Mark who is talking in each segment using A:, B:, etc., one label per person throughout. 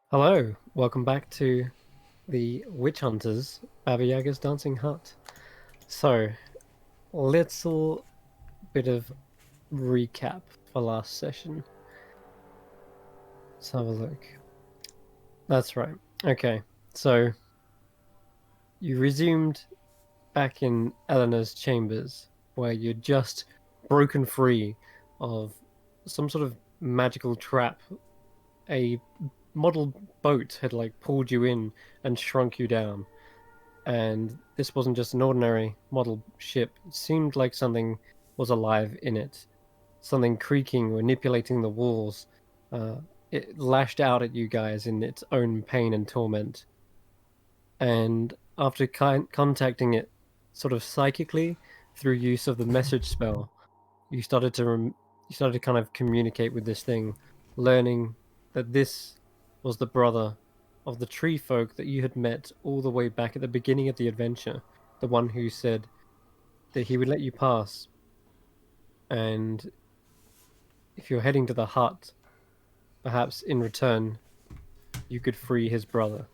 A: Hello, welcome back to the Witch Hunters Baba Yaga's Dancing Hut. So, little bit of recap for last session. Let's have a look. That's right. Okay, so you resumed back in Eleanor's chambers, where you'd just broken free of some sort of magical trap. A model boat had pulled you in and shrunk you down. And this wasn't just an ordinary model ship. It seemed like something was alive in it, something creaking, manipulating the walls. Uh, it lashed out at you guys in its own pain and torment. And after contacting it sort of psychically through use of the message spell, you started to you started to kind of communicate with this thing, learning that this was the brother of the tree folk that you had met all the way back at the beginning of the adventure, the one who said that he would let you pass, and if you're heading to the hut, perhaps in return you could free his brother.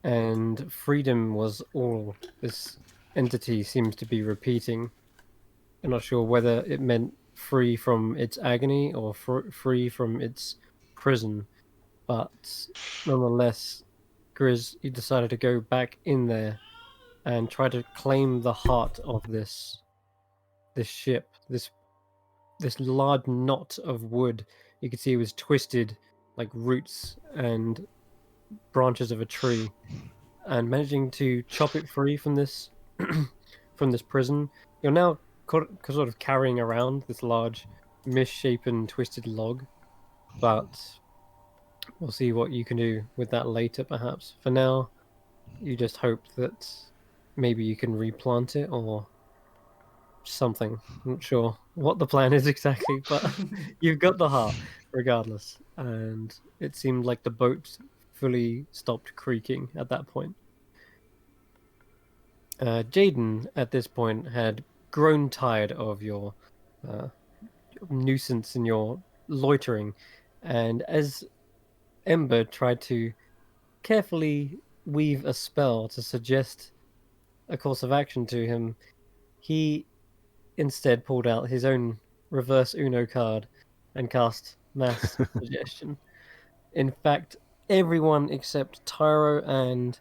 A: And freedom was all this entity seems to be repeating. I'm not sure whether it meant free from its agony or free from its prison, but nonetheless, Grizz, you decided to go back in there and try to claim the heart of this ship, this large knot of wood. You could see it was twisted like roots and branches of a tree, and managing to chop it free from this from this prison. You're now sort of carrying around this large, misshapen, twisted log, but we'll see what you can do with that later, perhaps. For now, you just hope that maybe you can replant it or something. I'm not sure what the plan is exactly, but you've got the heart regardless. And it seemed like the boat fully stopped creaking at that point. Jaden, at this point, had grown tired of your uh, nuisance and your loitering, and as Ember tried to carefully weave a spell to suggest a course of action to him, he instead pulled out his own reverse Uno card and cast Mass Suggestion. In fact, everyone except Tyro and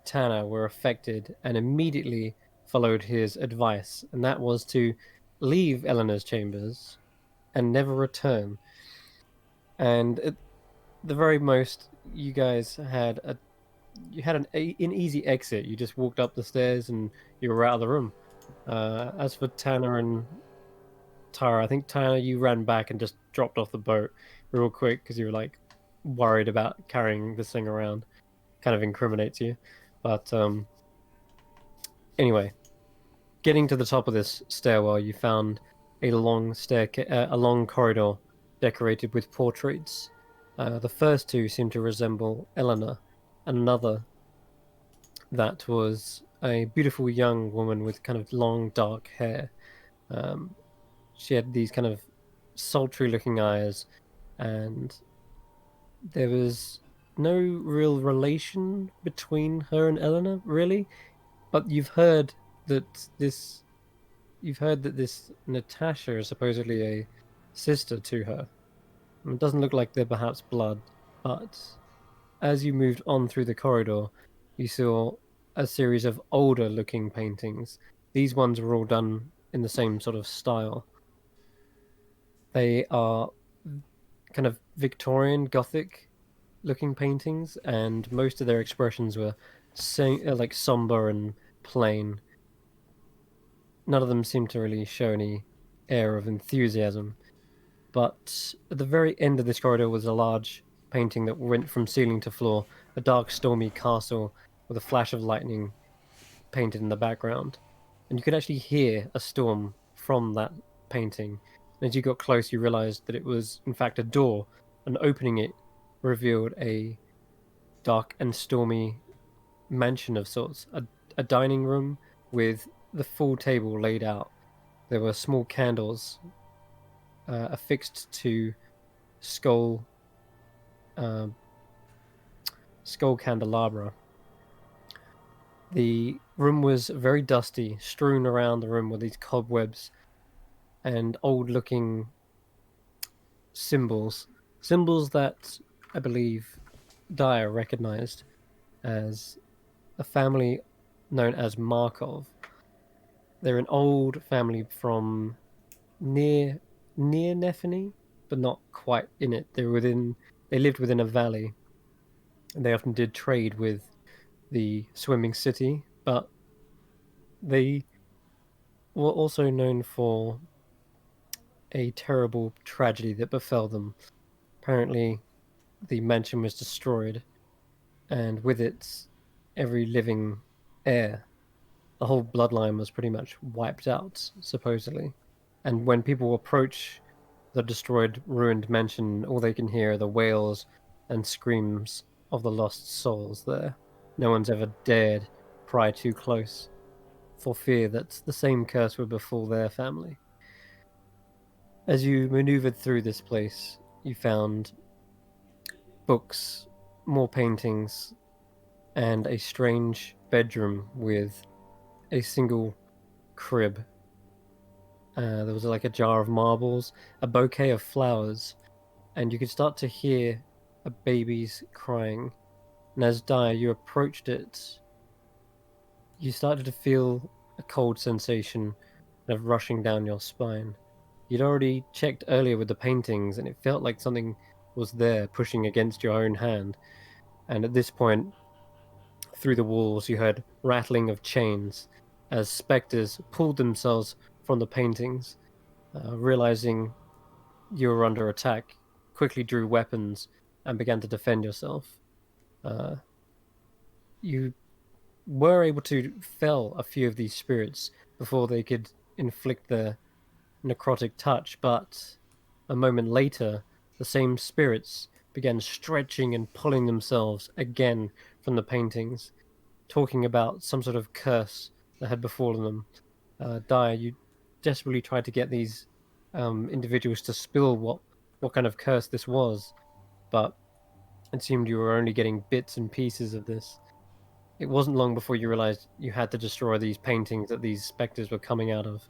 A: Tanner were affected and immediately followed his advice, and that was to leave Eleanor's chambers and never return. And at the very most, you guys had an easy exit. You just walked up the stairs and you were out of the room. As for Tanner and Tara, I think Tanner, you ran back and just dropped off the boat real quick because you were worried about carrying this thing around. Kind of incriminates you. But anyway, getting to the top of this stairwell, you found a long corridor decorated with portraits. The first two seemed to resemble Eleanor, and another that was a beautiful young woman with kind of long dark hair. Um, she had these kind of sultry looking eyes, and there was no real relation between her and Eleanor, really. But that this you've heard that this Natasha is supposedly a sister to her. It doesn't look like they're perhaps blood, but as you moved on through the corridor, you saw a series of older looking paintings. These ones were all done in the same sort of style. They are kind of Victorian Gothic looking paintings, and most of their expressions were like somber and plain. None of them seemed to really show any air of enthusiasm. But at the very end of this corridor was a large painting that went from ceiling to floor, a dark, stormy castle with a flash of lightning painted in the background. And you could actually hear a storm from that painting. And as you got close, you realized that it was, in fact, a door, and opening it revealed a dark and stormy mansion of sorts, a dining room with the full table laid out. There were small candles affixed to skull uh, skull candelabra. The room was very dusty. Strewn around the room were these cobwebs and old-looking symbols that I believe Dyer recognized as a family known as Markov. They're an old family from near Nefany, but not quite in it. They lived within a valley, and they often did trade with the swimming city, but they were also known for a terrible tragedy that befell them. Apparently, the mansion was destroyed, and with it, every living heir. The whole bloodline was pretty much wiped out, supposedly. And when people approach the destroyed, ruined mansion, all they can hear are the wails and screams of the lost souls there. No one's ever dared pry too close, for fear that the same curse would befall their family. As you maneuvered through this place, you found books, more paintings, and a strange bedroom with a single crib. There was like a jar of marbles, a bouquet of flowers, and you could start to hear a baby's crying. And as Dyer, you approached it, you started to feel a cold sensation of rushing down your spine. You'd already checked earlier with the paintings, and it felt like something was there pushing against your own hand. And at this point, through the walls, you heard rattling of chains as specters pulled themselves from the paintings, realizing you were under attack, quickly drew weapons and began to defend yourself. Uh, you were able to fell a few of these spirits before they could inflict their necrotic touch, but a moment later, the same spirits began stretching and pulling themselves again from the paintings, talking about some sort of curse that had befallen them. Dyer, you desperately tried to get these individuals to spill what kind of curse this was, but it seemed you were only getting bits and pieces of this. It wasn't long before you realized you had to destroy these paintings that these specters were coming out of.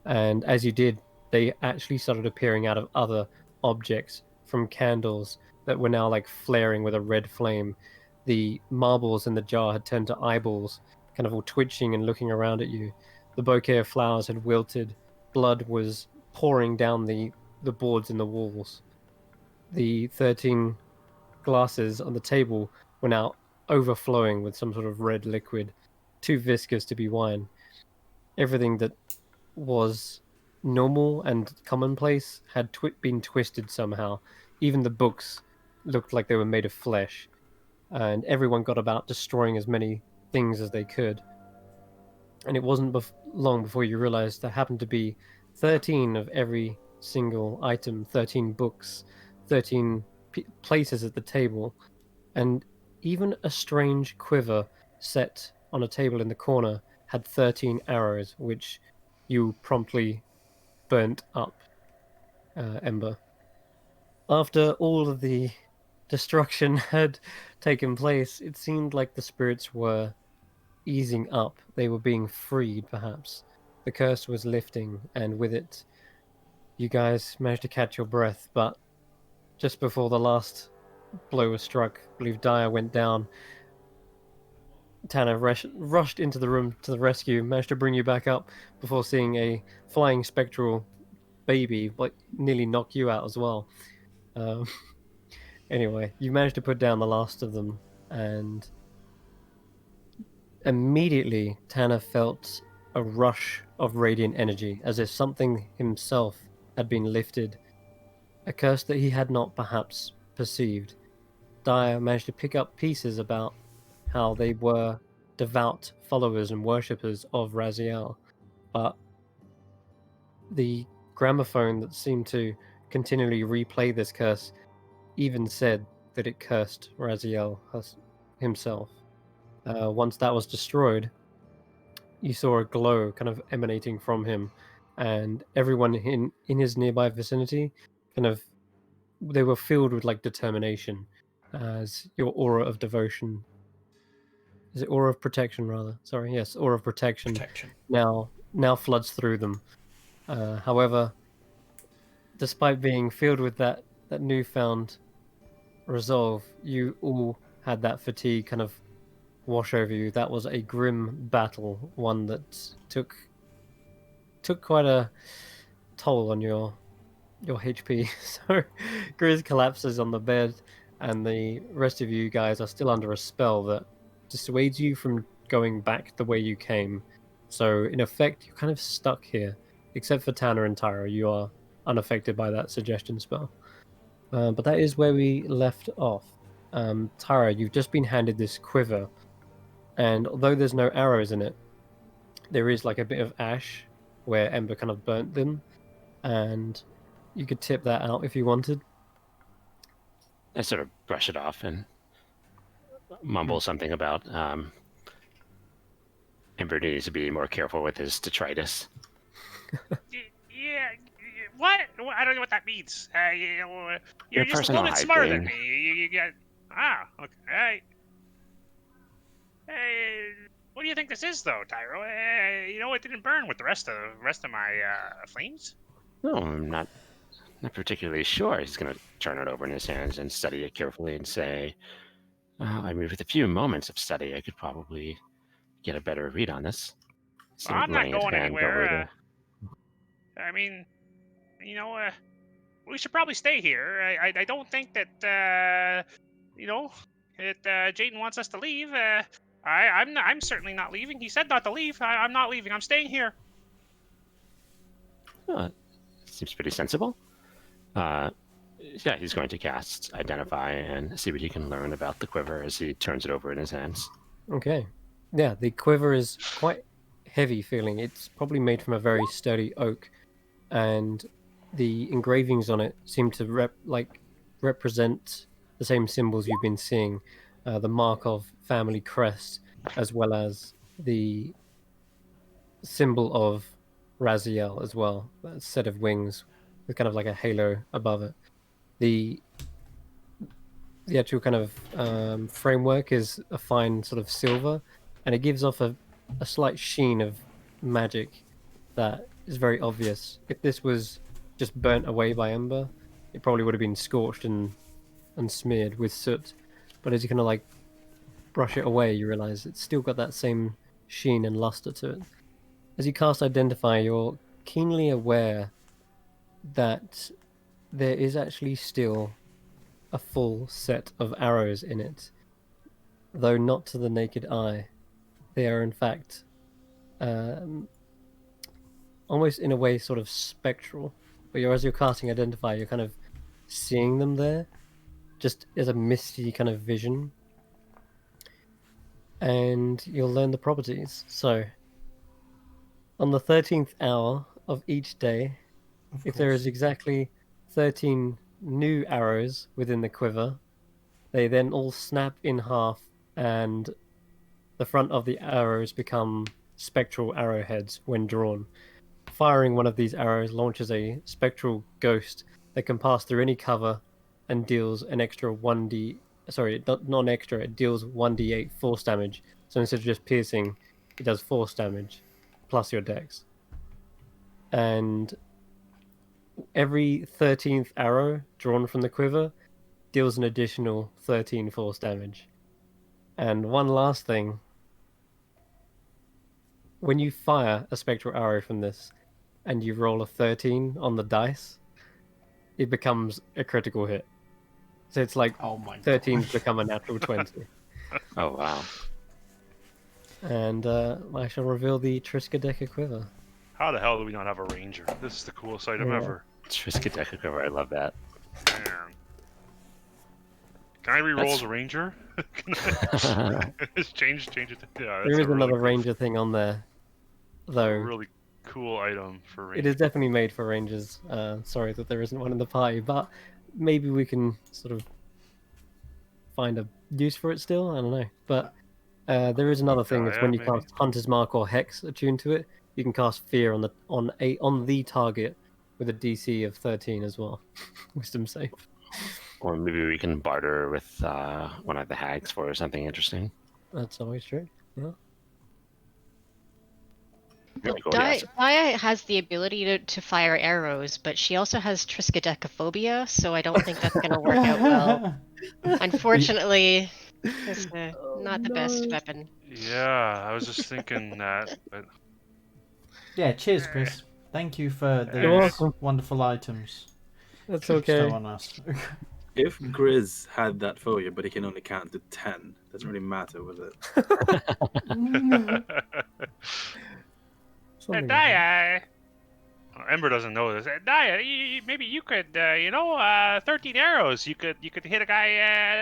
A: And as you did, they actually started appearing out of other objects from candles that were now like flaring with a red flame. The marbles in the jar had turned to eyeballs, kind of all twitching and looking around at you. The bouquet of flowers had wilted. Blood was pouring down the boards in the walls. The 13 glasses on the table were now overflowing with some sort of red liquid, too viscous to be wine. Everything that was normal and commonplace had been twisted somehow. Even the books looked like they were made of flesh, and everyone got about destroying as many things as they could. And it wasn't long before you realized there happened to be 13 of every single item, 13 books, 13 places at the table, and even a strange quiver set on a table in the corner had 13 arrows, which you promptly burnt up, Ember. After all of the destruction had taken place, it seemed like the spirits were easing up. They were being freed, perhaps. The curse was lifting, and with it, you guys managed to catch your breath. But just before the last blow was struck, I believe Dyer went down. Tanner rushed into the room to the rescue, managed to bring you back up before seeing a flying spectral baby like nearly knock you out as well. Um, anyway, you managed to put down the last of them, and immediately Tanner felt a rush of radiant energy, as if something himself had been lifted, a curse that he had not perhaps perceived. Dyer managed to pick up pieces about how they were devout followers and worshippers of Raziel, but the gramophone that seemed to continually replay this curse even said that it cursed Raziel himself. Once that was destroyed, you saw a glow kind of emanating from him, and everyone in his nearby vicinity kind of they were filled with like determination. as your aura of devotion. Is it aura of protection rather? Sorry, yes, aura of protection. Now floods through them. However, despite being filled with that newfound resolve, you all had that fatigue kind of wash over you. That was a grim battle, one that took quite a toll on your HP. So Grizz collapses on the bed, and the rest of you guys are still under a spell that dissuades you from going back the way you came. So in effect, you're kind of stuck here, except for Tanner and Tyra. You are unaffected by that suggestion spell. But that is where we left off. Tyra, you've just been handed this quiver, and although there's no arrows in it, there is like a bit of ash where Ember kind of burnt them, and you could tip that out if you wanted.
B: I sort of brush it off and mumble something about Ember needs to be more careful with his detritus.
C: Yeah, what? I don't know what that means. You're just a little bit
B: hygiene.
C: smarter than me. You got... okay. Hey, what do you think this is, though, Tyro? It didn't burn with the rest of my flames.
B: No, I'm not particularly sure. He's going to turn it over in his hands and study it carefully and say, with a few moments of study, I could probably get a better read on this.
C: Well, I'm not going anywhere. We should probably stay here. I don't think that, that Jaden wants us to leave. I'm certainly not leaving. He said not to leave. I'm not leaving. I'm staying here.
B: Seems pretty sensible. Yeah, he's going to cast Identify and see what he can learn about the quiver as he turns it over in his hands.
A: Okay. Yeah, the quiver is quite heavy feeling. It's probably made from a very sturdy oak, and the engravings on it seem to represent the same symbols you've been seeing, the mark of family crest, as well as the symbol of Raziel as well, a set of wings with kind of like a halo above it. The actual kind of framework is a fine sort of silver, and it gives off a slight sheen of magic that is very obvious. If this was just burnt away by Ember, it probably would have been scorched and smeared with soot. But as you kind of like brush it away, you realize it's still got that same sheen and luster to it. As you cast Identify, you're keenly aware that there is actually still a full set of arrows in it, though not to the naked eye. They are in fact almost in a way sort of spectral. But as you're casting Identify, you're kind of seeing them there, just as a misty kind of vision. And you'll learn the properties. So, on the 13th hour of each day, if there is exactly 13 new arrows within the quiver, they then all snap in half, and the front of the arrows become spectral arrowheads when drawn. Firing one of these arrows launches a spectral ghost that can pass through any cover and deals an extra 1d... Sorry, not an extra, it deals 1d8 force damage. So instead of just piercing, it does force damage, plus your dex. And every 13th arrow drawn from the quiver deals an additional 13 force damage. And one last thing. When you fire a spectral arrow from this, and you roll a 13 on the dice, it becomes a critical hit. So it's like 13's become a natural 20.
B: Oh, wow.
A: And I shall reveal the Triskaideka quiver.
D: How the hell do we not have a ranger? This is the coolest item ever.
B: Triskaideka quiver, I love that.
D: Man. Can I re-roll as a ranger? Can I just change it? Yeah,
A: there is another ranger thing on there, though.
D: A really cool item for rangers.
A: It is definitely made for rangers. Sorry that there isn't one in the party, but maybe we can sort of find a use for it still. I don't know. But there is another thing. It's when you cast Hunter's Mark or Hex attuned to it, you can cast Fear on the target with a DC of 13 as well. Wisdom save.
B: Or maybe we can barter with one of the hags for something interesting.
A: That's always true. Yeah.
B: Really cool. Yeah,
E: Daya has the ability to fire arrows, but she also has triskaidekaphobia, so I don't think that's going to work out well. Unfortunately, it's not the best
A: no.
E: weapon.
D: Yeah, I was just thinking that, but
F: Yeah, cheers, Chris. Thank you for
A: You're
F: those
A: welcome.
F: wonderful items.
A: That's
F: Tripped
A: okay.
F: on us.
G: If Grizz had that phobia, but he can only count to 10, doesn't really matter, was it?
A: Something like that.
C: Daya,
D: Ember doesn't know this.
C: Daya, maybe you could, 13 arrows. You could hit a guy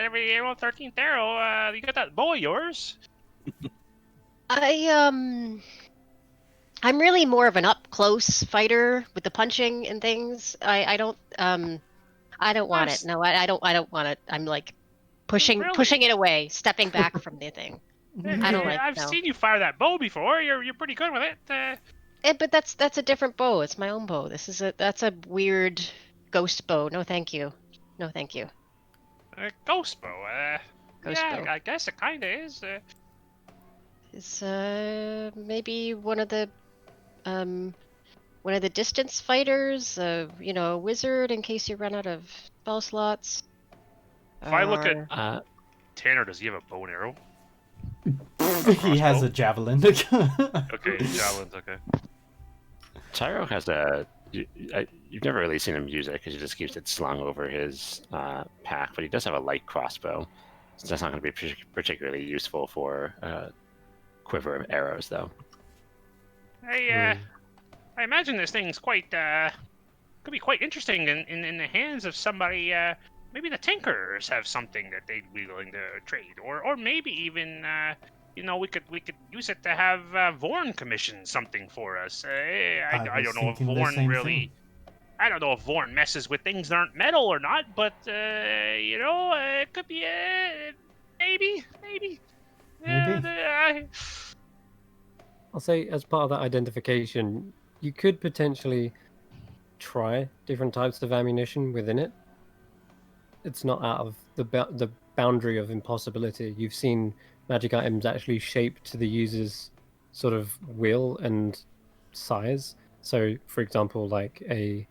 C: every 13th arrow. You got that bow of yours?
E: I'm really more of an up close fighter with the punching and things. I don't want it.
C: Nice.
E: No, I don't want it. I'm like pushing
C: Really?
E: it away, stepping back from the thing. I don't like.
C: I've
E: No.
C: seen you fire that bow before. You're pretty good with it.
E: But that's a different bow. It's my own bow. That's a weird ghost bow. No, thank you. No, thank you.
C: Ghost bow.
E: Ghost
C: Yeah,
E: bow.
C: I guess it kind of is.
E: It's maybe one of the distance fighters. A wizard in case you run out of spell slots.
D: If I look at
E: Or-
D: Tanner, does he have a bow and arrow?
F: He has a javelin.
D: Okay, javelins. Okay.
B: Tyro has you've never really seen him use it because he just keeps it slung over his pack, but he does have a light crossbow. So that's not going to be particularly useful for quiver of arrows, though.
C: I imagine this thing's could be quite interesting in the hands of somebody. Maybe the Tinkers have something that they'd be willing to trade, or maybe even we could use it to have Vorn commission something for us. I
F: was
C: don't know if
F: thinking the
C: Vorn
F: same
C: really.
F: thing.
C: I don't know if Vorn messes with things that aren't metal or not, but it could be maybe.
F: Maybe.
A: I'll say as part of that identification, you could potentially try different types of ammunition within it. It's not out of the boundary of impossibility. You've seen magic items actually shaped to the user's sort of will and size. So, for example, like a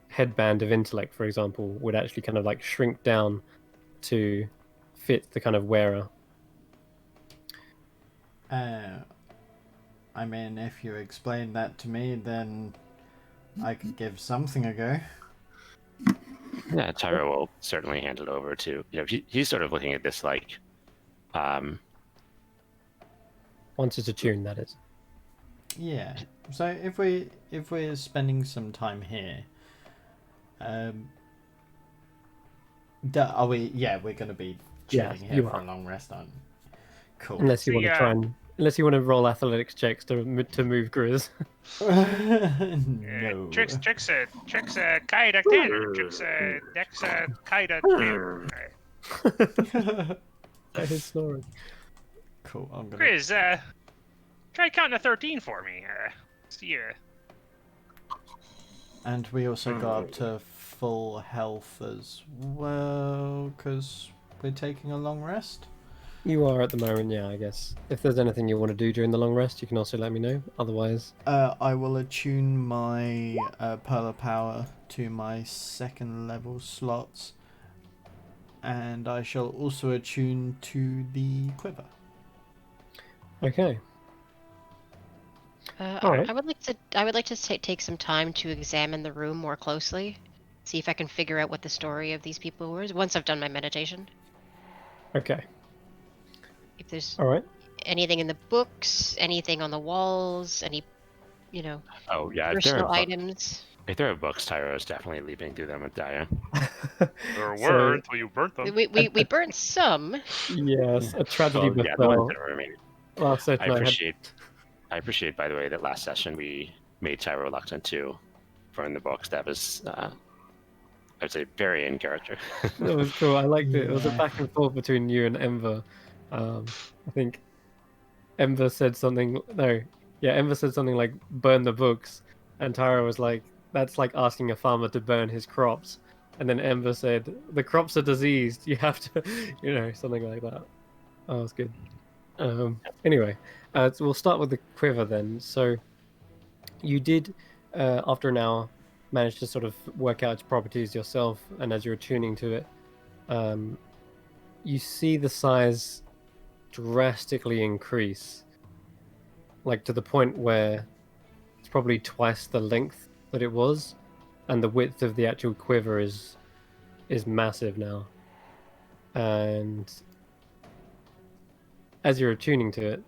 A: headband of intellect, for example, would actually kind of like shrink down to fit the kind of wearer.
F: I mean, if you explain that to me, then I could give something a go.
B: Yeah, Tyro will certainly hand it over to. He's sort of looking at this like,
A: Once it's attuned, that is.
F: Yeah. So if we're spending some time here, are we? Yeah, we're gonna be chilling
A: Yeah,
F: here
A: you
F: for
A: are.
F: a long rest, aren't we? Cool.
A: Unless you want to
C: See,
A: try unless you want to roll athletics checks to move Grizz.
F: No.
C: Tricks, kaida Tanner. Tricks, dex, kaida Tanner.
A: That is snoring.
F: Cool. I'm gonna.
C: Grizz, try counting to 13 for me. See
F: And we also got up to full health as well, because we're taking a long rest.
A: You are at the moment, yeah, I guess. If there's anything you want to do during the long rest, you can also let me know. Otherwise,
F: I will attune my Pearl of Power to my 2nd level slots, and I shall also attune to the quiver.
A: okay. Alright.
E: I would like to take some time to examine the room more closely, see if I can figure out what the story of these people was once I've done my meditation.
A: Okay.
E: If there's
A: All right.
E: anything in the books, anything on the walls, any,
B: oh yeah,
E: personal items.
B: if there are books, Tyro is definitely leaping through them with Daya.
D: There were
A: So-
D: until you burnt them.
E: We burnt some.
A: Yes, a tragedy
B: Well, yeah, the ones
A: befell.
B: that are remaining.
A: Last session
B: I appreciate, by the way, that last session we made Tyro reluctant to burn the books. That was, I would say, very in character.
A: That was cool. I liked it. It was a
F: Yeah.
A: back and forth between you and Ember. I think Ember said something. No, yeah, Ember said something like "burn the books," and Tyra was like, "That's like asking a farmer to burn his crops." And then Ember said, "The crops are diseased. You have to," something like that. Oh, that's good. Anyway, so we'll start with the quiver then. So you did, after an hour, manage to sort of work out its properties yourself, and as you're tuning to it, you see the size drastically increase, like to the point where it's probably twice the length that it was, and the width of the actual quiver is massive now. And as you're attuning to it,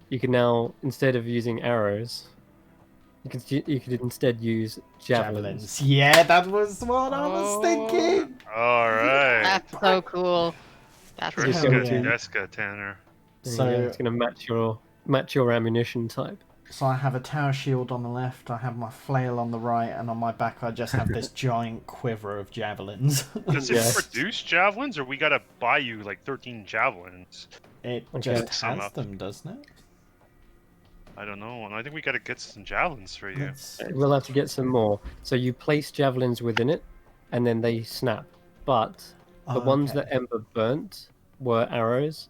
A: you can now, instead of using arrows, you could instead use javelins.
F: Yeah, that was what I was thinking.
D: All right.
E: That's so cool. That's
A: Just
E: so
A: go
D: Triska,
A: to-
E: cool.
D: Triska, Tanner.
A: There you go.
F: So,
A: It's going to match your ammunition type.
F: so I have a tower shield on the left, I have my flail on the right, and on my back I just have this giant quiver of javelins.
D: Does it
A: Yes.
D: produce javelins, or we gotta buy you like 13 javelins?
F: It
A: Okay.
F: just
D: Sum
F: has
D: up.
F: them, doesn't it?
D: I don't know, and I think we gotta get some javelins for you.
F: Let's-
A: We'll have to get some more. So you place javelins within it, and then they snap. But the
F: Oh,
A: ones
F: okay.
A: that Ember burnt were arrows.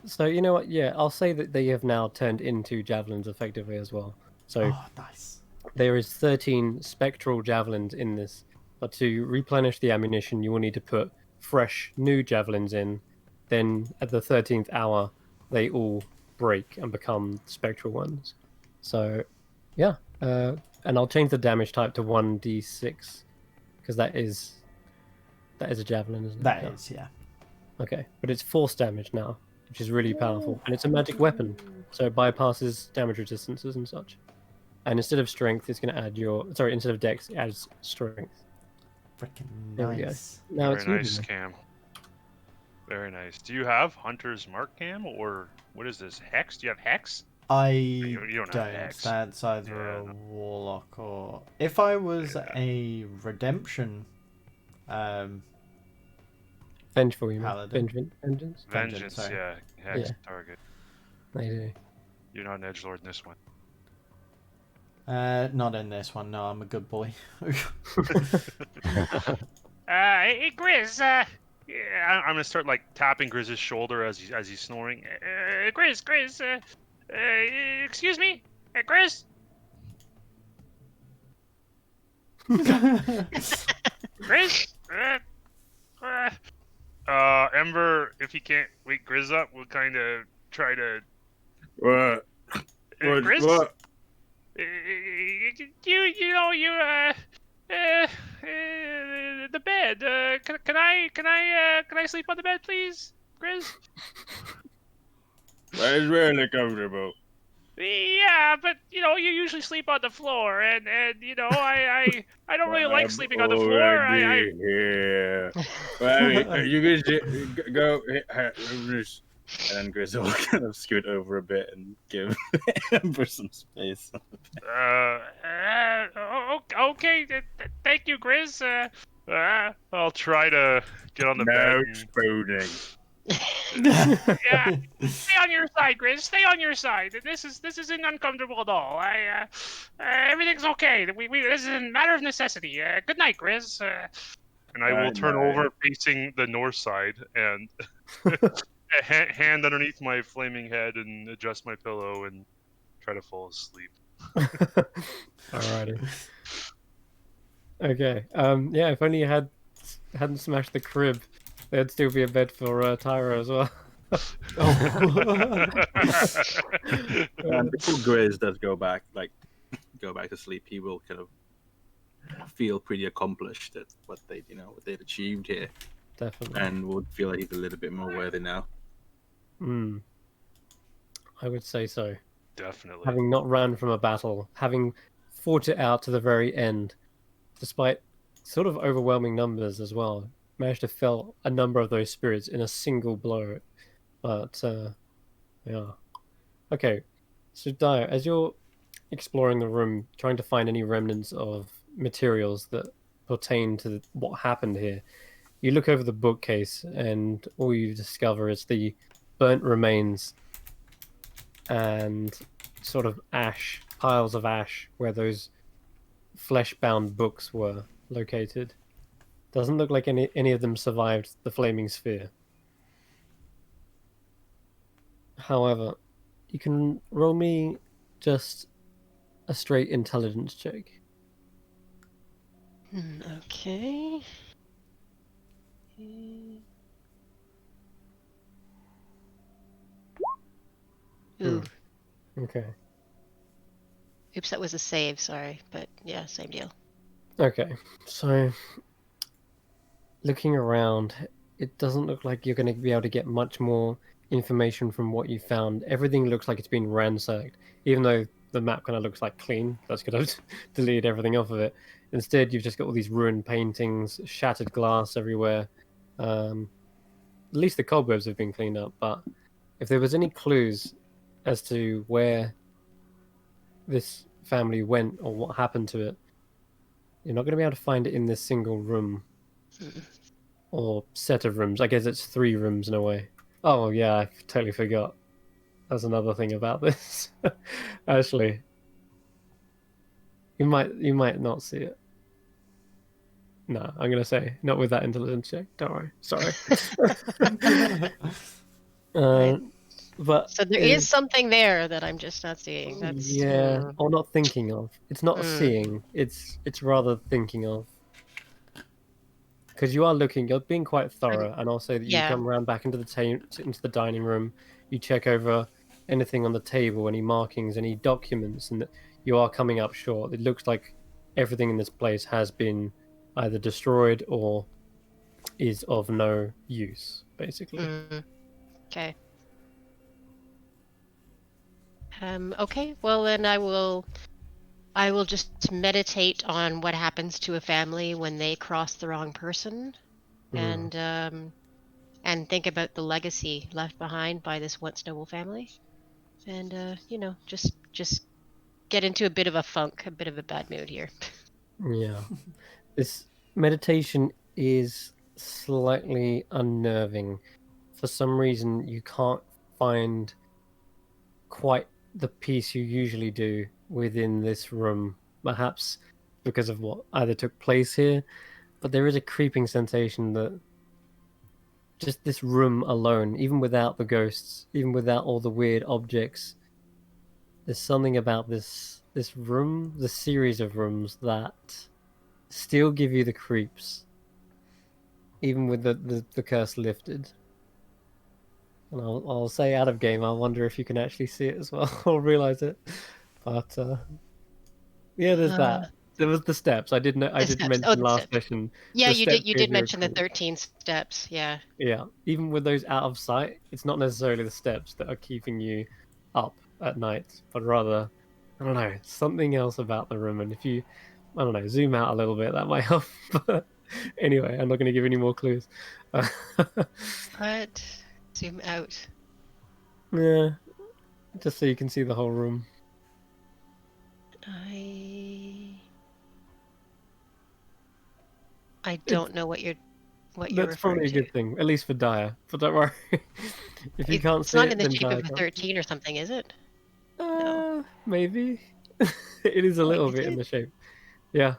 A: So you know what? Yeah, I'll say that they have now turned into javelins effectively as well. So
F: Oh, nice.
A: there is 13 spectral javelins in this. But to replenish the ammunition, you will need to put fresh new javelins in. Then at the 13th hour, they all break and become spectral ones. So, yeah. And I'll change the damage type to 1d6 because that is a javelin, isn't it?
F: That
A: Yeah.
F: is, yeah.
A: Okay, but it's force damage now, which is really powerful, and it's a magic weapon, so it bypasses damage resistances and such. And instead of strength, it's going to add instead of dex, it adds strength.
F: Freaking
A: There we go.
F: nice.
A: Now
D: Very
A: it's
D: nice,
A: you.
D: Cam. Very nice. Do you have Hunter's Mark, Cam, or what is this? Hex? Do you have Hex?
F: I
D: You don't have
F: don't.
D: Hex.
F: That's either
D: Yeah,
F: a
D: no.
F: warlock or if I was
D: Yeah.
F: a redemption
A: Vengeful, you mean?
F: Paladin.
A: Vengeance?
D: Vengeance,
F: sorry.
D: yeah. Hex
A: Yeah.
D: target.
A: They do.
D: You're not an edgelord in this one.
F: not in this one, no, I'm a good boy.
C: Hey, Grizz,
D: Yeah, I'm gonna start like tapping Grizz's shoulder as he's snoring.
C: Grizz, excuse me? Grizz? Grizz?
D: Ember, if he can't wake Grizz up, we'll kind of try to.
G: What?
C: Grizz?
G: What?
C: The bed. Can I sleep on the bed, please, Grizz?
G: That is really comfortable.
C: Yeah, but you usually sleep on the floor, and I don't really like sleeping on the floor.
G: Yeah. Well, I mean, you guys go. And then Grizz will kind of scoot over a bit and give Ember some space.
C: Okay. Thank you, Grizz.
D: I'll try to get on the
G: No
D: bed.
G: spooning.
C: Yeah, stay on your side, Grizz. Stay on your side. This isn't uncomfortable at all. Everything's okay. This is a matter of necessity. Good night, Grizz.
D: And I will turn
G: Night.
D: over facing the north side and hand underneath my flaming head and adjust my pillow and try to fall asleep.
A: Alrighty. Okay. Yeah. If only you hadn't smashed the crib, there'd still be a bed for Tyra as well.
G: And before Grizz does go back to sleep, he will kind of feel pretty accomplished at what they'd achieved here,
A: Definitely.
G: and would feel like he's a little bit more worthy now.
A: I would say so.
D: Definitely.
A: Having not run from a battle, having fought it out to the very end, despite sort of overwhelming numbers as well, managed to fell a number of those spirits in a single blow. But yeah. Okay. So Dio, as you're exploring the room, trying to find any remnants of materials that pertain to what happened here, you look over the bookcase and all you discover is the burnt remains and sort of piles of ash where those flesh-bound books were located. Doesn't look like any of them survived the flaming sphere. However, you can roll me just a straight intelligence check.
E: Okay. Ooh.
A: Okay.
E: Oops, that was a save, sorry. But yeah, same deal.
A: Okay. So, looking around, it doesn't look like you're going to be able to get much more information from what you found. Everything looks like it's been ransacked, even though the map kind of looks like clean. That's going to delete everything off of it. Instead, you've just got all these ruined paintings, shattered glass everywhere. At least the cobwebs have been cleaned up, but if there was any clues as to where this family went or what happened to it, you're not going to be able to find it in this single room or set of rooms. I guess it's 3 rooms in a way. Oh yeah, I totally forgot. That's another thing about this. Actually, you might not see it. No, I'm gonna say not with that intelligence check. Don't worry. Sorry.
E: Right.
A: But
E: So there is something there that I'm just not seeing. That's
A: yeah, or not thinking of. It's not seeing. It's rather thinking of. Because you are looking, you're being quite thorough, and I'll say that you
E: Yeah.
A: come around back into the dining room. You check over anything on the table, any markings, any documents, and you are coming up short. It looks like everything in this place has been either destroyed or is of no use, basically.
E: Okay. Okay. Well, then I will just meditate on what happens to a family when they cross the wrong person, and think about the legacy left behind by this once noble family, and just get into a bit of a funk, a bit of a bad mood here.
A: Yeah. This meditation is slightly unnerving. For some reason, you can't find quite the peace you usually do within this room. Perhaps because of what either took place here, but there is a creeping sensation that just this room alone, even without the ghosts, even without all the weird objects, there's something about this room, this series of rooms that still give you the creeps, even with the curse lifted. And I'll say out of game, I wonder if you can actually see it as well or realize it. But yeah, there's that. There was the steps. I did mention
E: Oh, the
A: last
E: steps.
A: session.
E: Yeah,
A: the
E: you
A: steps
E: did
A: gave you a
E: mention the
A: clue.
E: 13 steps. Yeah.
A: Yeah, even with those out of sight, it's not necessarily the steps that are keeping you up at night, but rather, I don't know, something else about the room. And if you, I don't know, zoom out a little bit, that might help. But anyway, I'm not going to give any more clues.
E: But zoom out.
A: Yeah, just so you can see the whole room.
E: I don't know what you're
A: That's
E: referring
A: probably a
E: to.
A: good thing, at least for Dyer. But don't worry, if you can't
E: It's
A: see
E: not
A: it,
E: in the
A: then
E: shape
A: Dyer
E: of a
A: can't.
E: 13 or something, is it? No.
A: Maybe. It is a little
E: Is
A: bit in
E: it?
A: the shape. Yeah.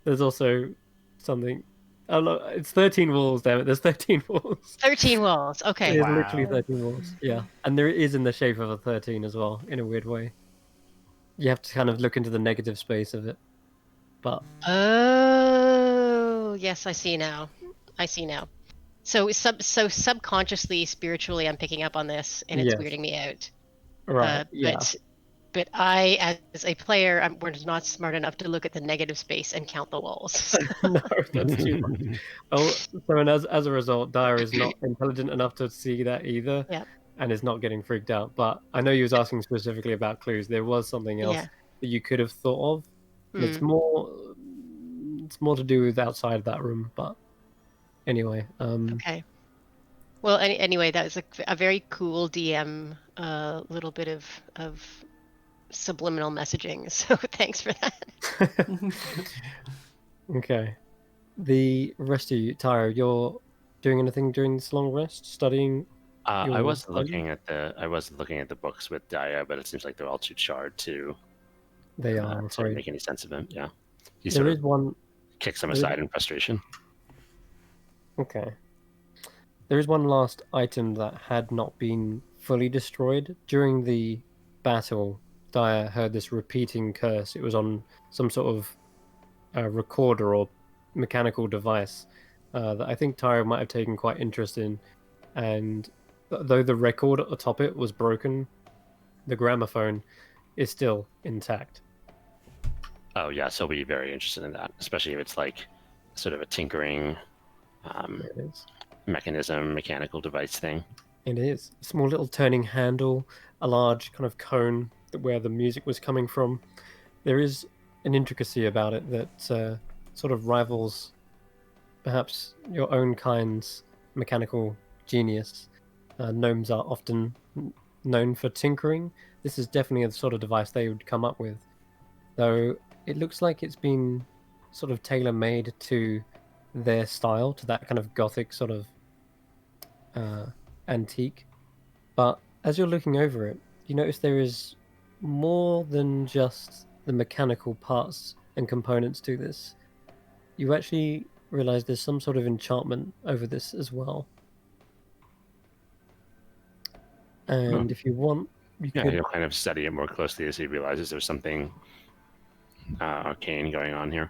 A: There's also something. Oh no, it's 13 walls, damn it. There's 13 walls.
E: 13 walls. Okay.
A: There's literally
C: Wow.
A: 13 walls. Yeah. And there is in the shape of a 13 as well, in a weird way. You have to kind of look into the negative space of it. But
E: Oh, yes, I see now. So subconsciously, spiritually, I'm picking up on this, and it's
A: yes.
E: weirding me out.
A: Right. Yeah.
E: But I, as a player, we're not smart enough to look at the negative space and count the walls.
A: No, that's too much. Oh, so and as a result, Dyer is not intelligent enough to see that either.
E: Yeah.
A: And is not getting freaked out. But I know you was asking specifically about clues. There was something else
E: Yeah.
A: that you could have thought of. And it's more to do with outside that room. But anyway,
E: Okay. Well, anyway, that was a very cool DM, little bit of subliminal messaging. So thanks for that.
A: Okay. The rest of you, Tyro, you're doing anything during this long rest? Studying?
B: I
A: your
B: wasn't
A: study?
B: looking at the books with Daya, but it seems like they're all too charred too.
A: They are, I'm
B: to
A: afraid.
B: make any sense of him. Yeah, he
A: There
B: sort
A: is
B: of
A: one.
B: kicks them
A: there is-
B: aside in frustration.
A: Okay. There is one last item that had not been fully destroyed. During the battle, Dyer heard this repeating curse. It was on some sort of recorder or mechanical device that I think Tyra might have taken quite interest in. And though the record atop it was broken, the gramophone is still intact.
B: Oh yeah, so he'll be very interested in that, especially if it's like sort of a tinkering
A: There it is.
B: mechanism, mechanical device thing.
A: It is. A small little turning handle, a large kind of cone where the music was coming from. There is an intricacy about it that sort of rivals perhaps your own kind's mechanical genius. Gnomes are often known for tinkering. This is definitely the sort of device they would come up with. Though it looks like it's been sort of tailor-made to their style, to that kind of gothic sort of antique. But as you're looking over it, you notice there is more than just the mechanical parts and components to this. You actually realize there's some sort of enchantment over this as well. And if you want, you
B: Yeah,
A: could.
B: he'll kind of study it more closely as he realizes there's something arcane going on here.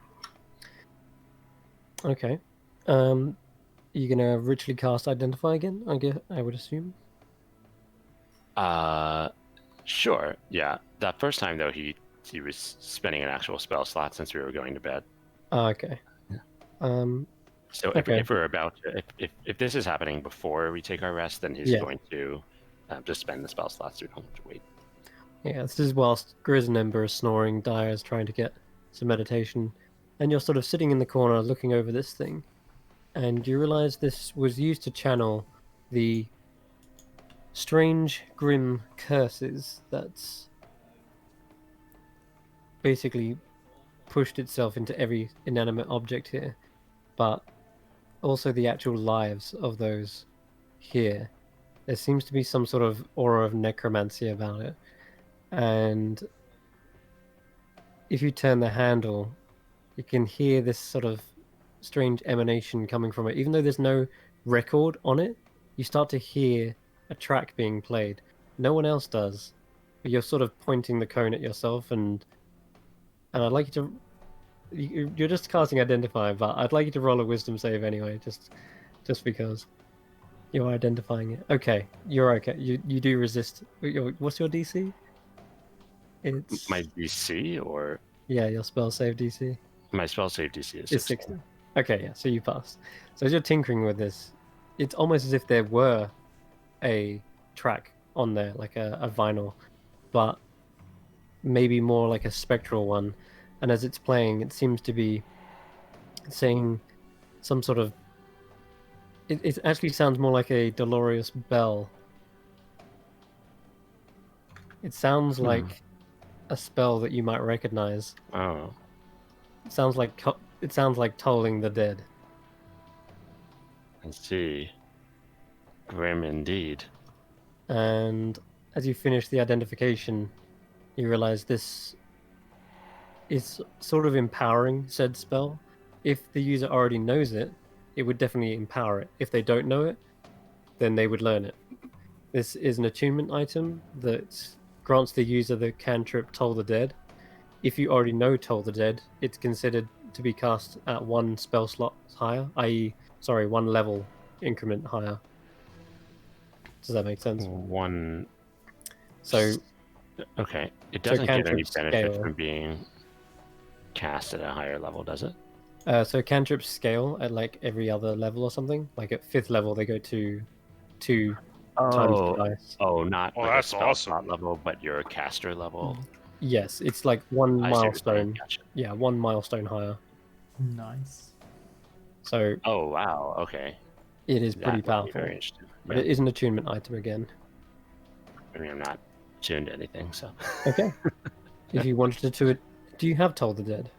A: Okay. You're gonna ritually cast Identify again, I would assume.
B: Sure. Yeah. That first time though, he was spending an actual spell slot since we were going to bed.
A: Okay.
B: Yeah. So
A: Okay.
B: if we're about to, if this is happening before we take our rest, then he's
A: Yeah.
B: going to just spend the spell slots. So we don't have to wait.
A: Yeah, this is whilst Grizz and Ember is snoring, Dyer is trying to get some meditation, and you're sort of sitting in the corner looking over this thing, and you realize this was used to channel the strange, grim curses that's basically pushed itself into every inanimate object here, but also the actual lives of those here. There seems to be some sort of aura of necromancy about it. And if you turn the handle, you can hear this sort of strange emanation coming from it. Even though there's no record on it, you start to hear a track being played. No one else does. But you're sort of pointing the cone at yourself, and I'd like you to. You're just casting Identify, but I'd like you to roll a Wisdom save anyway, just because you're identifying it. Okay, you're okay. You do resist. What's your DC? It's
B: My DC or
A: yeah, your spell save DC
B: my spell save DC is
A: is
B: 60.
A: 60. Okay, yeah, so you passed. So as you're tinkering with this, it's almost as if there were a track on there, like a vinyl, but maybe more like a spectral one. And as it's playing, it seems to be saying some sort of. It actually sounds more like a dolorous bell. It sounds like a spell that you might recognize.
B: Oh,
A: It sounds like tolling the dead.
B: I see. Grim indeed.
A: And as you finish the identification, you realize this is sort of empowering said spell. If the user already knows it, it would definitely empower it. If they don't know it, then they would learn it. This is an attunement item that grants the user the cantrip Toll the Dead. If you already know Toll the Dead, it's considered to be cast at one spell slot higher, i.e., one level increment higher. Does that make sense?
B: One.
A: So,
B: Okay. It doesn't get any
A: cantrips
B: benefit
A: scale.
B: from being cast at a higher level, does it?
A: so cantrips scale at like every other level or something. Like at 5th level, they go to 2 times the dice.
B: Oh, not
D: Oh,
B: like a
D: that's
B: spell
D: awesome.
B: slot level, but your caster level.
A: Yes, it's like one
B: I see what you're saying,
A: milestone.
B: gotcha.
A: Yeah, one milestone higher.
F: Nice.
A: So
B: Oh wow. Okay.
A: it is
B: That
A: pretty
B: would be
A: powerful.
B: very interesting.
A: But
B: Yeah.
A: it is an attunement item again.
B: I mean, I'm not tuned to anything, so
A: Okay. If you wanted to, do you have Toll the Dead?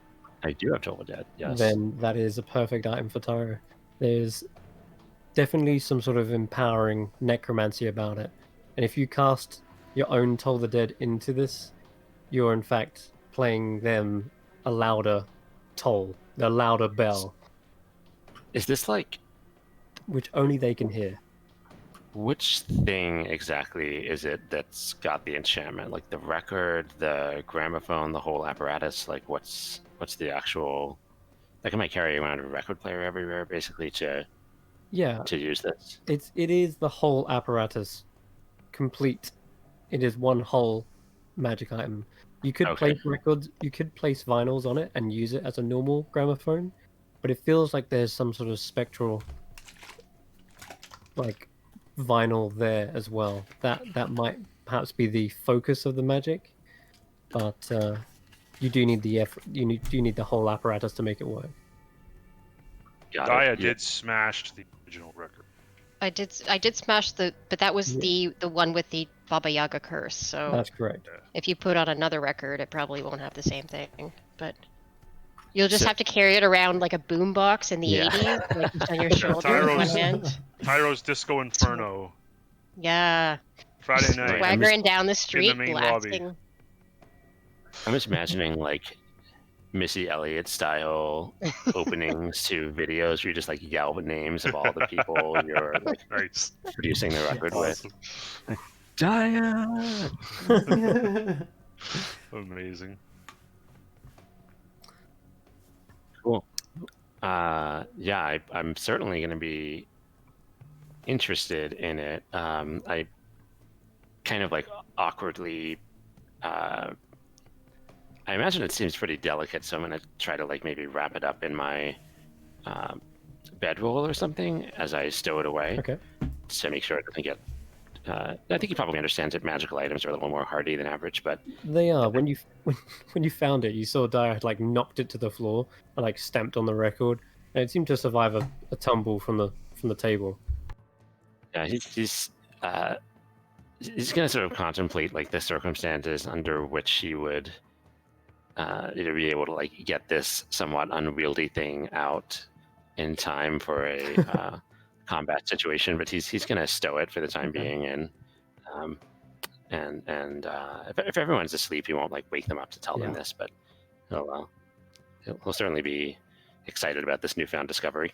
B: I do have Toll the Dead. Yes.
A: Then that is a perfect item for Tyro. There's definitely some sort of empowering necromancy about it. And if you cast your own Toll the Dead into this, you're in fact playing them a louder toll, a louder bell,
B: Is this like
A: which only they can hear.
B: which thing exactly is it that's got the enchantment? Like the record, the gramophone, the whole apparatus? Like what's the actual? Like, am I carrying around a record player everywhere, basically, to
A: Yeah,
B: use this?
A: it is the whole apparatus, complete. It is one whole magic item. You could
B: Okay.
A: place records, you could place vinyls on it and use it as a normal gramophone, but it feels like there's some sort of spectral, like, vinyl there as well. That might perhaps be the focus of the magic, but you do need the effort. You need the whole apparatus to make it work.
B: Got
D: Gaia
B: it. Yeah.
D: did smash the original record.
E: I did smash but that was
A: Yeah.
E: the one with the Baba Yaga curse. So
A: That's correct.
E: if you put on another record, it probably won't have the same thing. But you'll just
B: So-
E: have to carry it around like a boombox in the
B: Yeah.
E: 80s, like just on your shoulder with one
D: Tyro's-
E: hand.
D: Tyro's Disco Inferno.
E: Yeah,
D: Friday night.
B: Right, I'm
E: swaggering down the street,
D: main lobby.
E: blasting.
B: I'm just imagining like Missy Elliott style openings to videos where you just like yell the names of all the people you're like
D: Nice.
B: producing the record with.
D: Awesome.
B: Diane!
D: Amazing.
B: Cool. Yeah, I'm certainly going to be interested in it. I kind of like awkwardly. I imagine it seems pretty delicate, so I'm going to try to like maybe wrap it up in my bedroll or something as I stow it away
A: Okay.
B: to make sure it doesn't get. I think he probably understands that magical items are a little more hardy than average, but
A: They are. When you found it, you saw Dyer had like knocked it to the floor and like stamped on the record, and it seemed to survive a tumble from the table.
B: yeah, he's going to sort of contemplate like the circumstances under which he would be able to like get this somewhat unwieldy thing out in time for a combat situation. But he's going to stow it for the time
A: Okay.
B: being, and if everyone's asleep, he won't like wake them up to tell them
A: Yeah.
B: this. But he'll certainly be excited about this newfound discovery.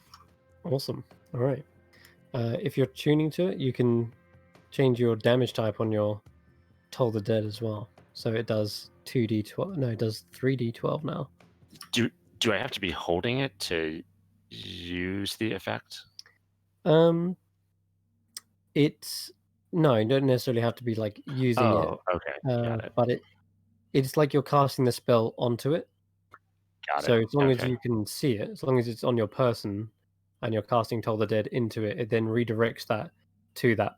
A: Awesome. All right. If you're tuning to it, you can change your damage type on your Toll the Dead as well. So it does 2d12. No, it does 3d12 now.
B: Do I have to be holding it to use the effect?
A: It's no, you don't necessarily have to be like using
B: Oh, okay,
A: it.
B: got it.
A: But it's like you're casting the spell onto it.
B: Got
A: So
B: it.
A: as long as
B: Okay.
A: you can see it, as long as it's on your person, and you're casting Toll the Dead into it, it then redirects that to that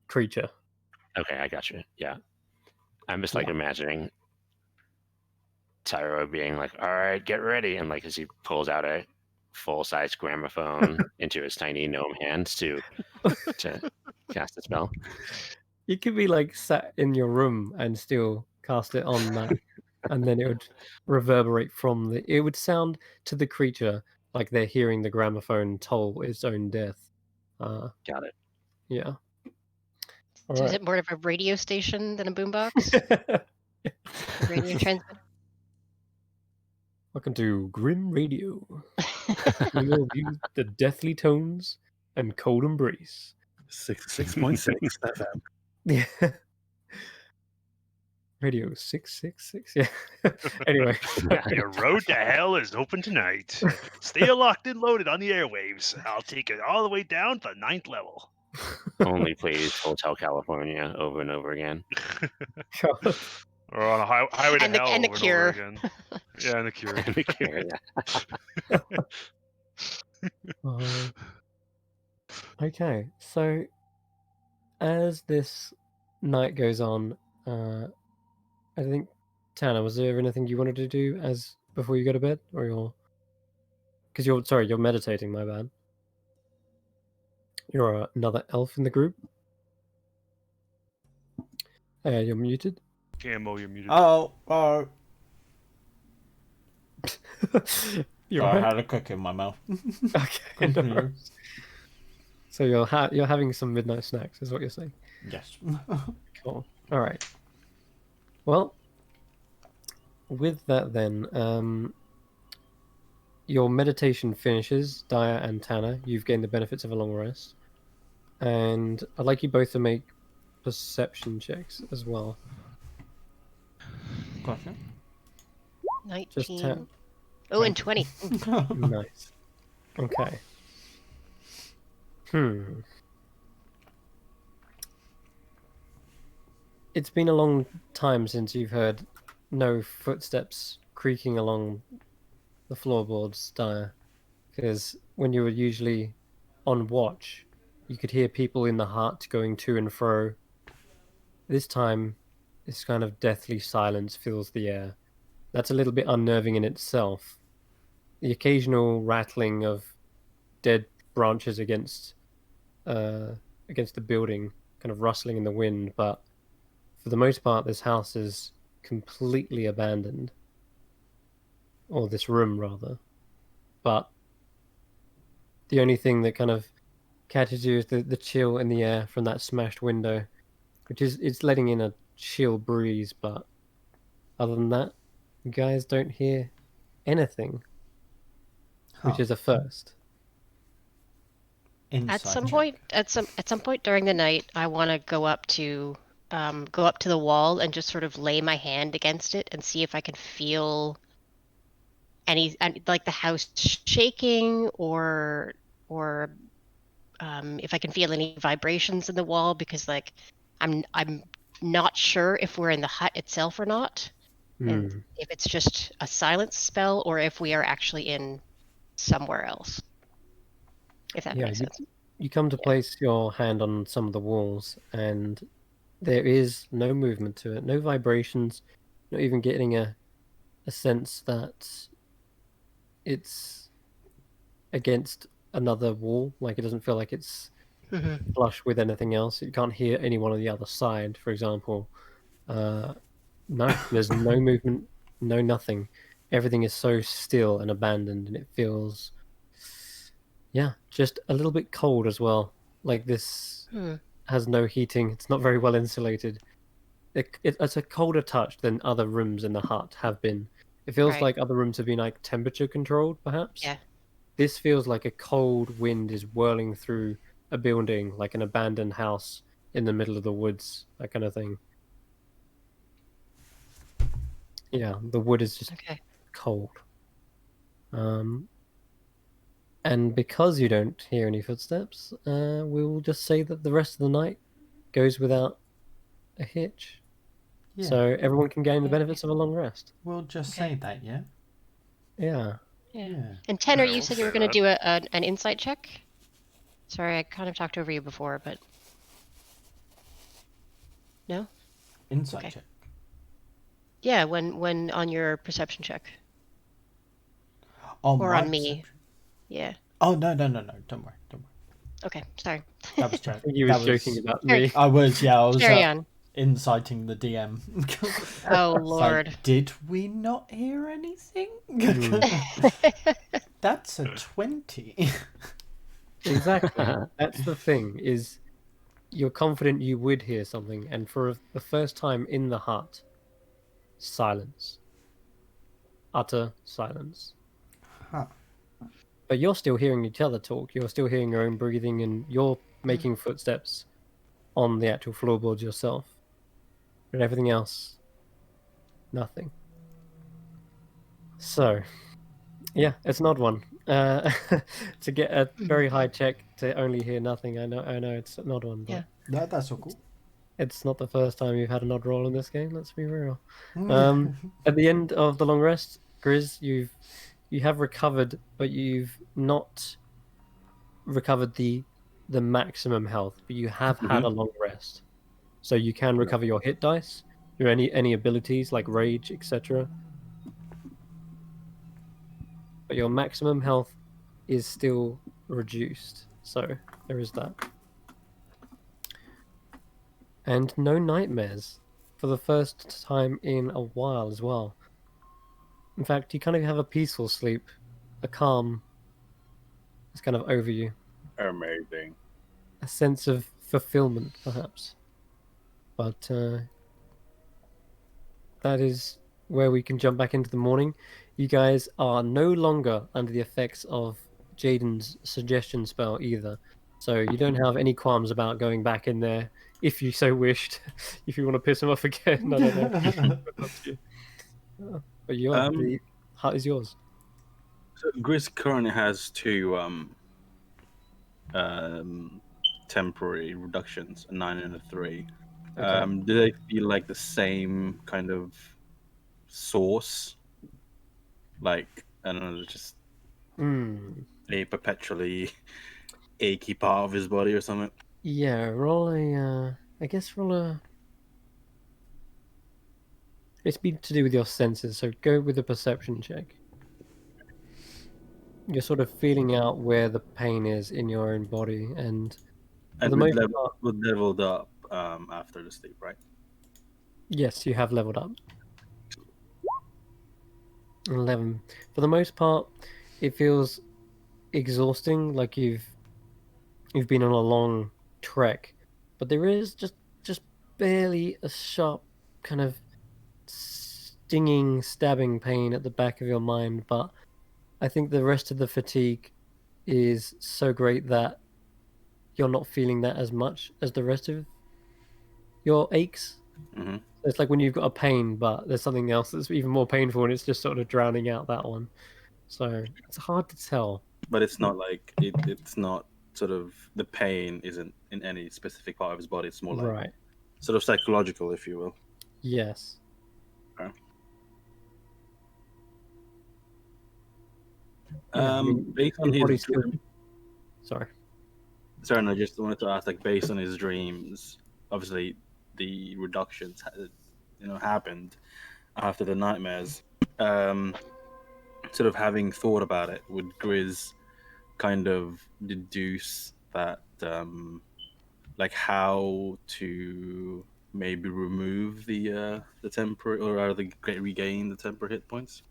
A: creature.
B: Okay, I got you. Yeah. I'm just like imagining Tyro being like, all right, get ready. And like as he pulls out a full size gramophone into his tiny gnome hands to cast the spell.
A: You could be like sat in your room and still cast it on that, and then it would reverberate from the. It would sound to the creature like they're hearing the gramophone toll its own death.
B: Got it.
A: Yeah. All
E: So is
A: right.
E: it more of a radio station than a boombox? Radio transmitter?
A: Welcome to Grim Radio. We will use the deathly tones and cold embrace.
G: 6.6 FM.
A: Yeah. Radio 666. Yeah. Anyway.
D: Your road to hell is open tonight. Stay locked and loaded on the airwaves. I'll take it all the way down to 9th level.
B: Only plays Hotel California over and over again.
D: Or on a highway to
E: And the-
D: hell
E: and the
D: over
E: Cure.
D: and over again. Yeah, and the Cure.
B: And the Cure, yeah.
A: Okay, so as this night goes on, I think Tana, was there anything you wanted to do as before you go to bed, or you're meditating? My bad. You're another elf in the group. You're muted.
D: Camo, you're muted.
F: Oh,
A: You're
F: I
A: right.
F: had a cook in my mouth.
A: Okay. No worries. So you're having some midnight snacks, is what you're saying?
F: Yes.
A: Cool. All right. Well, with that, then, your meditation finishes, Daya and Tanner. You've gained the benefits of a long rest. And I'd like you both to make perception checks as well.
F: Gotcha.
E: 19. Oh, and 20.
A: Nice. Okay. It's been a long time since you've heard no footsteps creaking along the floorboards, Daya. Because when you were usually on watch, you could hear people in the hut going to and fro. This time, this kind of deathly silence fills the air. That's a little bit unnerving in itself. The occasional rattling of dead branches against the building, kind of rustling in the wind, but for the most part, this house is completely abandoned. Or this room, rather. But the only thing that kind of catches you is the chill in the air from that smashed window, which is it's letting in a chill breeze, but other than that, you guys don't hear anything, which
F: Huh.
A: is a first.
E: At
F: Insight
E: some
F: check.
E: point, at some point during the night, I want to go up to the wall and just sort of lay my hand against it and see if I can feel like the house shaking or if I can feel any vibrations in the wall, because like I'm not sure if we're in the hut itself or not, and if it's just a silence spell or if we are actually in somewhere else. If that makes sense.
A: You come to place your hand on some of the walls, and there is no movement to it, no vibrations, not even getting a sense that it's against another wall. Like it doesn't feel like it's flush with anything else. You can't hear anyone on the other side, for example. No, there's no movement, no nothing. Everything is so still and abandoned, and it feels, yeah, just a little bit cold as well. Like this has no heating. It's not very well insulated. It's a colder touch than other rooms in the hut have been. It feels
E: Right.
A: like other rooms have been like temperature controlled, perhaps.
E: Yeah.
A: This feels like a cold wind is whirling through a building, like an abandoned house in the middle of the woods, that kind of thing. Yeah, the wood is just cold. And because you don't hear any footsteps, we will just say that the rest of the night goes without a hitch.
F: Yeah.
A: So everyone can gain the benefits of a long rest.
F: We'll just say that, yeah?
A: Yeah.
E: Yeah. And Tenor,
D: Yeah,
E: you
D: we'll
E: said you were
D: say
E: going to
D: that.
E: do an insight check? Sorry, I kind of talked over you before, but... No?
F: Insight check.
E: Yeah, when on your perception check.
F: Oh,
E: or
F: my
E: on me.
F: perception.
E: Yeah.
F: Oh, no. Don't worry.
E: Okay, sorry.
F: That was
A: I think he was joking about me.
F: I was
E: Carry on.
F: inciting the DM.
E: Oh,
F: It's like,
E: Lord.
F: did we not hear anything? That's a 20.
A: Exactly. That's the thing, is you're confident you would hear something, and for the first time in the hut, silence. Utter silence.
F: Huh.
A: But you're still hearing each other talk, you're still hearing your own breathing, and you're making footsteps on the actual floorboards yourself. But everything else, nothing. So, yeah, it's an odd one. To get a very high check to only hear nothing, I know it's an odd one, but
F: No, that's all cool.
A: it's not the first time you've had an odd roll in this game, let's be real. At the end of the long rest, Grizz, you have recovered, but you've not recovered the maximum health, but you have had a long rest. So you can recover your hit dice, your any abilities like rage, etc. But your maximum health is still reduced. So there is that. And no nightmares for the first time in a while as well. In fact, you kind of have a peaceful sleep, a calm is kind of over you.
G: Amazing.
A: A sense of fulfillment, perhaps. But that is where we can jump back into the morning. You guys are no longer under the effects of Jaden's suggestion spell either. So you don't have any qualms about going back in there if you so wished. If you want to piss him off again, I don't know. Up to you. But the heart is yours.
G: So Grizz currently has 2 temporary reductions, a 9 and a 3.
A: Okay.
G: Do they feel like the same kind of source? Like, I don't know, just a perpetually achy part of his body or something?
A: Yeah, roll a. I guess roll a. It's be to do with your senses, so go with a perception check. You're sort of feeling out where the pain is in your own body, and for
G: And
A: the most part,
G: we leveled up after the sleep, right?
A: yes, you have leveled up. 11. For the most part, it feels exhausting, like you've been on a long trek, but there is just barely a sharp kind of stinging, stabbing pain at the back of your mind. But I think the rest of the fatigue is so great that you're not feeling that as much as the rest of your aches.
G: Mm-hmm.
A: It's like when you've got a pain, but there's something else that's even more painful, and it's just sort of drowning out that one. So it's hard to tell.
G: But it's not like it's not sort of, the pain isn't in any specific part of his body. It's more like
A: Right.
G: sort of psychological, if you will.
A: Yes.
G: Okay.
A: Yeah, I mean,
G: based on
A: your
G: his
A: body's still... Sorry.
G: Sorry, no, I just wanted to ask, like, based on his dreams, obviously the reductions, happened after the nightmares. Sort of having thought about it, would Grizz kind of deduce that, like, how to maybe remove the temporary, or rather regain the temporary hit points?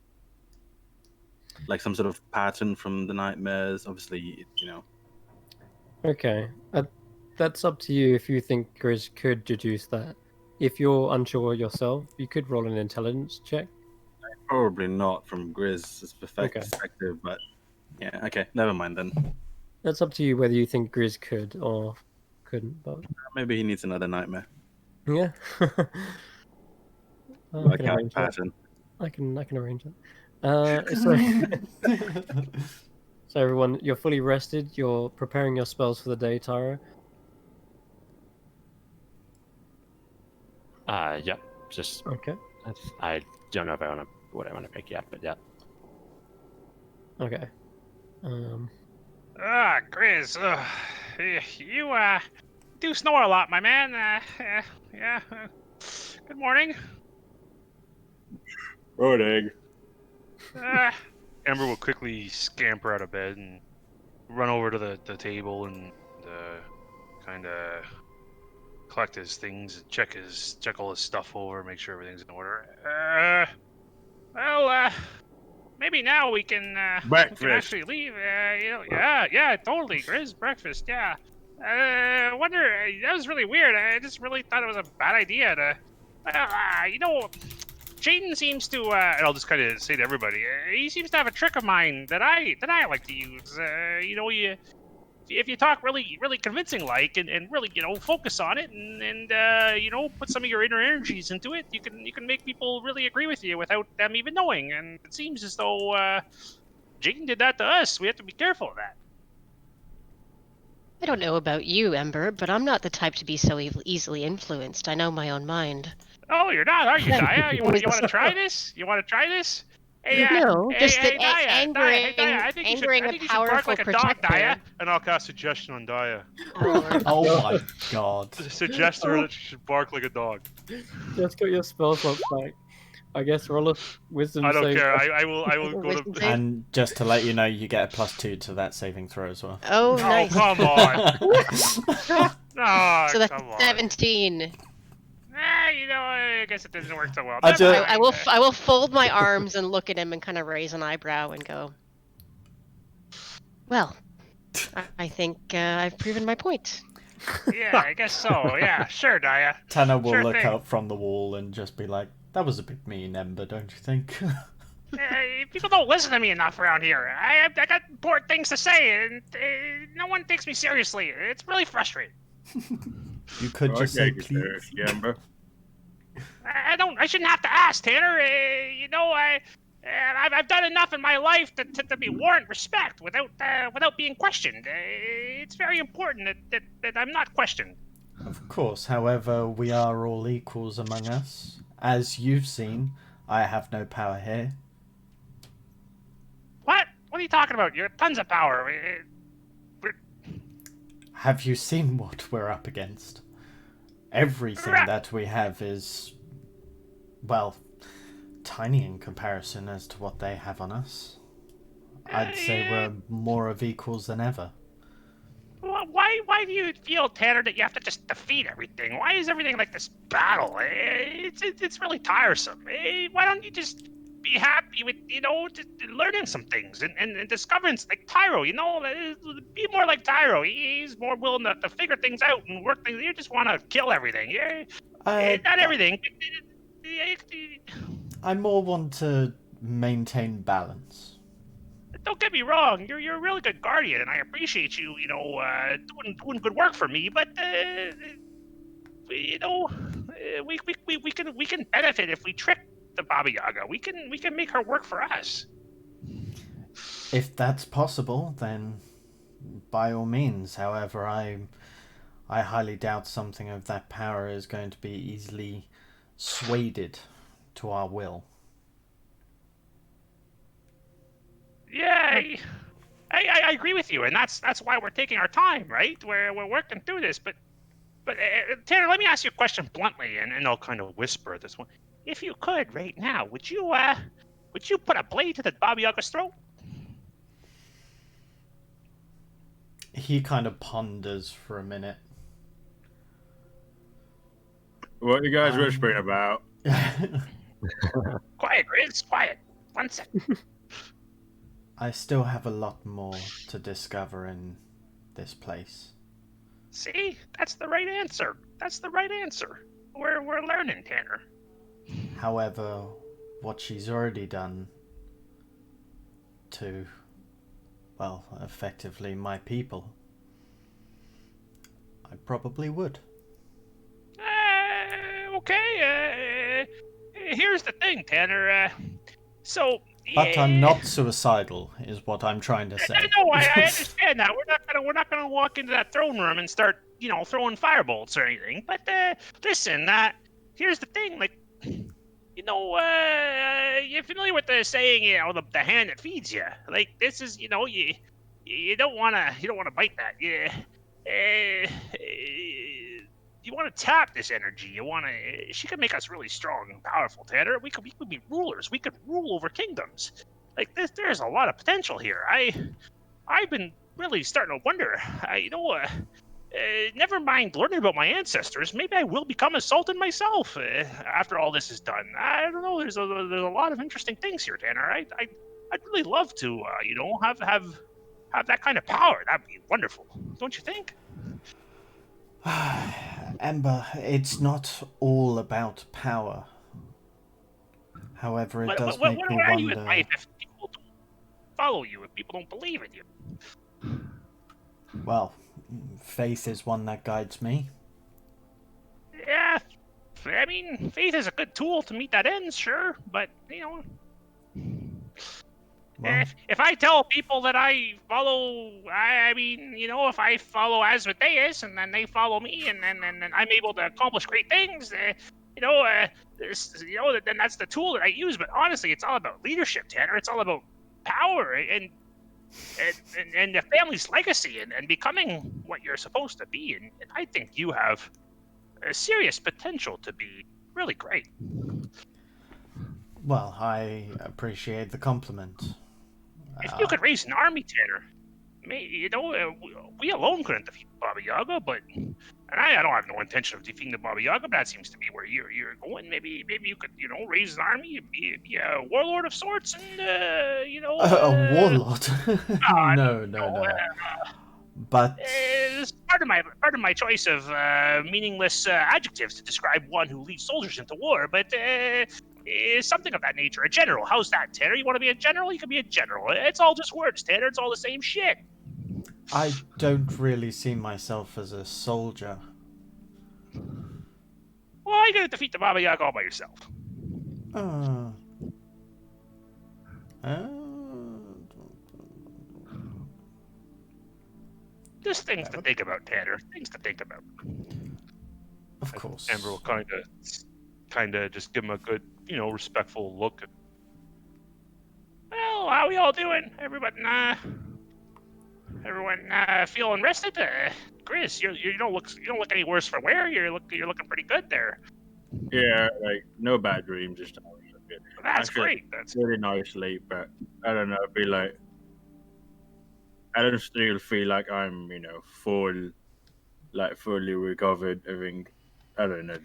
G: Like some sort of pattern from the nightmares, obviously,
A: Okay. That's up to you if you think Grizz could deduce that. If you're unsure yourself, you could roll an intelligence check.
G: Probably not from Grizz's
A: Okay.
G: perspective, but yeah, okay, never mind then.
A: That's up to you whether you think Grizz could or couldn't, but
G: Maybe he needs another nightmare.
A: yeah. I
G: Like
A: can
G: that
A: arrange that.
G: pattern.
A: I can arrange that. So everyone, you're fully rested. You're preparing your spells for the day, Tyro.
B: Yep. Just
A: Okay.
B: I don't know if what I want to pick yet, but yeah.
A: Okay.
C: Grizz, you do snore a lot, my man. Yeah. Good morning.
G: Road egg.
D: Amber will quickly scamper out of bed and run over to the table and kind of collect his things, check all his stuff over, make sure everything's in order. Well, maybe now we can actually leave. Yeah, totally, Grizz, breakfast. Yeah. Wonder, that was really weird. I just really thought it was a bad idea to. Jaden seems to, and I'll just kind of say to everybody, he seems to have a trick of mine that I like to use. If you talk really, really convincing like, and really, focus on it, and put some of your inner energies into it, you can make people really agree with you without them even knowing. And it seems as though Jaden did that to us. We have to be careful of that.
E: I don't know about you, Ember, but I'm not the type to be so easily influenced. I know my own mind.
C: Oh, you're not, are you, Daya? You want to try this? You want to try this? Hey,
E: No, just
C: hey,
E: that
C: Daya,
E: angering,
C: Daya, I think
E: angering
C: you
E: a
C: should bark
E: powerful
C: like a dog,
E: protector.
C: Daya.
D: And I'll cast suggestion on Daya.
F: Oh my god.
D: Suggest to her that she should bark like a dog.
A: Just got your spell slots back. I guess roll a wisdom
D: I don't
A: save.
D: care. I will go
E: Wisdom
D: to.
E: save?
F: And just to let you know, you get a +2 to that saving throw as well.
E: Oh,
C: Oh,
E: nice.
C: come on. No,
E: So that's
C: come on.
E: 17.
C: I guess it didn't work so well.
F: I
C: That's
F: just-
C: fine.
E: I will fold my arms and look at him and kind of raise an eyebrow and go, well, I think I've proven my point.
C: Yeah, I guess so. Yeah, sure, Daya.
F: Tanner will
C: Sure
F: look
C: thing.
F: up from the wall and just be like, That was a bit mean, Ember, don't you think?
C: People don't listen to me enough around here. I got important things to say, and no one takes me seriously. It's really frustrating.
F: You could just say please.
G: Amber.
C: I shouldn't have to ask, Tanner. I've done enough in my life to be warrant respect without being questioned. It's very important that I'm not questioned.
F: Of course, however, we are all equals among us. As you've seen, I have no power here.
C: What? What are you talking about? You have tons of power.
F: Have you seen what we're up against? Everything that we have is, well, tiny in comparison as to what they have on us. I'd say we're more of equals than ever.
C: Why do you feel, Tanner, that you have to just defeat everything? Why is everything like this battle? It's really tiresome. Why don't you just be happy with, just learning some things and discovering, like Tyro, be more like Tyro. He's more willing to figure things out and work things. You just want to kill everything. Not everything.
F: I more want to maintain balance.
C: Don't get me wrong, you're a really good guardian, and I appreciate you, doing good work for me. But we can benefit if we trick the Baba Yaga. We can make her work for us.
F: If that's possible, then by all means. However, I highly doubt something of that power is going to be easily swayed to our will.
C: Yeah, I agree with you, and that's why we're taking our time, right? We're working through this. But Tanner, let me ask you a question bluntly, and I'll kind of whisper this one. If you could right now, would you put a blade to the Baba Yaga's throat?
F: He kind of ponders for a minute.
G: What you guys whispering about?
C: Quiet, Grizz, quiet. 1 second.
F: I still have a lot more to discover in this place.
C: See, that's the right answer. That's the right answer. We're learning, Tanner.
F: However, what she's already done to, well, effectively my people, I probably would.
C: Okay. Here's the thing, Tanner.
F: But I'm not suicidal, is what I'm trying to say.
C: No, I understand that. We're not gonna walk into that throne room and start, throwing firebolts or anything. But listen, here's the thing. Like, you're familiar with the saying, the hand that feeds you. Like, this is, you don't wanna bite that. You want to tap this energy. She could make us really strong and powerful, Tanner. We could be rulers. We could rule over kingdoms. Like this, there's a lot of potential here. I've been really starting to wonder. Never mind learning about my ancestors. Maybe I will become a sultan myself after all this is done. I don't know. There's a lot of interesting things here, Tanner. I'd really love to, have that kind of power. That'd be wonderful, don't you think?
F: Ember, it's not all about power. However, it does make me
C: what are you
F: wonder.
C: in life if people don't follow you, if people don't believe in you?
F: Well, faith is one that guides me.
C: Yeah, I mean, faith is a good tool to meet that end, sure, but
F: Well,
C: if I tell people that I follow, if I follow Asmodeus and then they follow me and then I'm able to accomplish great things, then that's the tool that I use. But honestly, it's all about leadership, Tanner. It's all about power and the family's legacy and becoming what you're supposed to be. And I think you have a serious potential to be really great.
F: well, I appreciate the compliment.
C: If you could raise an army, Tanner, we alone couldn't defeat Baba Yaga, and I don't have no intention of defeating the Baba Yaga, but that seems to be where you're going. Maybe you could, raise an army, be a warlord of sorts, and,
F: a warlord? No. But
C: It's part of my choice of meaningless adjectives to describe one who leads soldiers into war, but is something of that nature. A general. How's that, Tanner? You want to be a general? You can be a general. It's all just words, Tanner. It's all the same shit.
F: I don't really see myself as a soldier.
C: Well, you're gonna defeat the Baba Yaga all by yourself.
F: Uh, uh,
C: Just things to think about, Tanner. Things to think about.
F: of course.
D: Amber will kind of just give him a good, respectful look.
C: Well, how we all doing? Everyone feeling rested? Chris, you don't look any worse for wear. You're looking pretty good there.
G: Yeah, like no bad dreams this time.
C: That's
G: Actually,
C: great. That's
G: really nice sleep, but I don't know. I don't still feel like I'm, fully recovered. I don't know.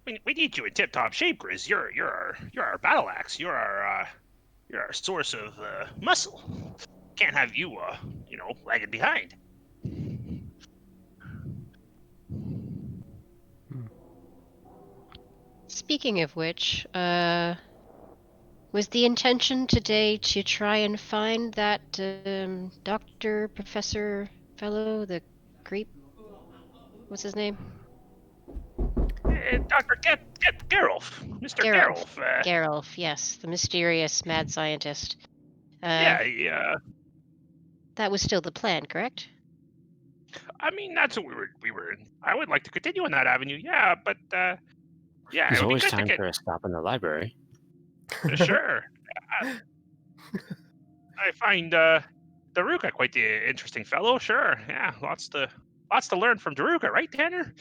C: we need you in tip-top shape, Chris. You're our battle axe. You're our source of muscle. Can't have you lagging behind.
E: Speaking of which, was the intention today to try and find that doctor, professor fellow, the creep? What's his name?
C: Dr. Gerolf, Mr.
E: Gerolf.
C: Gerolf.
E: Gerolf, yes, the mysterious mad scientist.
C: Yeah.
E: That was still the plan, correct?
C: I mean, that's what we were. I would like to continue on that avenue. Yeah, but yeah,
B: There's
C: it would be
B: always
C: good to
B: time
C: get
B: for a stop in the library.
C: sure. I find Daruka quite the interesting fellow. Sure, yeah, lots to learn from Daruka, right, Tanner?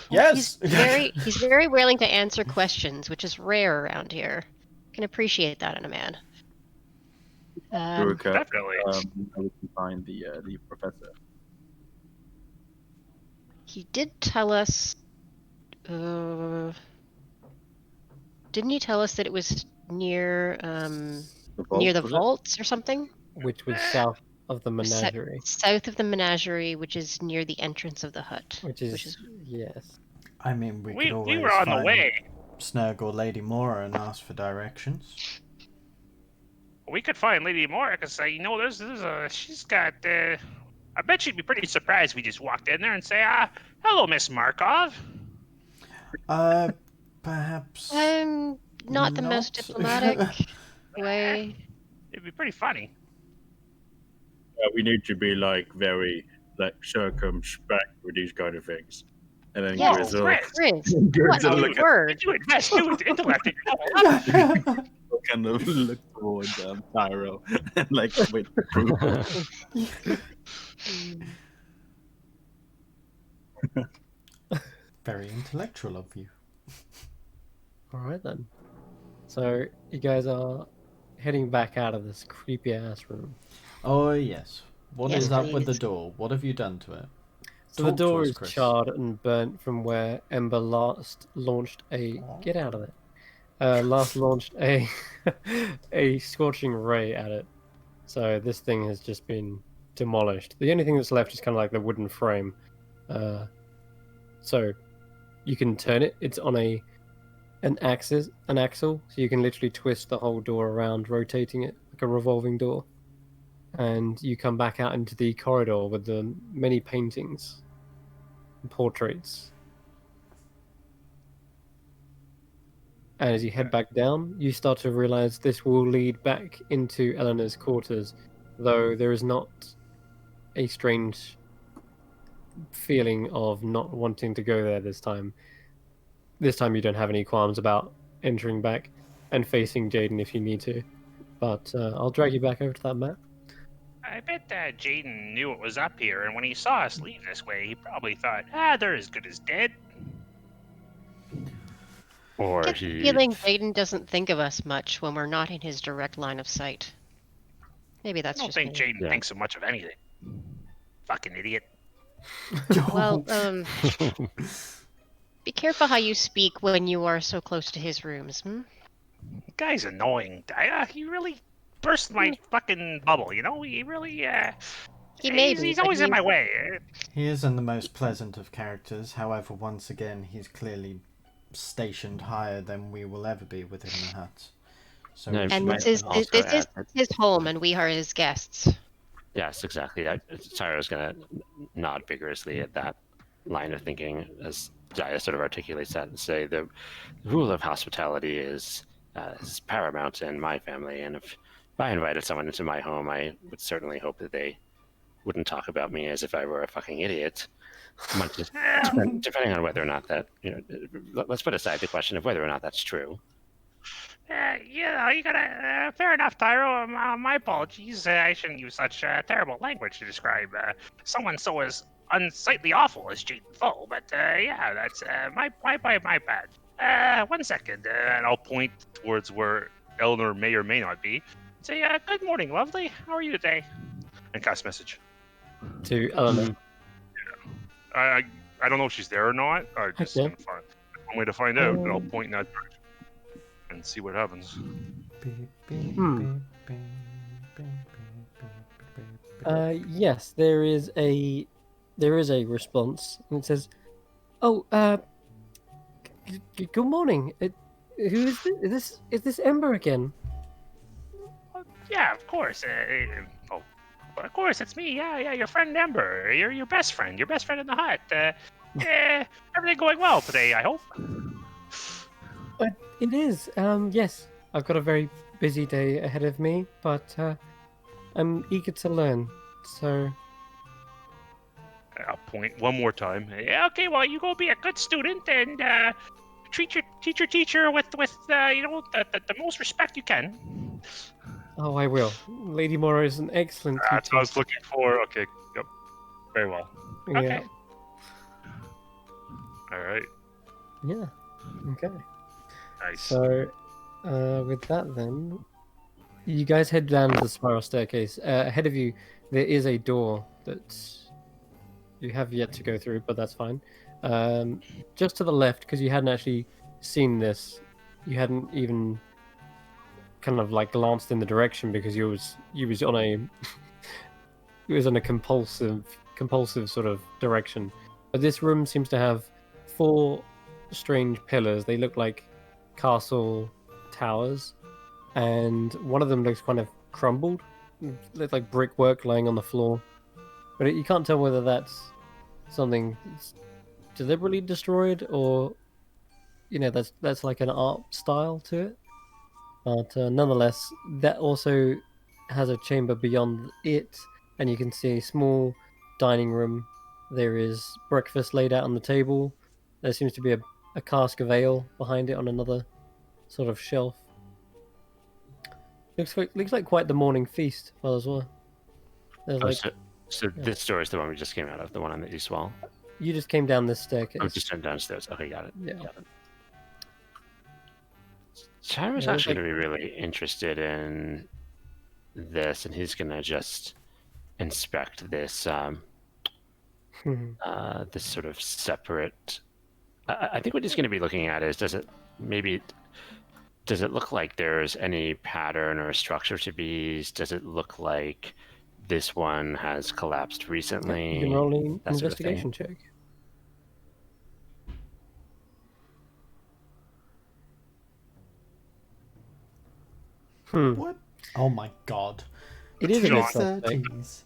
F: Yes.
E: He's very willing to answer questions, which is rare around here. Can appreciate that in a man.
G: Ruka,
C: Definitely.
G: I would find the professor.
E: He did tell us. Didn't he tell us that it was near near the
G: was it?
E: vaults or something?
A: Which was south of the menagerie.
E: South of the menagerie, which is near the entrance of the hut.
A: Which is yes.
F: I mean, we
C: We
F: could always
C: were on
F: find
C: the way.
F: Snurg or Lady Mora and ask for directions.
C: We could find Lady Mora because she's got. I bet she'd be pretty surprised if we just walked in there and say, hello, Miss Markov.
F: Perhaps.
E: Not the most diplomatic way.
C: It'd be pretty funny.
G: We need to be very circumspect with these kind of things. And then
E: Yes,
G: Grizzle
E: Chris,
G: Grizzle
E: what
G: look
E: a word.
C: You invest too into intellect.
G: kind of look towards Tyro and with approval.
F: Very intellectual of you.
A: All right then. So you guys are heading back out of this creepy ass room.
F: Oh yes. What
E: Yes,
F: is up with the
E: please.
F: door? What have you done to it?
A: So the
F: Talk to
A: door
F: us,
A: is
F: Chris.
A: charred and burnt from where Ember last launched a get out of it. Last launched a a scorching ray at it. So this thing has just been demolished. The only thing that's left is kind of like the wooden frame. So you can turn it. It's on an axle, so you can literally twist the whole door around, rotating it like a revolving door. And you come back out into the corridor with the many paintings and portraits. And as you head back down, you start to realize this will lead back into Eleanor's quarters, though there is not a strange feeling of not wanting to go there this time. This time you don't have any qualms about entering back and facing Jaden if you need to. But I'll drag you back over to that map.
C: I bet Jaden knew it was up here, and when he saw us leave this way, he probably thought, they're as good as dead.
B: Or
E: Get the feeling Jaden doesn't think of us much when we're not in his direct line of sight. Maybe
C: I
E: that's
C: don't
E: just
C: think
E: me.
C: Jaden thinks so much of anything. Fucking idiot.
E: Well, be careful how you speak when you are so close to his rooms.
C: The guy's annoying. He really burst my fucking bubble. You know, he really
E: He may be,
C: he's
E: but
C: always in
E: he-
C: my way.
F: He isn't the most pleasant of characters. However, once again, he's clearly stationed higher than we will ever be within the hut. So
B: No,
F: we
B: you
F: should
E: And
B: might
F: let
E: this is
F: him-
B: also
E: this is
B: add that-
E: his home, and we are his guests.
B: Yes, exactly. Tyro's going to nod vigorously at that line of thinking as Jaya sort of articulates that and say the rule of hospitality is paramount in my family, and if I invited someone into my home, I would certainly hope that they wouldn't talk about me as if I were a fucking idiot. Depending on whether or not that, let's put aside the question of whether or not that's true.
C: You gotta. Fair enough, Tyro. My apologies. I shouldn't use such terrible language to describe someone so as unsightly awful as Jaden Foe. But yeah, that's my bad. 1 second, and I'll point towards where Eleanor may or may not be. Say, good morning, lovely. How are you today? And cast message.
A: To Eleanor.
C: I don't know if she's there or not. I just
A: Okay.
C: gonna find one way to find out, and I'll point in that direction and see what happens.
A: Yes, there is a response, and it says, "Oh, good morning. Who is this? Is this Ember again?"
C: Yeah, of course. Of course, it's me. Yeah, your friend Ember. You're your best friend in the hut. Everything going well today, I hope.
A: It is. Yes, I've got a very busy day ahead of me, but I'm eager to learn. So,
C: I'll point one more time. Yeah, okay, well, you go be a good student and treat your teacher with the most respect you can.
A: oh, I will. Lady Mora is an excellent
C: That's what I
A: teacher.
C: was looking for. Okay, yep, very well. Okay.
A: Yeah.
C: All right.
A: Yeah. Okay.
C: Nice.
A: So, with that, then, you guys head down the spiral staircase. Ahead of you, there is a door that you have yet to go through, but that's fine. Just to the left, because you hadn't actually seen this, you hadn't even kind of like glanced in the direction because you was on a it was on a compulsive sort of direction. But this room seems to have 4 strange pillars. They look like castle towers, and one of them looks kind of crumbled. It looks like brickwork lying on the floor, but you can't tell whether that's something that's deliberately destroyed or that's like an art style to it. But nonetheless, that also has a chamber beyond it, and you can see a small dining room. There is breakfast laid out on the table. There seems to be a cask of ale behind it on another sort of shelf. Looks like quite the morning feast, well as well. There's
B: Oh,
A: like
B: so this door is the one we just came out of, the one on the east wall.
A: you just came down this staircase.
B: Oh, just went downstairs. Okay, got it.
A: Yeah.
B: Got it. Tyro's
A: Yeah, it was
B: actually going to be really interested in this, and he's going to just inspect this this sort of separate. I think what he's going to be looking at is does it look like there's any pattern or structure to these? Does it look like this one has collapsed recently?
A: You can roll an
B: that sort of thing.
A: investigation check.
F: What? Oh my god.
A: It is a bit
C: John.
A: suspect.
F: 30s.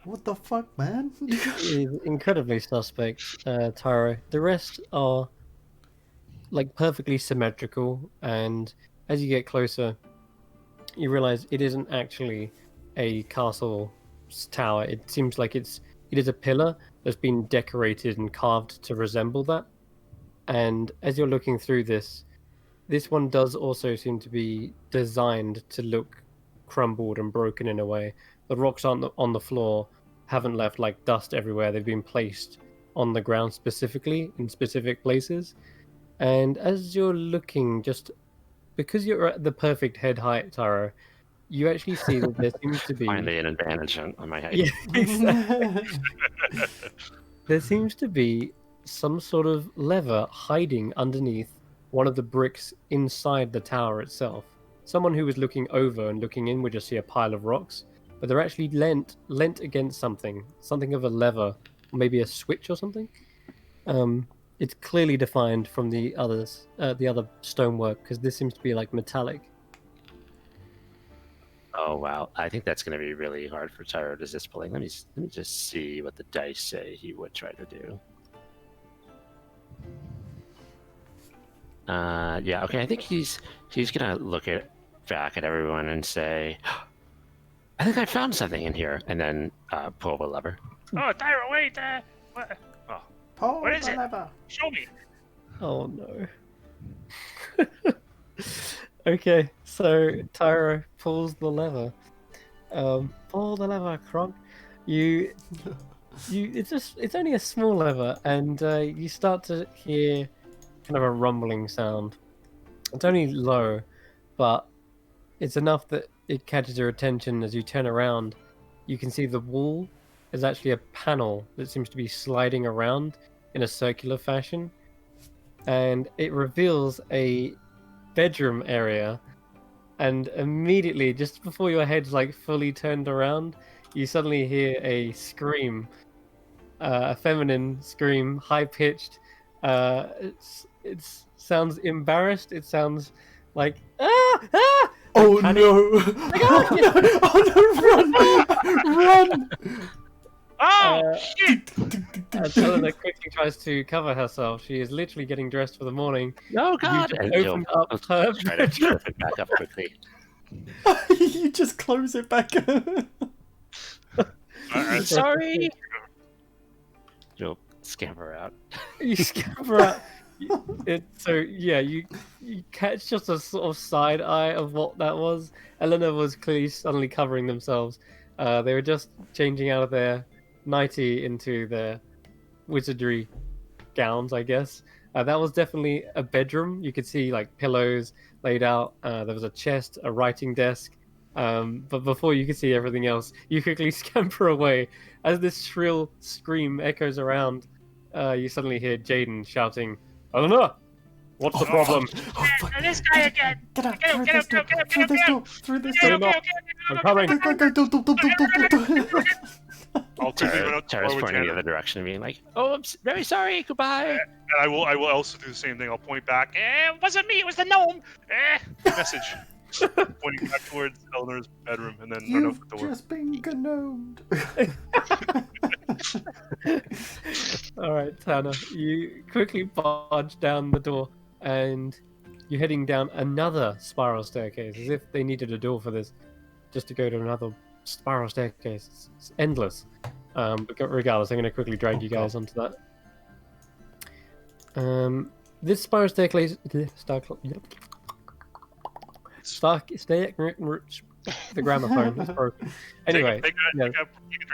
F: What the fuck, man?
A: It is incredibly suspect, Tyro. The rest are like perfectly symmetrical, and as you get closer, you realize it isn't actually a castle tower. It seems like it is a pillar that's been decorated and carved to resemble that. And as you're looking through this one does also seem to be designed to look crumbled and broken in a way. The rocks on the floor haven't left like dust everywhere. They've been placed on the ground specifically in specific places. And as you're looking, just because you're at the perfect head height, Taro, you actually see that there seems to be
B: Finally, an advantage on my height.
A: yeah, exactly. There seems to be some sort of lever hiding underneath one of the bricks inside the tower itself. someone who was looking over and looking in would just see a pile of rocks, but they're actually lent against something of a lever, maybe a switch or something. It's clearly defined from the other stonework, because this seems to be like metallic.
B: Oh wow, I think that's going to be really hard for Tyro to just pulling. Let me just see what the dice say he would try to do. Yeah, okay. I think he's gonna look back at everyone and say, "I think I found something in here," and then pull the lever.
C: Oh, Tyro, wait. What? Oh,
F: Pull
C: What is
F: the
C: it?
F: lever.
C: show me.
A: Oh no. Okay, so Tyro pulls the lever. Pull the lever, Kronk. It's only a small lever, and you start to hear kind of a rumbling sound. It's only low, but it's enough that it catches your attention. As you turn around, you can see the wall is actually a panel that seems to be sliding around in a circular fashion, and it reveals a bedroom area. And immediately, just before your head's like fully turned around, you suddenly hear a scream, a feminine scream, high pitched. It sounds embarrassed. It sounds like
F: Oh
A: panic.
F: no! Oh no! Run!
C: Oh,
A: Uh,
C: shit!
A: Helena quickly tries to cover herself. She is literally getting dressed for the morning.
B: Oh
A: You
B: God!
A: just
B: And
A: opened up her
B: try to
A: bedroom.
B: flip it back up quickly.
F: You just close it back.
B: Sorry. You'll scamper out.
A: You scamper out. You catch just a sort of side eye of what that was. Eleanor was clearly suddenly covering themselves. They were just changing out of their nightie into their wizardry gowns, I guess. That was definitely a bedroom. You could see like pillows laid out. There was a chest, a writing desk. But before you could see everything else, you quickly scamper away. As this shrill scream echoes around, you suddenly hear Jaden shouting, "Eleanor, what's the problem?"
F: Oh, fuck.
C: This guy again.
F: Get out!
C: Get him,
F: Through
C: get
F: this door!
C: him, get him,
F: Through
C: get
F: this
C: him,
F: door! Through this
C: Okay,
F: door!
C: okay, okay.
A: I'm coming.
F: Go! Go!
D: I'll quickly run out the
B: Tara's
D: door with
B: pointing the
D: Tanner,
B: other direction, being like, "Oh, I'm very sorry. Goodbye."
D: and I will also do the same thing. I'll point back.
C: It wasn't me, it was the gnome.
D: Message. Pointing back towards Eleanor's bedroom, and then run out
F: You've
D: the door.
F: just been gnomed.
A: All right, Tanner, you quickly barge down the door, and you're heading down another spiral staircase, as if they needed a door for this, just to go to another spiral staircase. It's endless. But regardless, I'm going to quickly drag you guys onto that. This spiral staircase, the gramophone is broken. Anyway,
D: take
A: yeah.
D: a drink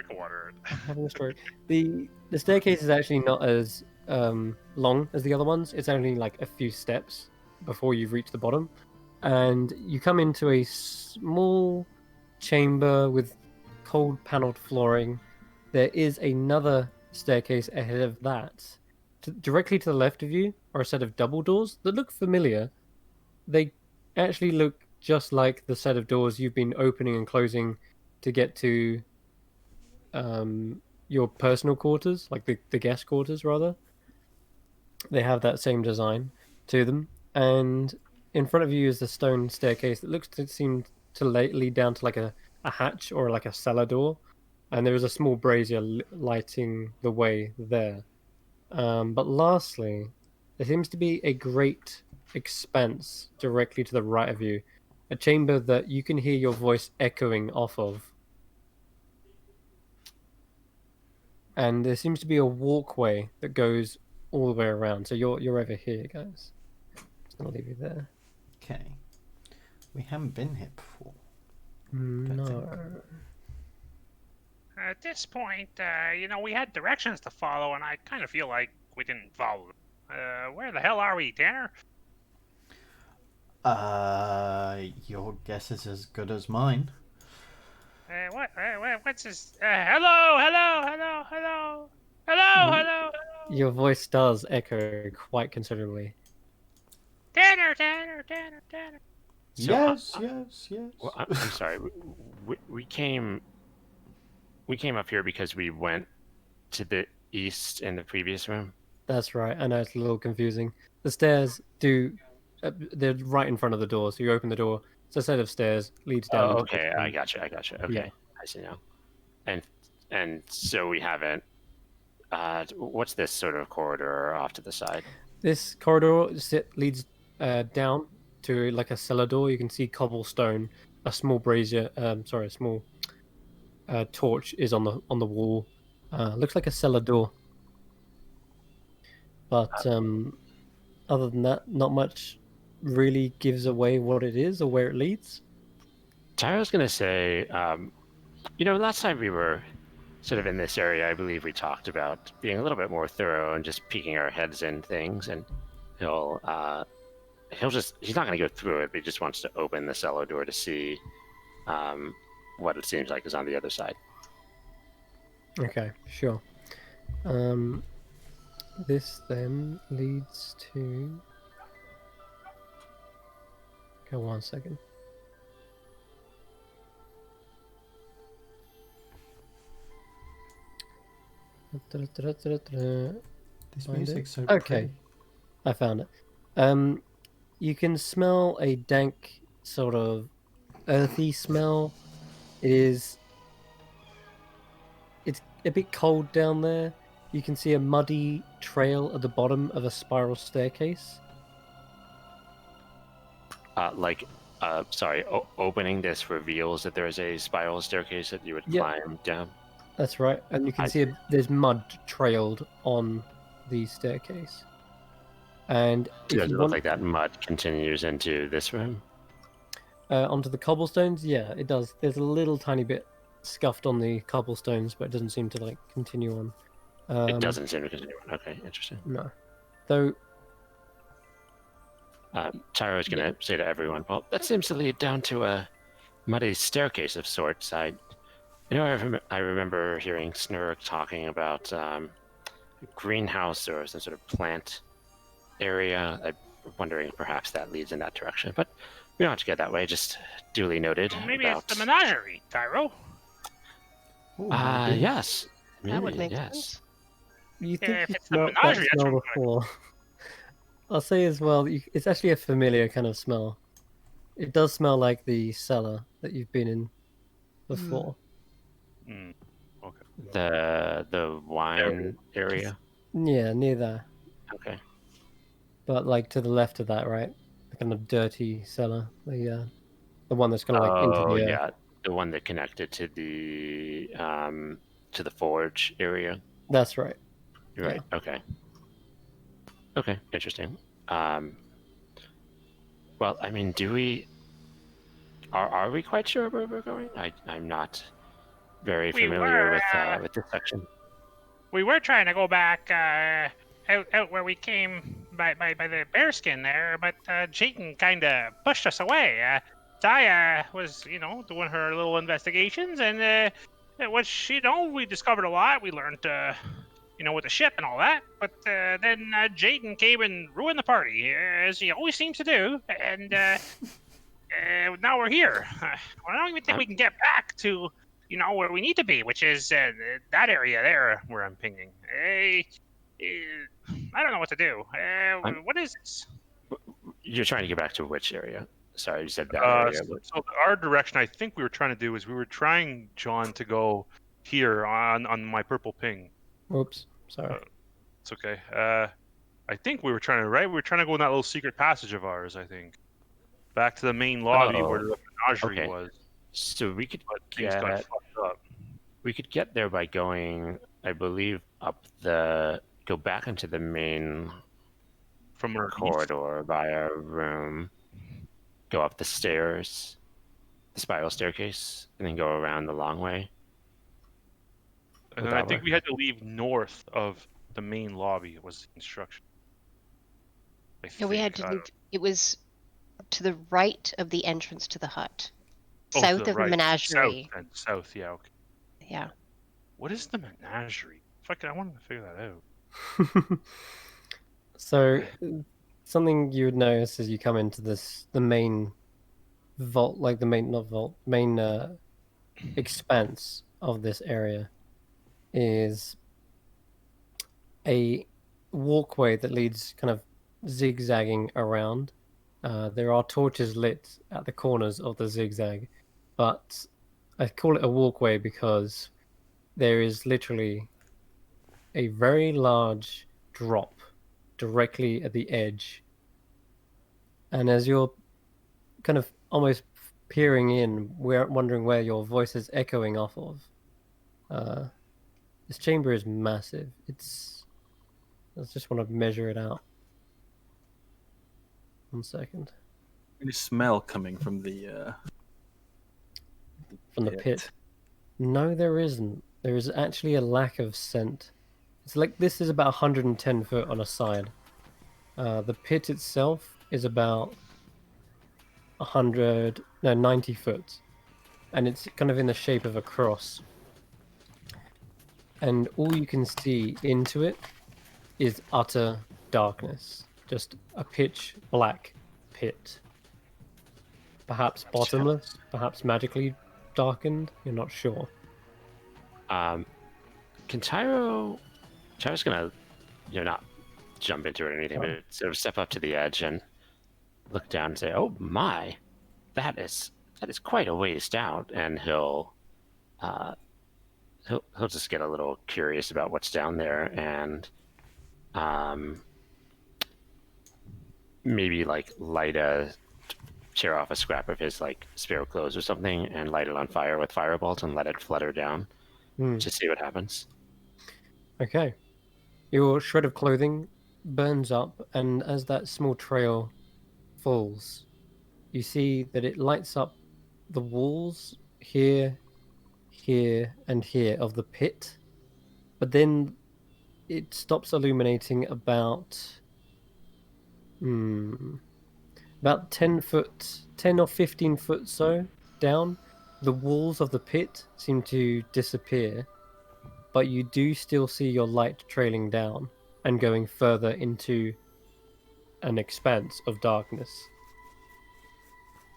D: of water.
A: Having a stroke. The staircase is actually not as long as the other ones. It's only like a few steps before you've reached the bottom, and you come into a small chamber with cold paneled flooring. There is another staircase ahead of that. Directly to the left of you are a set of double doors that look familiar. They actually look just like the set of doors you've been opening and closing to get to your personal quarters, like the guest quarters, rather. They have that same design to them. And in front of you is the stone staircase that looks to seem to lead down to like a hatch or like a cellar door. And there is a small brazier lighting the way there. But lastly, there seems to be a great expanse directly to the right of you, a chamber that you can hear your voice echoing off of. And there seems to be a walkway that goes all the way around. So you're over here, guys. Just gonna leave you there.
F: Okay. We haven't been here before.
A: No.
C: At this point, we had directions to follow, and I kind of feel like we didn't follow them. Where the hell are we, Tanner?
F: Your guess is as good as mine.
C: What's this? Hello.
A: Your voice does echo quite considerably.
C: Tanner.
B: So,
F: yes, yes.
B: well, I'm sorry. We came up here because we went to the east in the previous room.
A: That's right. I know it's a little confusing. The stairs they're right in front of the door. So you open the door. It's a set of stairs leads down
B: Oh,
A: into this
B: okay. I
A: room.
B: gotcha.
A: Yeah.
B: Okay, I see now. And so we haven't. What's this sort of corridor off to the side?
A: This corridor leads down to like a cellar door. You can see cobblestone. A small brazier. A small torch is on the wall. Looks like a cellar door. But other than that, not much really gives away what it is or where it leads.
B: Tyro's gonna say, last time we were sort of in this area, I believe we talked about being a little bit more thorough and just peeking our heads in things, and he'll he's not gonna go through it, but he just wants to open the cellar door to see what it seems like is on the other side.
A: Okay, sure. This then leads to. Go 1 second.
F: This
A: Find
F: music's so
A: Okay.
F: pretty.
A: I found it. You can smell a dank, sort of earthy smell. It's a bit cold down there. You can see a muddy trail at the bottom of a spiral staircase.
B: Opening this reveals that there is a spiral staircase that you would
A: Yep.
B: climb down.
A: That's right, and you can see there's mud trailed on the staircase. And if
B: Does
A: you
B: it
A: want
B: look like that mud continues into this room?
A: onto the cobblestones, yeah, it does. There's a little tiny bit scuffed on the cobblestones, but it doesn't seem to like continue on.
B: It doesn't seem to continue. Okay, interesting.
A: No. Though
B: Tyro's going to say to everyone, well, that seems to lead down to a muddy staircase of sorts. I remember hearing Snurk talking about a greenhouse or some sort of plant area. I'm wondering if perhaps that leads in that direction. But we don't have to get that way, just duly noted.
C: Well, maybe it's the menagerie, Tyro.
F: Ooh, maybe.
B: Yes.
E: That would
B: Maybe,
E: make
B: yes.
E: sense.
A: you
C: Yeah,
A: think
C: if
A: you
C: it's the
A: smelled that
C: menagerie, that's
A: smell
C: what I'm
A: before. I'll say as well, it's actually a familiar kind of smell. It does smell like the cellar that you've been in before.
D: Mm. Okay.
B: The wine area.
A: Yeah, near there.
B: Okay.
A: But like to the left of that, right? The kind of dirty cellar. The one that's kind of like into the
B: yeah, the one that connected to the forge area.
A: That's right.
B: Right. Yeah. Okay. Okay. Interesting. Well, I mean, are we quite sure where we're going? I'm not very familiar with this section.
C: We were trying to go back out where we came by the bearskin there, but Jayden kind of pushed us away. Taya was, doing her little investigations, and which, we discovered a lot. We learned, with the ship and all that. But then Jayden came and ruined the party, as he always seems to do. And now we're here. I don't even think we can get back to, where we need to be, which is that area there where I'm pinging. I don't know what to do. What is this?
B: You're trying to get back to which area? Sorry, you said that area.
D: So our direction, I think we were trying to do is we were trying, John, to go here on my purple ping.
A: Oops, sorry.
D: It's okay. I think we were trying to, right? We were trying to go in that little secret passage of ours, I think. Back to the main lobby where the menagerie was.
B: So we could
D: Things got fucked up.
B: We could get there by going, I believe, go back into the main
D: from our
B: corridor by our room, go up the stairs, the spiral staircase, and then go around the long way.
D: And then I think we had to leave north of the main lobby was the instruction.
E: No, we had to leave. It was to the right of the entrance to the hut.
D: Oh,
E: South
D: the
E: of the menagerie.
D: South, yeah, okay.
E: Yeah.
D: What is the menagerie? I wanted to figure that out.
A: So, something you would notice as you come into the main vault, like the main, not vault, main expanse of this area is a walkway that leads kind of zigzagging around. There are torches lit at the corners of the zigzag, but I call it a walkway because there is literally a very large drop directly at the edge. And as you're kind of almost peering in, we're wondering where your voice is echoing off of. This chamber is massive. I just want to measure it out. 1 second.
G: Any smell coming from the
A: From the pit. No, there isn't. There is actually a lack of scent. It's like this is about 110 foot on a side. The pit itself is about 90 foot. And it's kind of in the shape of a cross. And all you can see into it is utter darkness. Just a pitch black pit. Perhaps bottomless, perhaps magically darkened, you're not sure.
B: Can Tyro's gonna, not jump into it or anything, but sort of step up to the edge and look down and say, "Oh my, that is quite a ways down." And he'll just get a little curious about what's down there, and maybe like tear off a scrap of his like spare clothes or something and light it on fire with firebolts and let it flutter down to see what happens.
A: Okay. Your shred of clothing burns up, and as that small trail falls, you see that it lights up the walls here, here, and here of the pit, but then it stops illuminating about 10 or 15 foot so down. The walls of the pit seem to disappear, but you do still see your light trailing down and going further into an expanse of darkness.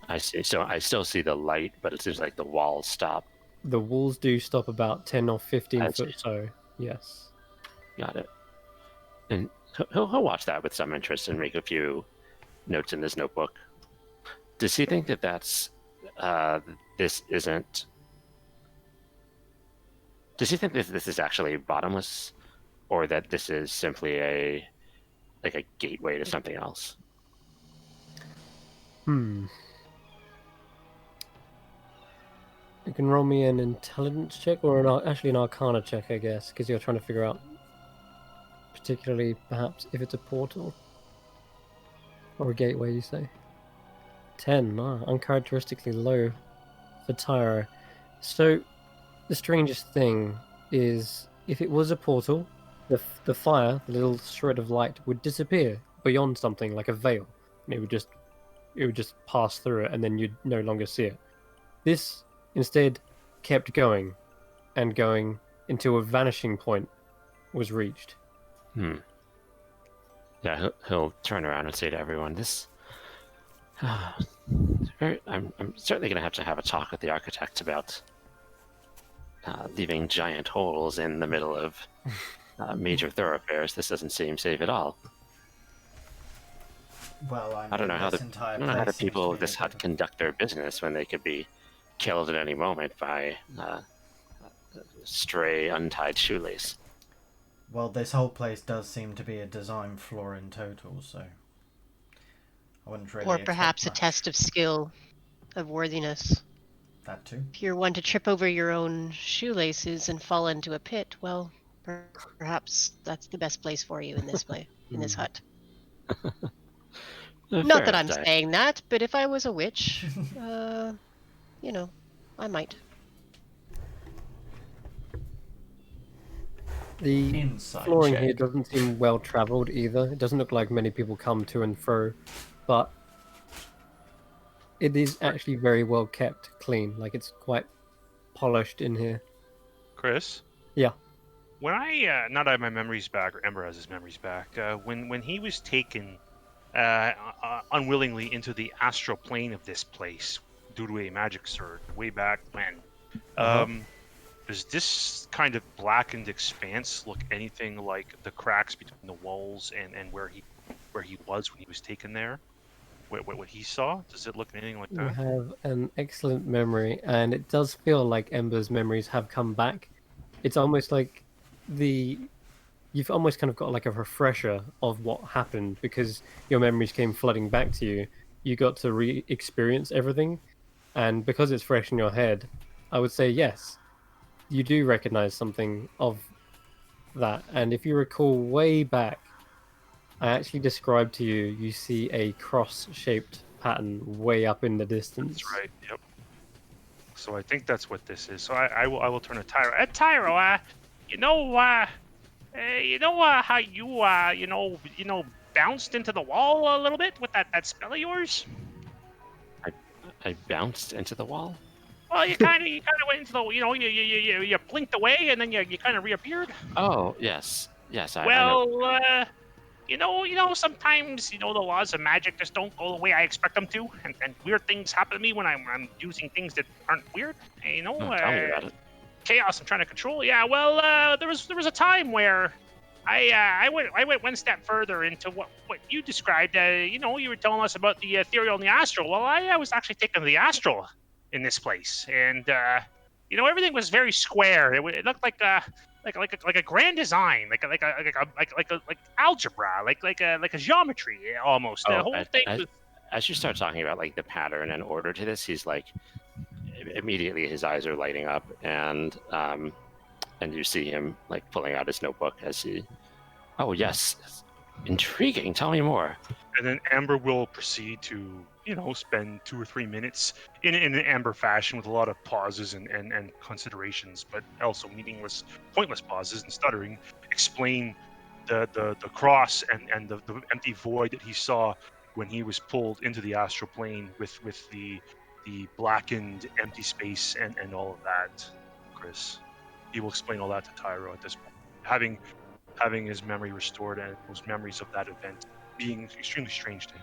B: I see. So I still see the light, but it seems like the walls stop.
A: The walls do stop about 10 or 15
B: I
A: foot
B: see.
A: so, yes.
B: Got it. And he'll watch that with some interest and make a few notes in his notebook. Does he think that this isn't? Does he think that this is actually bottomless, or that this is simply a gateway to something else?
A: You can roll me an intelligence check, or actually an arcana check, I guess, because you're trying to figure out, particularly perhaps if it's a portal or a gateway, you say. 10, uncharacteristically low for Tyro. So the strangest thing is, if it was a portal, the fire, the little shred of light, would disappear beyond something like a veil, and it would just pass through it, and then you'd no longer see it. This instead kept going and going until a vanishing point was reached.
B: Yeah, he'll turn around and say to everyone, "This, I'm certainly going to have a talk with the architect about leaving giant holes in the middle of major thoroughfares. This doesn't seem safe at all."
F: Well,
B: I don't know how the people of this hut conduct their business when they could be killed at any moment by a stray untied shoelace.
F: Well, this whole place does seem to be a design flaw in total, so I wouldn't really.
E: Or
F: expect
E: perhaps a
F: much.
E: test of skill, of worthiness.
F: That too.
E: If you're one to trip over your own shoelaces and fall into a pit, well, perhaps that's the best place for you in this in this hut. Not that I'm saying that, but if I was a witch, I might.
A: The
F: Inside
A: flooring
F: check.
A: here doesn't seem well traveled either. It doesn't look like many people come to and fro, but it is actually very well kept, clean. Like, it's quite polished in here.
C: Chris?
A: Yeah.
C: When I, now that I have my memories back, or Ember has his memories back, when he was taken unwillingly into the astral plane of this place,
D: due to a magic surge way back when.
F: Uh-huh.
D: Does this kind of blackened expanse look anything like the cracks between the walls and where he was when he was taken there? What he saw? Does it look anything like
A: You
D: that?
A: have an excellent memory, and it does feel like Ember's memories have come back. It's almost like you've almost kind of got like a refresher of what happened because your memories came flooding back to you. You got to re-experience everything, and because it's fresh in your head, I would say yes, you do recognize something of that. And if you recall way back, I actually described to you, you see a cross-shaped pattern way up in the distance.
D: That's right. Yep. So I think that's what this is. So I will turn to Tyro. Tyro, you know, how you bounced into the wall a little bit with that spell of yours?
B: I bounced into the wall.
D: Well, you kind of went into the, you blinked away and then you kind of reappeared.
B: Oh, yes. Yes, I know.
D: Well, sometimes the laws of magic just don't go the way I expect them to, and weird things happen to me when I'm using things that aren't weird. And,
B: Tell me about it.
D: chaos I'm trying to control. Yeah, well, there was a time where I went one step further into what you described. You were telling us about the ethereal and the astral. Well, I was actually taking the astral in this place, and everything was very square. It looked like a grand design, like algebra, like a geometry almost. The whole thing was.
B: As you start talking about like the pattern and order to this, he's like immediately his eyes are lighting up, and you see him like pulling out his notebook as he. Oh yes, intriguing. Tell me more.
D: And then Amber will proceed to, spend 2 or 3 minutes in an Amber fashion with a lot of pauses and considerations, but also meaningless, pointless pauses and stuttering, explain the cross and the empty void that he saw when he was pulled into the astral plane with the blackened empty space and all of that, Chris. He will explain all that to Tyro at this point, having his memory restored and those memories of that event being extremely strange to him.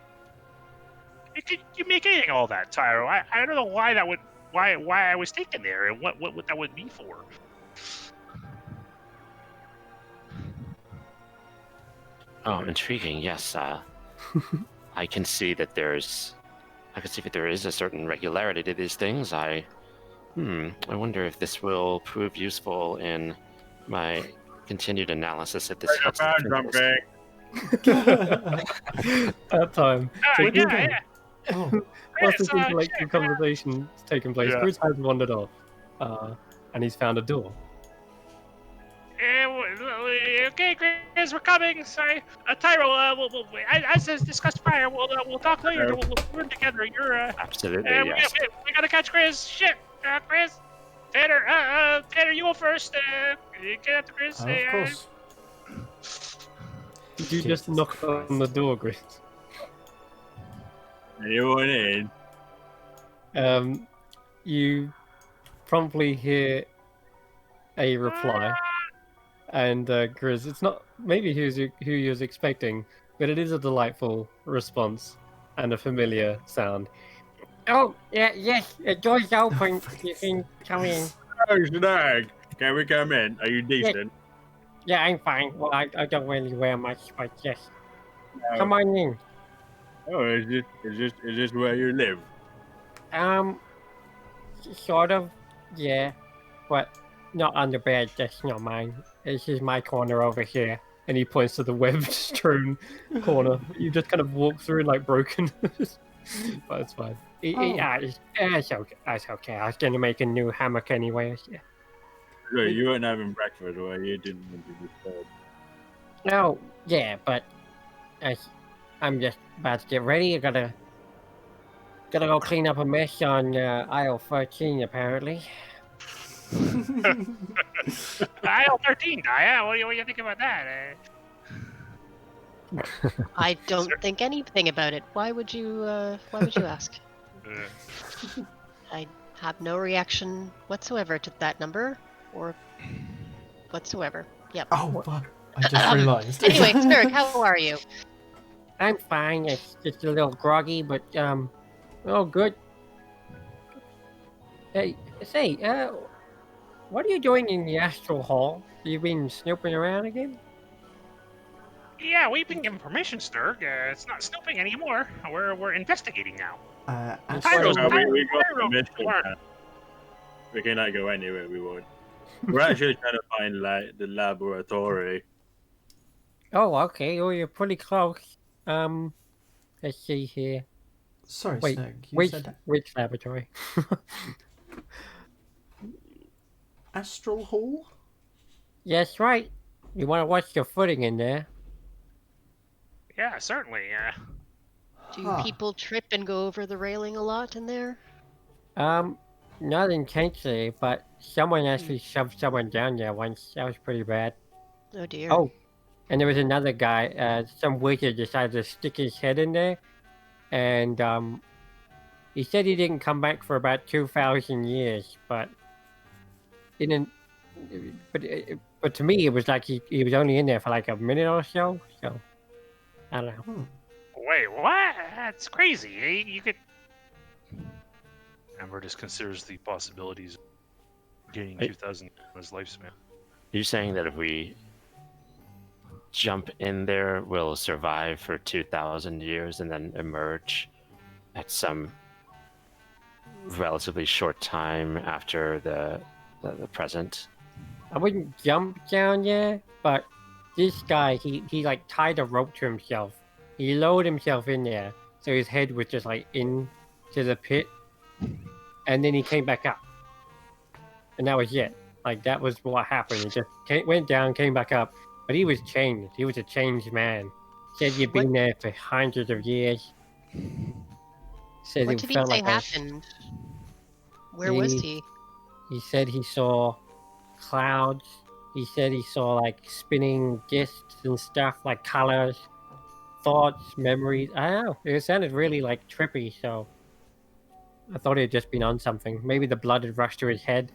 D: You make anything all that, Tyro? I don't know why I was taken there and what that would be for.
B: Oh, intriguing. Yes. I can see that there is a certain regularity to these things. I wonder if this will prove useful in my continued analysis of this.
A: That time. So
D: Yeah.
A: whilst this intellectual conversation is taking place,
D: Yeah.
A: Chris has wandered off, and he's found a door.
D: Okay, Chris, we're coming. Sorry, Tyro. As discussed prior, we'll talk later. We'll learn together. You're
B: Absolutely, yes.
D: we gotta catch Chris. Shit, Chris. Tanner, you go first. Get after Chris.
F: Of course.
A: Did you just knock on the door, Chris?
G: Anyone in?
A: You promptly hear a reply, and Chris, it's not maybe who you was expecting, but it is a delightful response and a familiar sound.
H: Oh, yes, the door's open. You can come in.
G: Oh, Snag. Can we come in? Are you decent?
H: Yeah, I'm fine. Well, I don't really wear much, but yes.
G: No.
H: Come on in.
G: Oh, is this where you live?
H: Sort of, yeah. But not on the bed, that's not mine. This is my corner over here.
A: And he points to the web-strewn corner. You just kind of walk through like broken, but it's fine.
H: Yeah, it's okay. That's okay. I was gonna make a new hammock anyways. Yeah.
G: So you weren't having breakfast, or you didn't want to be disturbed?
H: No, yeah, but I'm just about to get ready. I gotta go clean up a mess on aisle 13, apparently.
D: Aisle 13, Daya. What do you think about that?
E: I don't think anything about it. Why would you ask? I have no reaction whatsoever to that number, or whatsoever. Yep.
F: Oh, fuck. I just realised.
E: Anyway, Spirit, how are you?
H: I'm fine. It's just a little groggy, but oh, good. Hey, say, what are you doing in the astral hall? You been snooping around again?
C: Yeah, we've been given permission, Snurg. It's not snooping anymore. We're investigating now.
H: Astral,
C: Tyro's-
G: We got
C: Tyro-
G: permission.
C: Tyro-
G: We cannot go anywhere we want. We're actually trying to find like the laboratory.
H: oh, okay. Oh, you're pretty close. Let's see here.
F: Sorry,
H: Wait,
F: Snug. You
H: which
F: said
H: which laboratory?
F: Astral Hall?
H: Yes, right. You want to watch your footing in there?
C: Yeah, certainly.
E: Do
F: Huh.
E: people trip and go over the railing a lot in there?
H: Not intentionally, but someone actually shoved someone down there once. That was pretty bad.
E: Oh dear.
H: Oh, and there was another guy. Some wizard decided to stick his head in there, and he said he didn't come back for about 2,000 years, but didn't. But to me, it was like he was only in there for like a minute or so. So I don't know.
C: Wait, what? That's crazy. You could.
D: Amber just considers the possibilities of gaining
B: Hey.
D: 2,000 on his lifespan.
B: You're saying that if we jump in there, we'll survive for 2,000 years and then emerge at some relatively short time after the present?
H: I wouldn't jump down there, but this guy, he like tied a rope to himself. He lowered himself in there, so his head was just like into the pit, and then he came back up, and that was it. Like that was what happened. He just went down, came back up, but he was changed. He was a changed man. Said he'd been there for hundreds of years. Said
E: What
H: it
E: did he
H: felt
E: say
H: like
E: happened? Where was
H: He-
E: he?
H: He said he saw clouds. He said he saw like spinning discs and stuff, like colors, thoughts, memories. I don't know. It sounded really like trippy, so I thought he had just been on something. Maybe the blood had rushed to his head.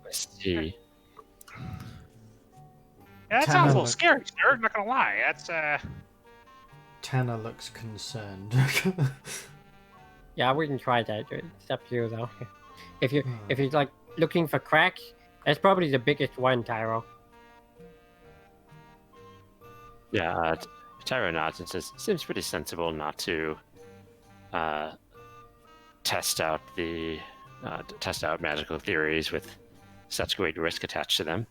B: I see.
C: Yeah, that
F: Tanner
C: sounds a little
F: look-
C: scary, Snurg. Not gonna lie. That's
F: Tanner looks concerned.
H: Yeah, I wouldn't try that. It's up to you though. If you're like looking for cracks, that's probably the biggest one, Tyro.
B: Yeah, Tyro nods and says, "Seems pretty sensible not to test out magical theories with such great risk attached to them."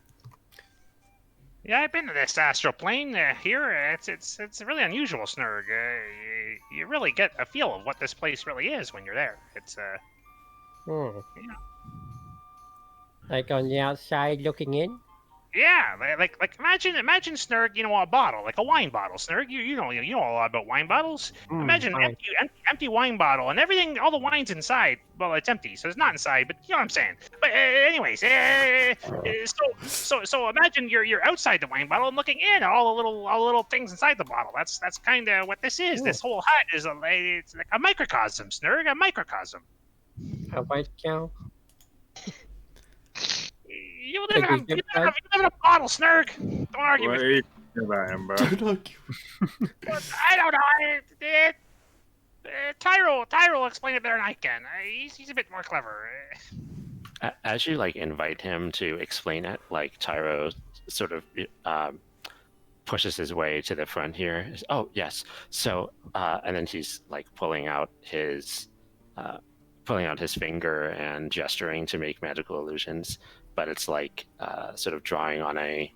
C: yeah. I've been to this astral plane here. It's really unusual, Snurg. You really get a feel of what this place really is when you're there. It's
H: Hmm.
C: Yeah.
H: Like on the outside looking in.
C: Yeah, like imagine Snurg, a bottle, like a wine bottle, Snurg. You know a lot about wine bottles. Imagine an
H: fine.
C: empty wine bottle and everything, all the wine's inside. Well, it's empty, so it's not inside, but you know what I'm saying. But anyways, so imagine you're outside the wine bottle and looking in at all the little things inside the bottle. That's kind of what this is.
H: Ooh.
C: This whole hut is it's like a microcosm, Snurg, a microcosm.
H: A white cow.
C: You live,
H: Like
C: in
H: we
C: a, you live in a bottle, Snurg. Don't argue
G: What
C: with
G: are
C: me.
G: you talking about, Amber?
F: Don't argue.
C: I don't know. Tyro will explain it better than I can. He's a bit more clever.
B: As you invite him to explain it, Tyro sort of pushes his way to the front here. Oh yes, so and then he's pulling out his finger and gesturing to make magical illusions, but it's sort of drawing on a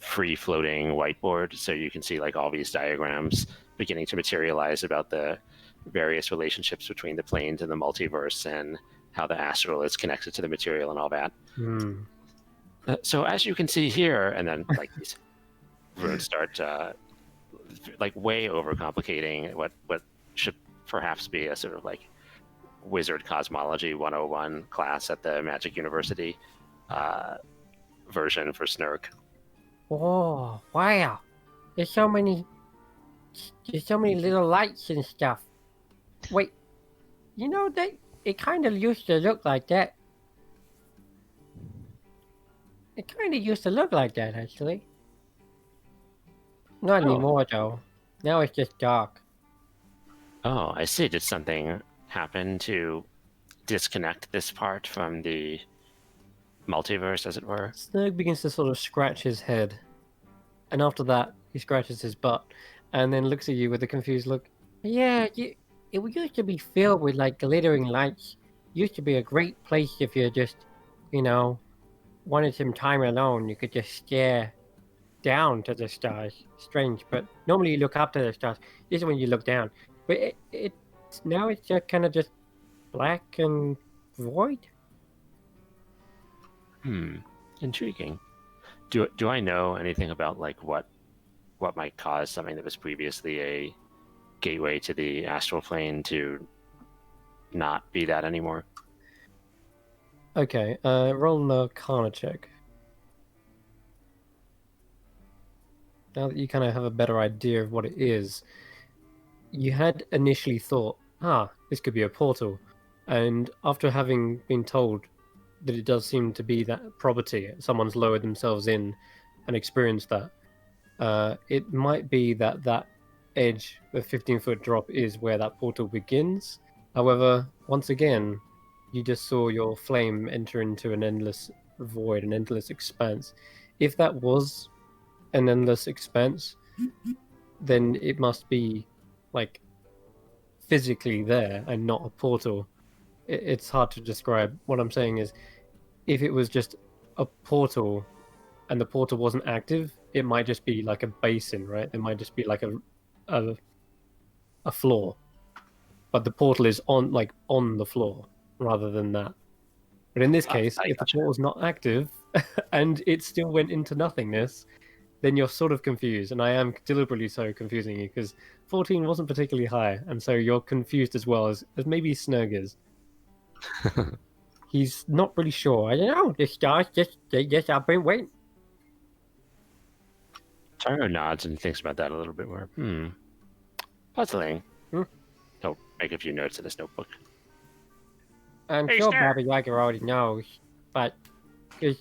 B: free floating whiteboard, so you can see all these diagrams beginning to materialize about the various relationships between the planes and the multiverse and how the astral is connected to the material and all that. So as you can see here, and then these runes start way overcomplicating what should perhaps be a sort of Wizard Cosmology 101 class at the Magic University version for Snurk.
H: Oh, wow. There's so many little lights and stuff. Wait, it kind of used to look like that. It kind of used to look like that, actually. Not anymore, though. Now it's just dark.
B: Oh, I see. Did something happen to disconnect this part from the multiverse, as it were?
A: Snurg begins to sort of scratch his head, and after that, he scratches his butt, and then looks at you with a confused look. Yeah, it used to be filled with like glittering lights. Used to be a great place if you just, wanted some time alone. You could just stare down to the stars. Strange, but normally you look up to the stars. This is when you look down. But now it's just kind of just black and void.
B: Intriguing. Do I know anything about like what might cause something that was previously a gateway to the astral plane to not be that anymore?
A: Okay, roll an Arcana check. Now that you kind of have a better idea of what it is, you had initially thought, this could be a portal. And after having been told that it does seem to be that property, someone's lowered themselves in and experienced that, it might be that edge, the 15-foot drop, is where that portal begins. However, once again, you just saw your flame enter into an endless void, an endless expanse. If that was an endless expanse, then it must be like physically there and not a portal. It's hard to describe. What I'm saying is, if it was just a portal and the portal wasn't active, it might just be like a basin, right? It might just be like a floor, but the portal is on the floor rather than that. But in this case, if the portal's not active and it still went into nothingness, then you're sort of confused, and I am deliberately so confusing you because 14 wasn't particularly high, and so you're confused as well as maybe Snurg is. He's not really sure. I don't know. The stars just I've been waiting.
B: Tyro nods and thinks about that a little bit more. Puzzling. He'll make a few notes in his notebook.
H: I'm
C: Hey,
H: sure
C: Snare.
H: Baba Yaga already knows, but just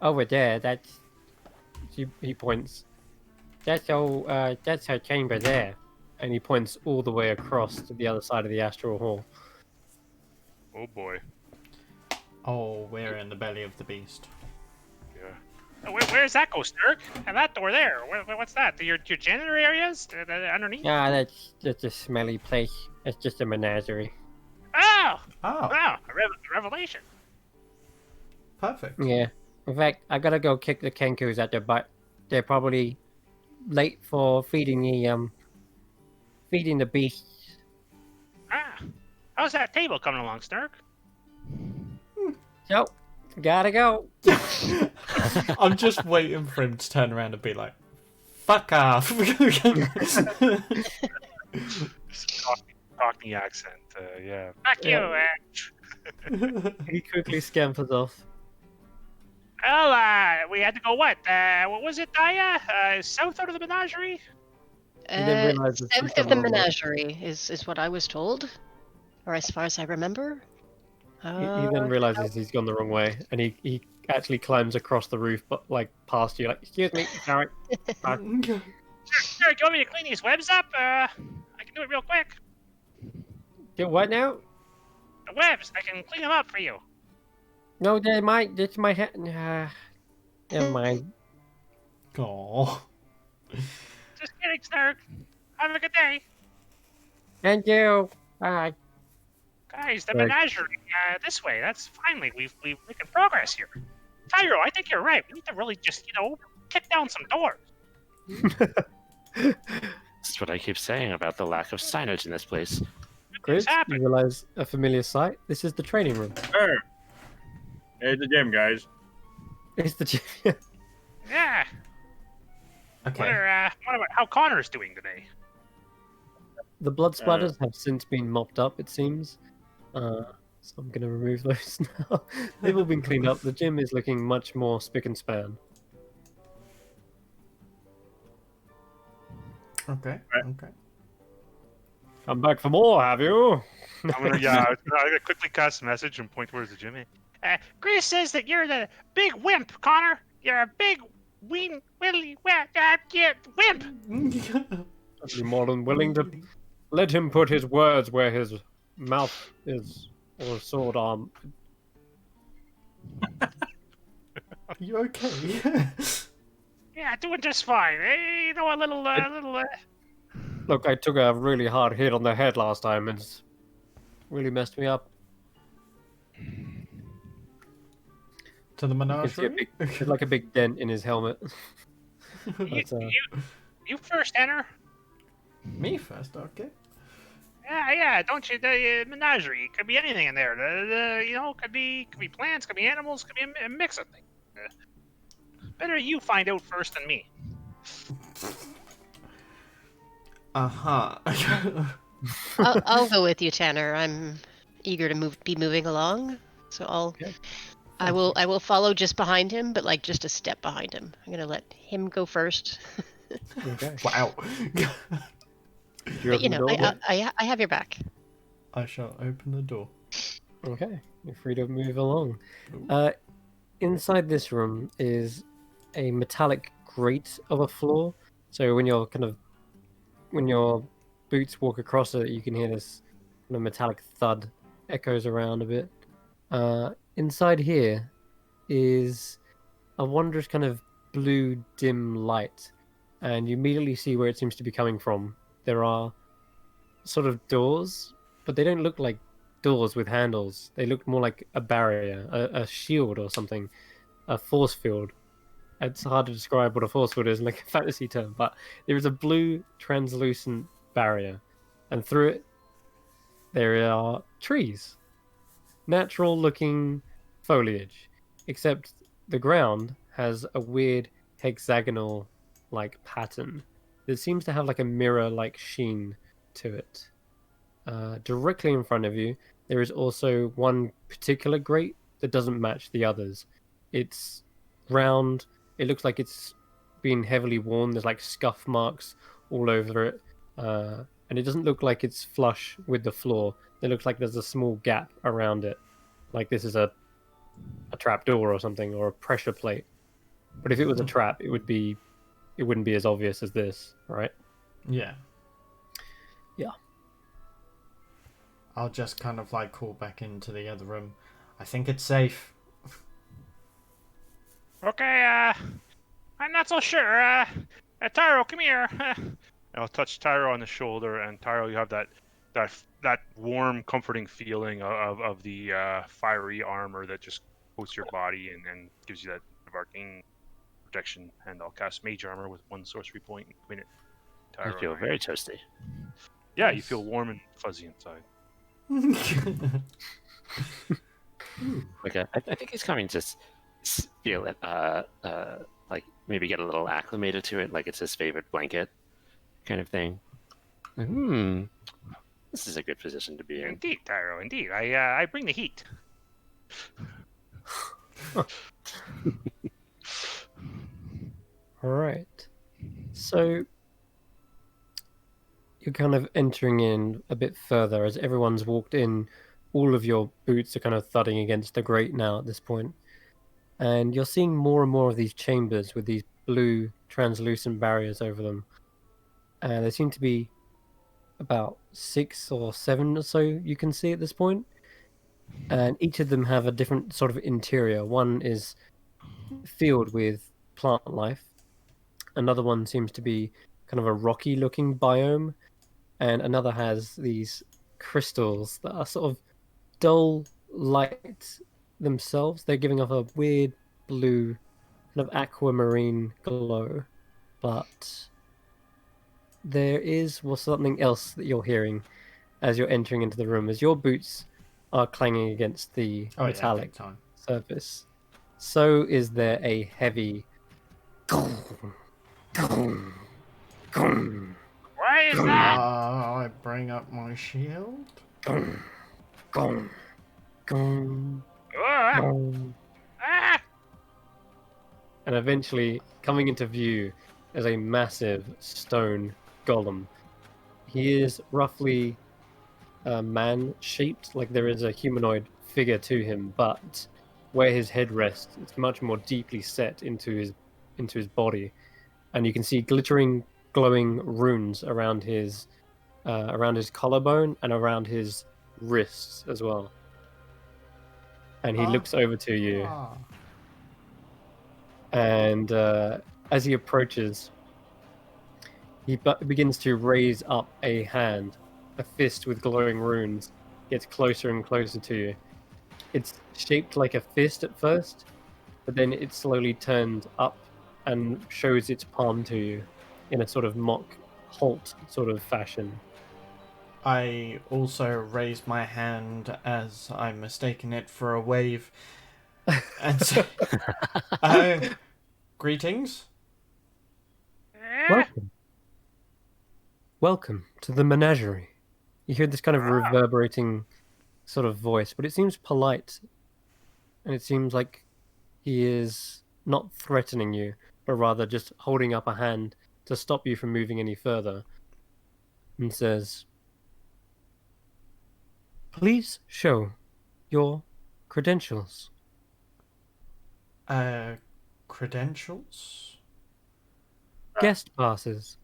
H: over there, that's
A: He points,
H: that's her chamber there.
A: and he points all the way across to the other side of the astral hall.
C: Oh boy.
F: Oh, we're in the belly of the beast.
C: Yeah. Where's that go, Sturk? And that door there. What's that? Your janitor areas underneath?
H: That's a smelly place. It's just a menagerie.
C: Oh!
F: Oh,
C: Wow, a revelation.
F: perfect.
H: Yeah. In fact, I gotta go kick the Kenkus at their butt. They're probably late for feeding the beasts.
C: Ah. How's that table coming along, Sturk?
H: So, gotta go.
F: I'm just waiting for him to turn around and be like, "Fuck off."
D: Cockney accent, yeah.
C: Fuck you,
A: He quickly scampers off.
C: Well, we had to go what was it, Daya? South out of the menagerie?
A: then realizes he's
E: South
A: done
E: of the
A: the wrong way.
E: menagerie is what I was told, or as far as I remember.
A: He then realizes he's gone the wrong way, and he actually climbs across the roof, but like past you, like, excuse me, sorry.
C: Sure, do you want me to clean these webs up? I can do it real quick.
H: Do what now?
C: The webs, I can clean them up for you.
H: No, that's my hat. Never mind.
F: Aw.
C: Just kidding, Snark. Have a good day.
H: Thank you. Bye.
C: Guys, the
A: Right.
C: menagerie, this way. That's finally, we've making progress here. Tyro, I think you're right. We need to really just, kick down some doors.
B: That's what I keep saying about the lack of signage in this place.
A: Chris,
C: It's happened.
A: you realize a familiar sight. This is the training room.
G: Sure. Here's the gym, guys.
A: It's the
C: Yeah.
F: Okay.
C: What about how Connor's doing today?
A: the blood splatters have since been mopped up. It seems. So I'm gonna remove those now. They've all been cleaned up. The gym is looking much more spick and span.
F: Okay.
G: Right.
F: Okay.
A: Come back for more, have you?
D: I'm gonna quickly cast a message and point towards the gym.
C: Chris says that you're the big wimp, Connor. You're a big wimp.
A: I'd be more than willing to let him put his words where his mouth is. or sword arm.
F: Are you okay?
C: Yeah, doing just fine. Hey, you know, a little.
A: Look, I took a really hard hit on the head last time, and it's really messed me up.
F: To the
A: You can see
F: menagerie?
A: there's like a big dent in his helmet.
C: You,
A: But,
C: you first, enter.
F: Me first, okay.
C: Yeah. Don't you? The menagerie could be anything in there. You know, could be plants, could be animals, could be a mix of things. Better you find out first than me.
F: Uh-huh.
E: I'll go with you, Tanner. I'm eager to be moving along, so
A: Okay.
E: I will follow just behind him, but like just a step behind him. I'm gonna let him go first.
A: Okay.
F: Wow.
A: You
E: But
A: open the door, Blake?
E: I have your back.
F: I shall open the door.
A: Okay, you're free to move along.
F: Ooh.
A: Inside this room is a metallic grate of a floor. So when your boots walk across it, you can hear this kind of metallic thud echoes around a bit. Inside here is a wondrous kind of blue dim light, and you immediately see where it seems to be coming from. There are sort of doors, but they don't look like doors with handles. They look more like a barrier, a shield or something, a force field. It's hard to describe what a force field is in like a fantasy term, but there is a blue translucent barrier, and through it there are trees, natural looking foliage, except the ground has a weird hexagonal like pattern that seems to have like a mirror like sheen to it. Directly in front of you, there is also one particular grate that doesn't match the others. It's round. It looks like it's been heavily worn. There's like scuff marks all over it. And it doesn't look like it's flush with the floor. It looks like there's a small gap around it. Like this is a trap door or something, or a pressure plate. But if it was a trap, it wouldn't be as obvious as this, right?
F: Yeah.
A: Yeah.
F: I'll just kind of like call back into the other room. I think it's safe.
C: Okay, I'm not so sure. Tyro, come here. And I'll touch Tyro on the shoulder, and Tyro, you have that warm, comforting feeling of the fiery armor that just coats your body and gives you that arcane protection. And I'll cast Mage Armor with 1 sorcery point and commit it.
B: I
C: Tyro,
B: feel very toasty.
C: yeah, you feel warm and fuzzy inside.
B: Okay, I think he's coming to feel it, like maybe get a little acclimated to it, like it's his favorite blanket, kind of thing. This is a good position to be in.
C: Indeed, Tyro. Indeed, I bring the heat.
A: All right. So you're kind of entering in a bit further as everyone's walked in. All of your boots are kind of thudding against the grate now at this point. And you're seeing more and more of these chambers with these blue translucent barriers over them. And there seem to be about 6 or 7 or so you can see at this point. And each of them have a different sort of interior. One is filled with plant life. Another one seems to be kind of a rocky looking biome. And another has these crystals that are sort of dull light themselves. They're giving off a weird blue, kind of aquamarine glow. But there is something else that you're hearing as you're entering into the room, as your boots are clanging against the metallic surface. So is there a heavy
C: Why is that?
F: I bring up my shield.
C: Ah!
A: And eventually, coming into view is a massive stone golem. He is roughly man-shaped, like there is a humanoid figure to him, but where his head rests, it's much more deeply set into his body, and you can see glittering, glowing runes around his collarbone and around his wrists as well. and he looks over to you.
F: Ah.
A: And as he approaches, he begins to raise up a hand, a fist with glowing runes, gets closer and closer to you. It's shaped like a fist at first, but then it slowly turns up and shows its palm to you in a sort of mock halt sort of fashion.
F: I also raise my hand as I'm mistaking it for a wave and say, greetings.
A: Welcome. Welcome to the menagerie. You hear this kind of reverberating sort of voice, but it seems polite. And it seems like he is not threatening you, but rather just holding up a hand to stop you from moving any further. And says, please show your credentials.
F: Credentials?
A: Guest passes.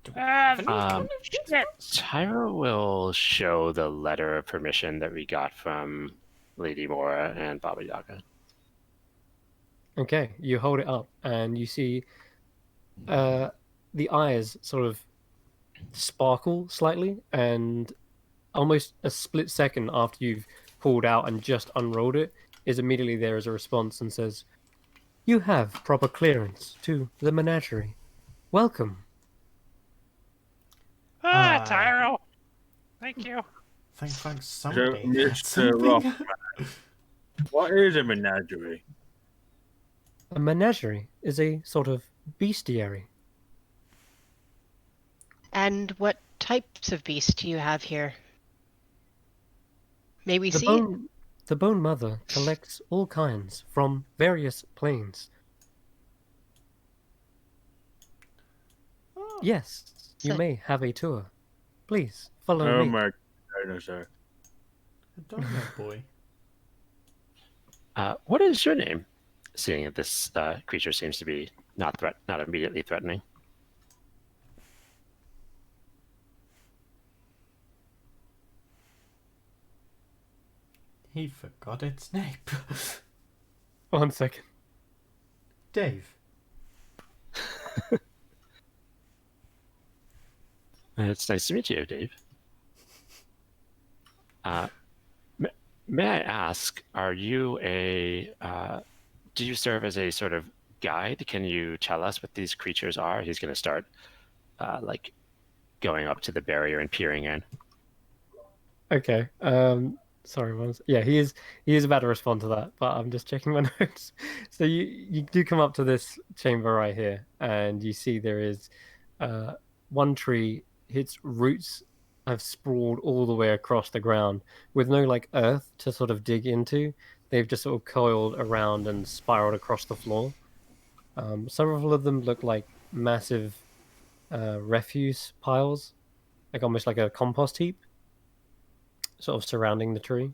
F: Do we have any
C: Shit.
B: Tyra will show the letter of permission that we got from Lady Mora and Baba Yaga.
A: Okay, you hold it up and you see the eyes sort of sparkle slightly, and almost a split second after you've pulled out and just unrolled it is immediately there as a response and says, you have proper clearance to the menagerie. Welcome.
C: Tyro. Thank you.
F: Thanks somebody.
G: Mr.
F: had something.
G: What is a menagerie?
A: A menagerie is a sort of bestiary.
E: And what types of beasts do you have here? May we
A: The
E: see?
A: the Bone Mother collects all kinds from various planes.
F: Oh,
A: Yes, you
E: So-
A: may have a tour. Please follow
G: Oh
A: me.
G: my goodness, sir.
F: I don't know, boy.
B: What is your name? Seeing that this creature seems to be not immediately threatening.
F: He forgot its name.
A: 1 second.
F: Dave.
B: It's nice to meet you, Dave. May I ask, are you do you serve as a sort of guide? Can you tell us what these creatures are? He's going to start, going up to the barrier and peering in.
A: Okay. Sorry, yeah, he is about to respond to that, but I'm just checking my notes. So you do come up to this chamber right here, and you see there is one tree. Its roots have sprawled all the way across the ground with no like earth to sort of dig into. They've just sort of coiled around and spiraled across the floor. Several of them look like massive refuse piles, like almost like a compost heap, sort of surrounding the tree.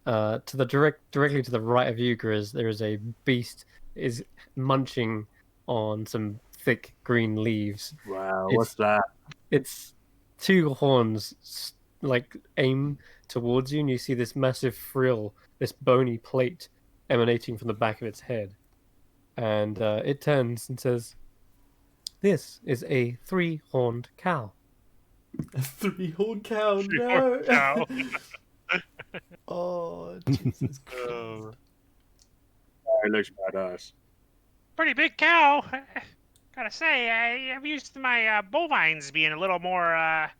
A: To the directly to the right of you, Grizz, there is a beast is munching on some thick green leaves.
G: Wow,
A: It's-
G: what's that?
A: Its two horns like aim towards you, and you see this massive frill, this bony plate emanating from the back of its head. And it turns and says, "This is a 3-horned cow."
F: A 3-horned cow,
C: Three-horned
F: no!
C: cow.
F: Oh, Jesus Christ.
G: It looks badass.
C: Pretty big cow. Gotta say, I'm used to my bovines being a little more. I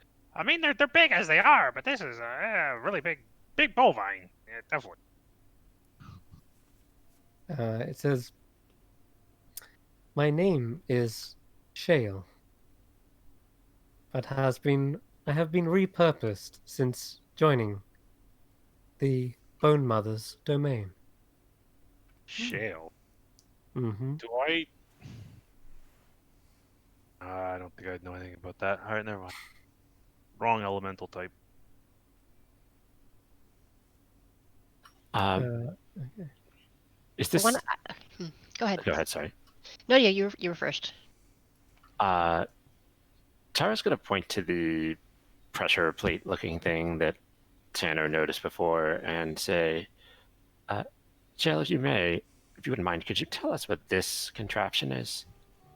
C: mean, they're big as they are, but this is a really big bovine. Yeah, definitely.
A: It says, "My name is Shale, but I have been repurposed since joining the Bone Mother's domain."
C: Shale.
A: Mm-hmm.
C: Do I? I don't think I'd know anything about that. All right, never mind. Wrong elemental type.
B: Is this?
E: Go ahead.
B: Go ahead. Sorry.
E: No, yeah, you were first.
B: Tara's going to point to the pressure plate looking thing that Tanner noticed before and say, Jill, if you may, if you wouldn't mind, could you tell us what this contraption is?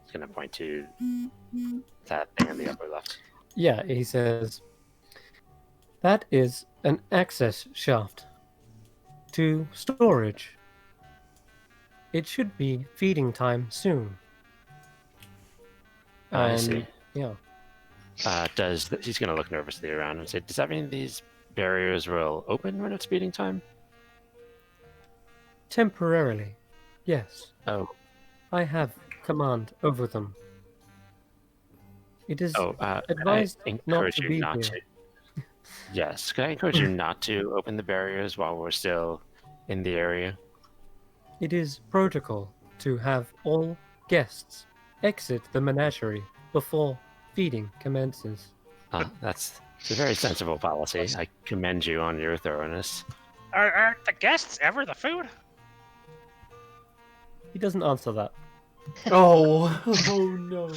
B: He's going to point to that thing in the upper left.
A: Yeah, he says, that is an access shaft to storage. It should be feeding time soon.
B: I see.
A: Yeah.
B: He's going to look nervously around and say, does that mean these barriers will open when it's feeding time?
A: Temporarily, yes.
B: Oh,
A: I have command over them. It is advised
B: I
A: not
B: encourage
A: to
B: you
A: be
B: not
A: here.
B: to. Yes, can I encourage you not to open the barriers while we're still in the area?
A: It is protocol to have all guests exit the menagerie before feeding commences.
B: That's a very sensible policy. I commend you on your thoroughness.
C: Are the guests ever the food?
A: He doesn't answer that.
F: Oh, oh no.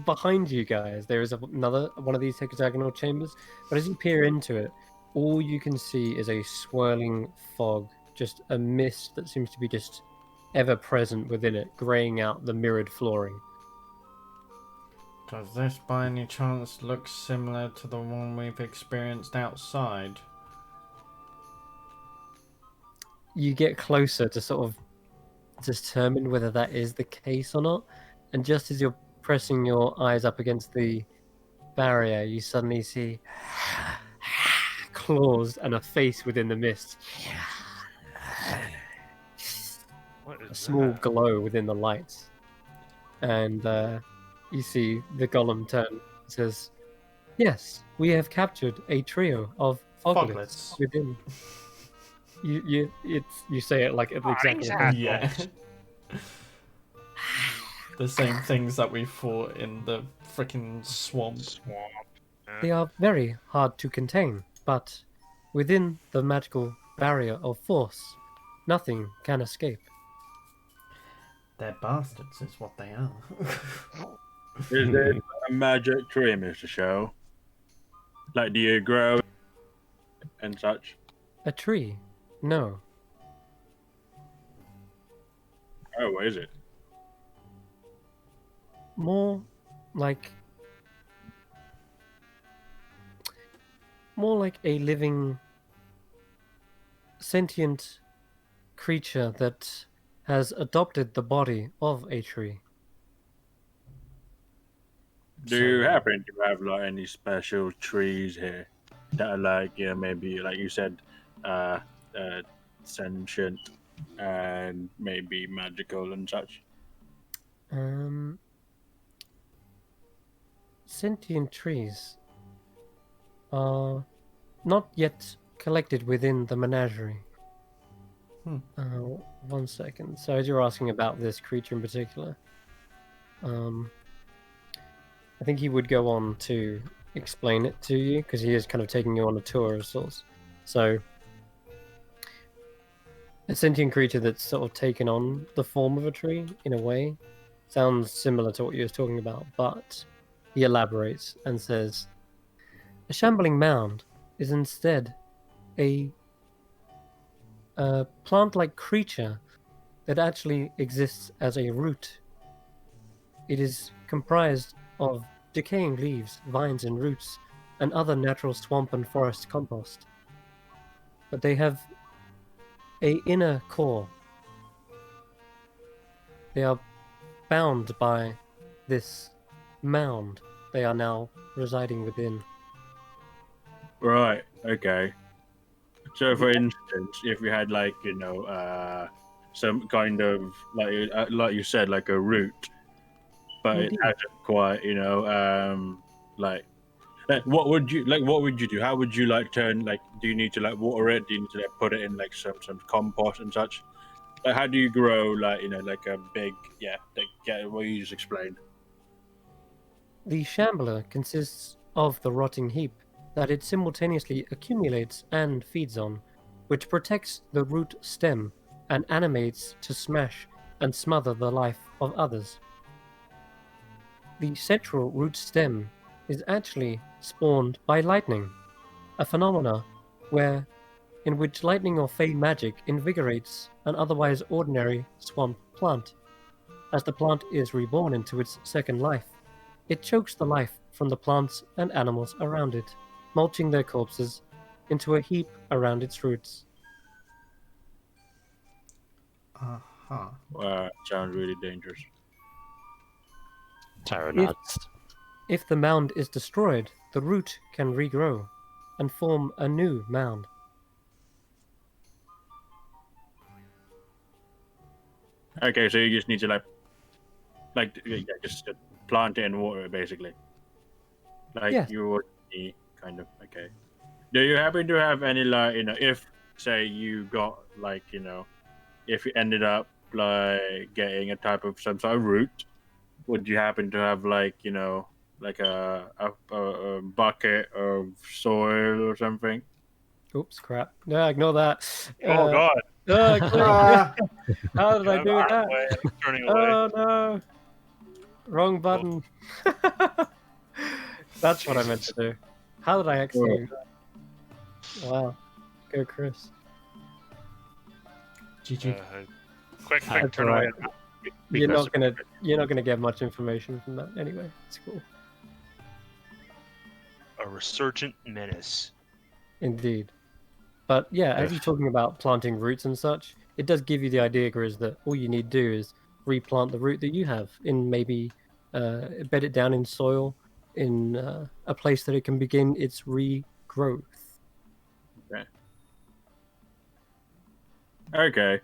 A: Behind you guys, there is another one of these hexagonal chambers, but as you peer into it, all you can see is a swirling fog, just a mist that seems to be just ever present within it, graying out the mirrored flooring.
F: Does this by any chance look similar to the one we've experienced outside?
A: You get closer to sort of determine whether that is the case or not, and just as you're pressing your eyes up against the barrier, you suddenly see claws and a face within the mist.
C: What is
A: A small
C: that?
A: glow within the lights. And you see the golem turn and says, yes, we have captured a trio of foglets
F: Foglets.
A: within. You say it like exactly.
C: exactly.
F: Yeah. The same things that we fought in the freaking swamp.
A: They are very hard to contain, but within the magical barrier of force, nothing can escape.
F: They're bastards, is what they are.
G: Is it a magic tree, Mr. Show? Like, do you grow and such?
A: A tree? No.
G: Oh, what is it?
A: More like a living, sentient creature that has adopted the body of a tree.
G: Do you happen to have like any special trees here that are like, yeah, maybe like you said, sentient and maybe magical and such?
A: Sentient trees are not yet collected within the menagerie. 1 second. So as you're asking about this creature in particular, I think he would go on to explain it to you, because he is kind of taking you on a tour of sorts. So, a sentient creature that's sort of taken on the form of a tree, in a way, sounds similar to what you were talking about, but he elaborates and says, a shambling mound is instead a plant-like creature that actually exists as a root. It is comprised of decaying leaves, vines, and roots, and other natural swamp and forest compost. But they have an inner core. They are bound by this mound they are now residing within.
G: Right. Okay. So, for instance, if we had like some kind of like you said, like a root, but it
A: Indeed.
G: hasn't quite, like what would you do? How would you like turn like? Do you need to like water it? Do you need to like put it in like some compost and such? Like, how do you grow like like a big what you just explained?
A: The shambler consists of the rotting heap that it simultaneously accumulates and feeds on, which protects the root stem and animates to smash and smother the life of others. The central root stem is actually spawned by lightning, a phenomena in which lightning or fey magic invigorates an otherwise ordinary swamp plant. As the plant is reborn into its second life, it chokes the life from the plants and animals around it, mulching their corpses into a heap around its roots.
F: Uh-huh.
G: Sounds really dangerous.
B: Tyrannods.
A: If the mound is destroyed, the root can regrow and form a new mound.
G: Okay, so you just need to just plant it in water, basically. Like
A: Yes.
G: you would be kind of okay. Do you happen to have any if say you got if you ended up getting a type of some sort of root, would you happen to have a bucket of soil or something?
A: Oops, crap. No, ignore that.
C: Oh God!
A: Click. How did I do
C: I'm
A: that?
C: away, I'm turning away.
A: Oh no. Wrong button. That's what I meant to do. How did I actually do that? Wow. Go, Chris.
F: GG.
C: Quick,
A: That's
C: turn away.
A: alright. You're not gonna get much information from that anyway. It's cool.
C: A resurgent menace.
A: Indeed. But yeah, as you're talking about planting roots and such, it does give you the idea, Grizz, that all you need to do is replant the root that you have in maybe bed it down in soil in a place that it can begin its regrowth.
G: Okay.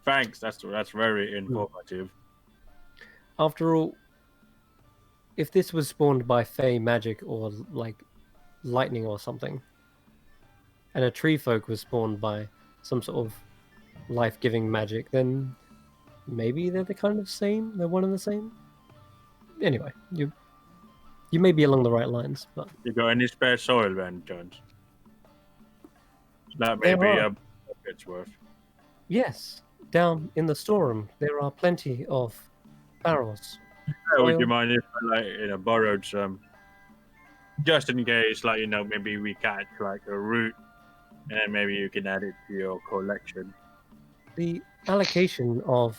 G: Thanks. That's very informative.
A: After all, if this was spawned by fey magic or like lightning or something, and a tree folk was spawned by some sort of life-giving magic, then maybe they're the kind of same. They're one and the same. Anyway, you may be along the right lines, but
G: You got any spare soil, then, Jones? That may
A: There
G: be
A: are.
G: a bucket's worth.
A: yes, down in the storeroom there are plenty of barrels.
G: Would
A: Soil.
G: you mind if I borrowed some, just in case, maybe we catch a root, and then maybe you can add it to your collection.
A: The allocation of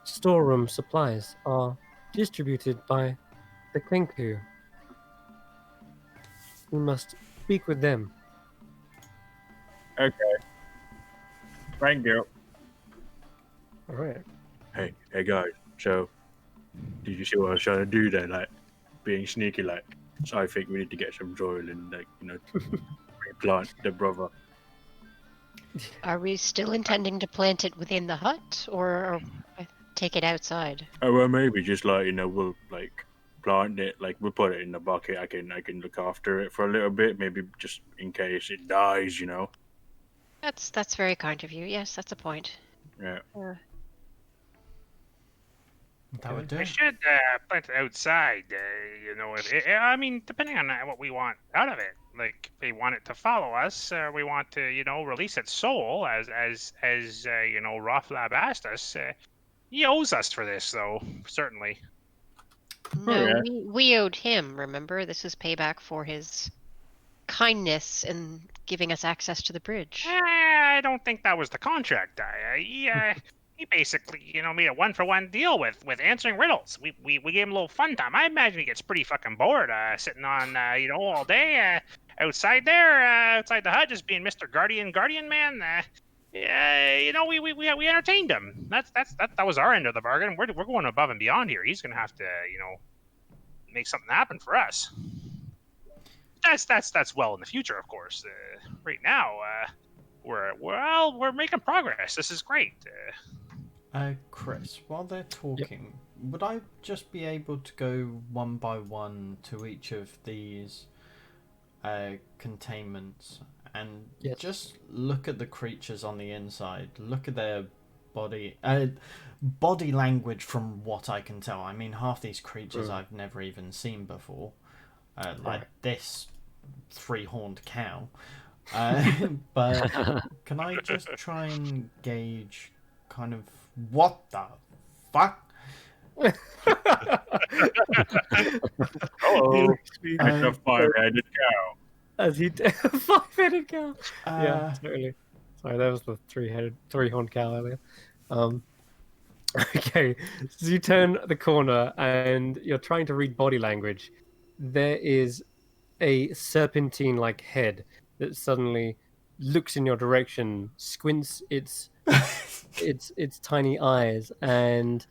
A: storeroom supplies are distributed by the Kenku. We must speak with them.
G: Okay. Thank you.
A: All right.
G: Hey guys. So, did you see what I was trying to do there? Being sneaky, So I think we need to get some soil and replant the brother.
E: Are we still intending to plant it within the hut, or take it outside?
G: Oh well, maybe just we'll plant it. We'll put it in the bucket. I can look after it for a little bit, maybe just in case it dies.
E: That's very kind of you. Yes, that's a point.
G: Yeah.
F: That would do
C: We
F: it.
C: should plant it outside. I mean, depending on what we want out of it. Like, if we want it to follow us, we want to, release its soul, as Rothlab asked us. He owes us for this, though, certainly.
E: No,
G: yeah.
E: we owed him. Remember, this is payback for his kindness in giving us access to the bridge.
C: I don't think that was the contract. He basically, made a one-for-one deal with answering riddles. We gave him a little fun time. I imagine he gets pretty fucking bored sitting on, all day outside there, outside the hut, just being Mr. Guardian Man. We entertained him. That was our end of the bargain. We're going above and beyond here. He's gonna have to, make something happen for us. That's well in the future, of course. Right now, we're making progress. This is great.
F: Chris, while they're talking, would I just be able to go one by one to each of these containments and just look at the creatures on the inside? Look at their body language, from what I can tell. I mean, half these creatures I've never even seen before, like this three-horned cow. But can I just try and gauge kind of what the fuck?
G: Oh, it's a fire-headed cow.
A: as he five-headed cow. Yeah,
F: Uh,
A: totally. Sorry, that was the three-horned cow earlier. Okay, so you turn the corner and you're trying to read body language. There is a serpentine-like head that suddenly looks in your direction, squints its tiny eyes, and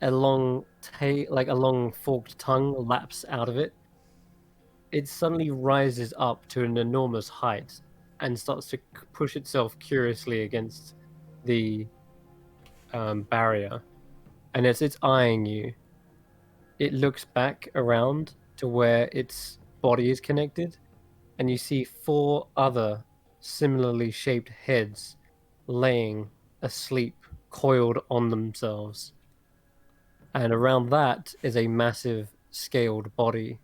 A: a long like a long forked tongue laps out of it. It suddenly rises up to an enormous height and starts to push itself curiously against the barrier. And as it's eyeing you, it looks back around to where its body is connected, and you see four other similarly shaped heads laying asleep, coiled on themselves. And around that is a massive scaled body.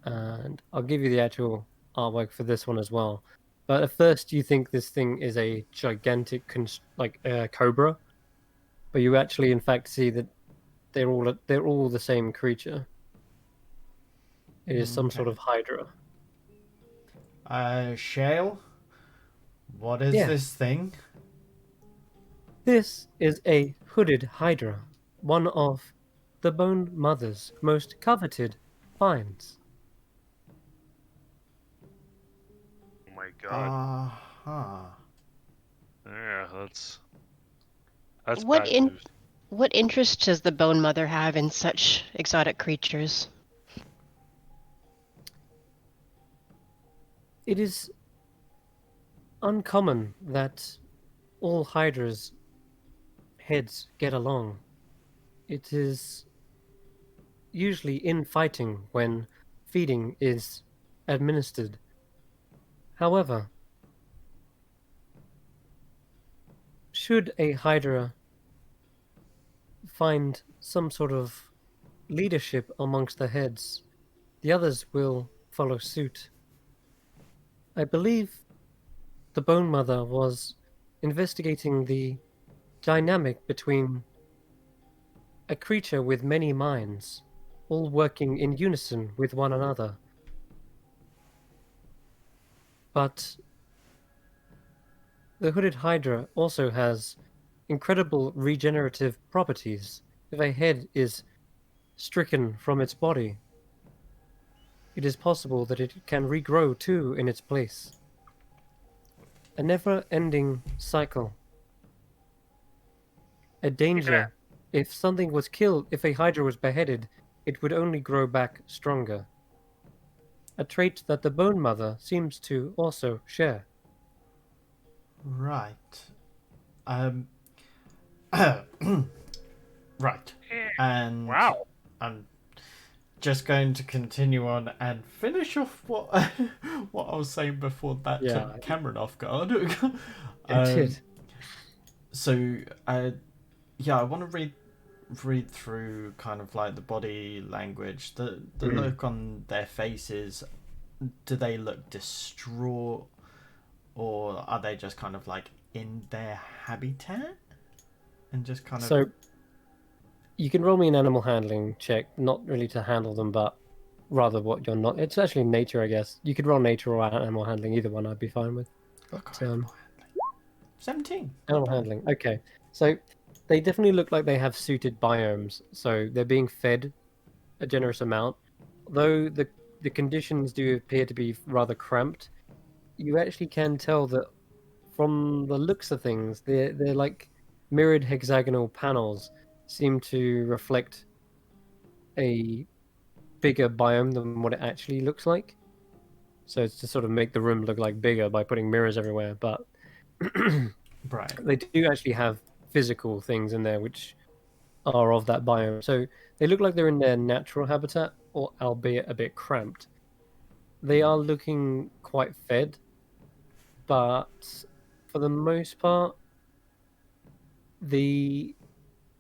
A: And I'll give you the actual artwork for this one as well. But at first, you think this thing is a gigantic, cobra, but you actually, in fact, see that they're all the same creature. It is some sort
F: Okay.
A: of hydra.
F: Shale, what is
A: Yeah.
F: this thing?
A: This is a hooded hydra, one of the Bone Mother's most coveted finds.
D: Oh my god.
F: Uh-huh.
D: Yeah, that's
E: What
D: bad
E: in
D: news.
E: what interest does the Bone Mother have in such exotic creatures?
A: It is uncommon that all hydras' heads get along. It is usually infighting when feeding is administered. However, should a hydra find some sort of leadership amongst the heads, the others will follow suit. I believe the Bone Mother was investigating the dynamic between a creature with many minds, all working in unison with one another. But the hooded hydra also has incredible regenerative properties. If a head is stricken from its body, it is possible that it can regrow two in its place. A never-ending cycle. A danger. If something was killed, if a hydra was beheaded, it would only grow back stronger. A trait that the Bone Mother seems to also share.
F: Right. Right. And
D: Wow.
F: I'm just going to continue on and finish off what what I was saying before that
A: Yeah.
F: took Cameron off guard.
A: It did.
F: So, yeah, I want to read through kind of like the body language, the look on their faces. Do they look distraught, or are they just kind of like in their habitat and just kind of?
A: So, you can roll me an animal handling check, not really to handle them, but rather what you're not. It's actually nature, I guess. You could roll nature or animal handling, either one I'd be fine with. But,
F: Animal handling. 17.
A: animal handling. Okay. So they definitely look like they have suited biomes. So they're being fed a generous amount. Though the conditions do appear to be rather cramped, you actually can tell that from the looks of things, they're like mirrored hexagonal panels seem to reflect a bigger biome than what it actually looks like. So it's to sort of make the room look like bigger by putting mirrors everywhere, but
F: Right.
A: they do actually have physical things in there which are of that biome. So they look like they're in their natural habitat, or albeit a bit cramped. They are looking quite fed, but for the most part,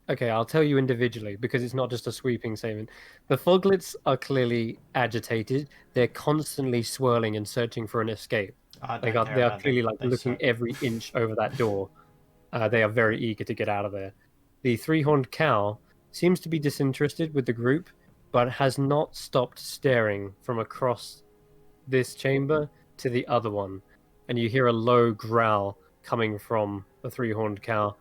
A: okay, I'll tell you individually because it's not just a sweeping statement. The foglets are clearly agitated. They're constantly swirling and searching for an escape.
F: I
A: They
F: don't
A: are,
F: care
A: they are
F: about
A: clearly
F: them.
A: like
F: They
A: looking
F: suck.
A: every inch over that door. They are very eager to get out of there. The three-horned cow seems to be disinterested with the group, but has not stopped staring from across this chamber to the other one, and you hear a low growl coming from the three-horned cow.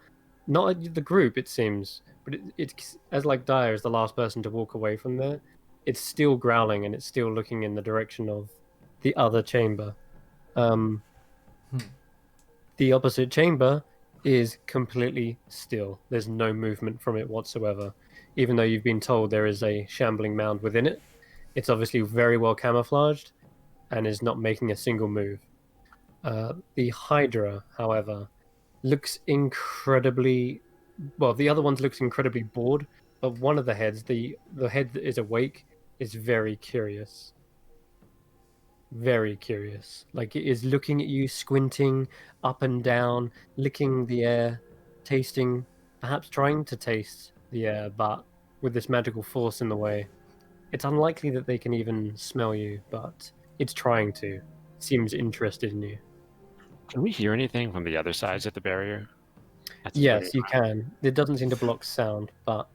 A: Not at the group, it seems, but it's as like Dyer is the last person to walk away from there. It's still growling and it's still looking in the direction of the other chamber. The opposite chamber is completely still. There's no movement from it whatsoever. Even though you've been told there is a shambling mound within it, it's obviously very well camouflaged and is not making a single move. The Hydra, however, looks incredibly... Well, the other one looks incredibly bored, but one of the heads, the head that is awake, is very curious. Very curious. Like, it is looking at you, squinting up and down, licking the air, tasting, perhaps trying to taste the air, but with this magical force in the way, it's unlikely that they can even smell you, but it's trying to. It seems interested in you.
B: Can we hear anything from the other sides of the barrier?
A: Yes, you can. It doesn't seem to block sound, but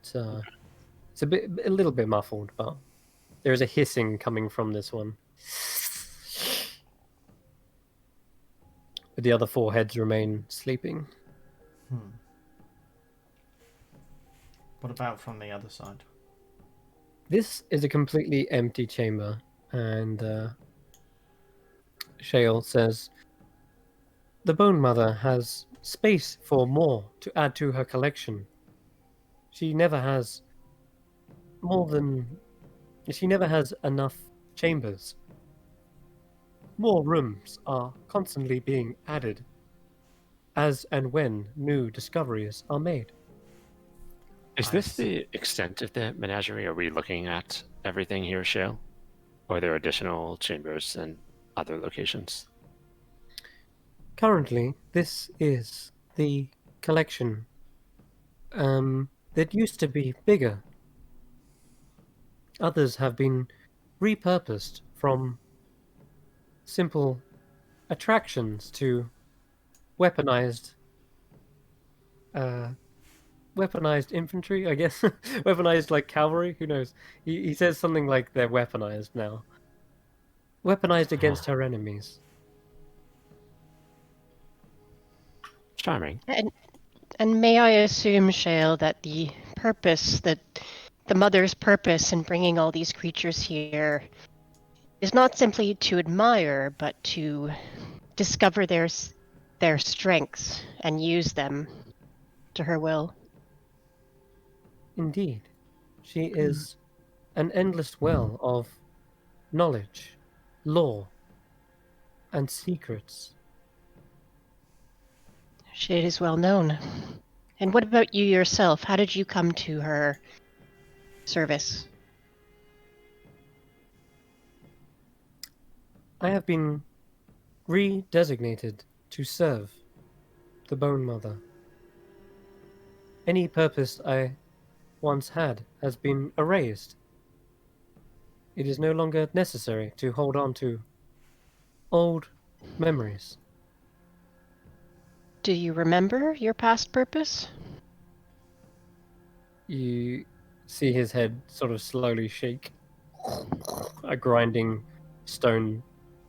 A: it's a little bit muffled, but there is a hissing coming from this one. But the other four heads remain sleeping.
F: What about from the other side?
A: This is a completely empty chamber, and Shale says, "The Bone Mother has space for more to add to her collection. She never has enough chambers. More rooms are constantly being added as and when new discoveries are made."
B: Is this the extent of the menagerie? Are we looking at everything here, Shale? Or are there additional chambers and other locations?
A: Currently, this is the collection that used to be bigger. Others have been repurposed from simple attractions to weaponized infantry, I guess. Weaponized like cavalry, who knows? He says something like they're weaponized now. Weaponized against her enemies.
B: Charming.
E: And may I assume, Shale, that the mother's purpose in bringing all these creatures here is not simply to admire, but to discover their strengths and use them to her will?
A: Indeed. She is an endless well of knowledge, lore, and secrets.
E: She is well known. And what about you yourself? How did you come to her service?
A: I have been redesignated to serve the Bone Mother. Any purpose I once had has been erased. It is no longer necessary to hold on to old memories.
E: Do you remember your past purpose?
A: You see his head sort of slowly shake. A grinding stone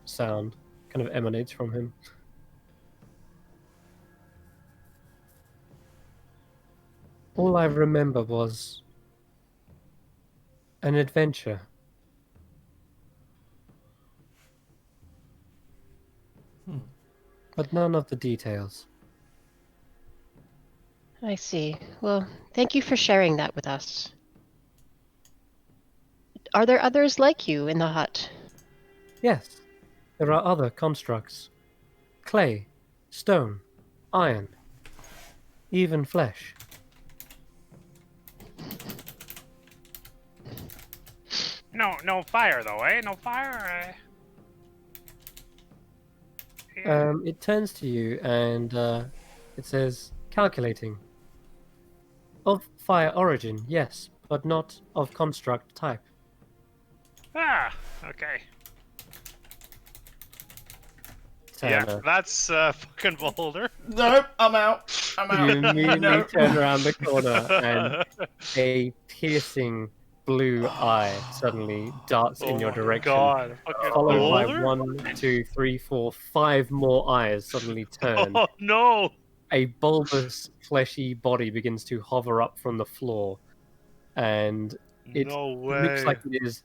A: sound kind of emanates from him. All I remember was an adventure. But none of the details.
E: I see. Well, thank you for sharing that with us. Are there others like you in the hut?
A: Yes, there are other constructs. Clay, stone, iron, even flesh.
C: No fire though, eh? No fire.
A: It turns to you and it says, calculating. Of fire origin, yes, but not of construct type.
C: Okay.
A: Turner.
D: Yeah, that's fucking Boulder.
F: Nope, I'm out. I'm
A: You
F: out.
A: immediately
F: No.
A: turn around the corner and a piercing blue eye suddenly darts in your direction,
C: God. Fucking
A: followed by
C: beholder?
A: 1, 2, 3, 4, 5 more eyes suddenly turn.
C: Oh, no.
A: A bulbous, fleshy body begins to hover up from the floor, and it
C: No
A: looks
C: way.
A: like it is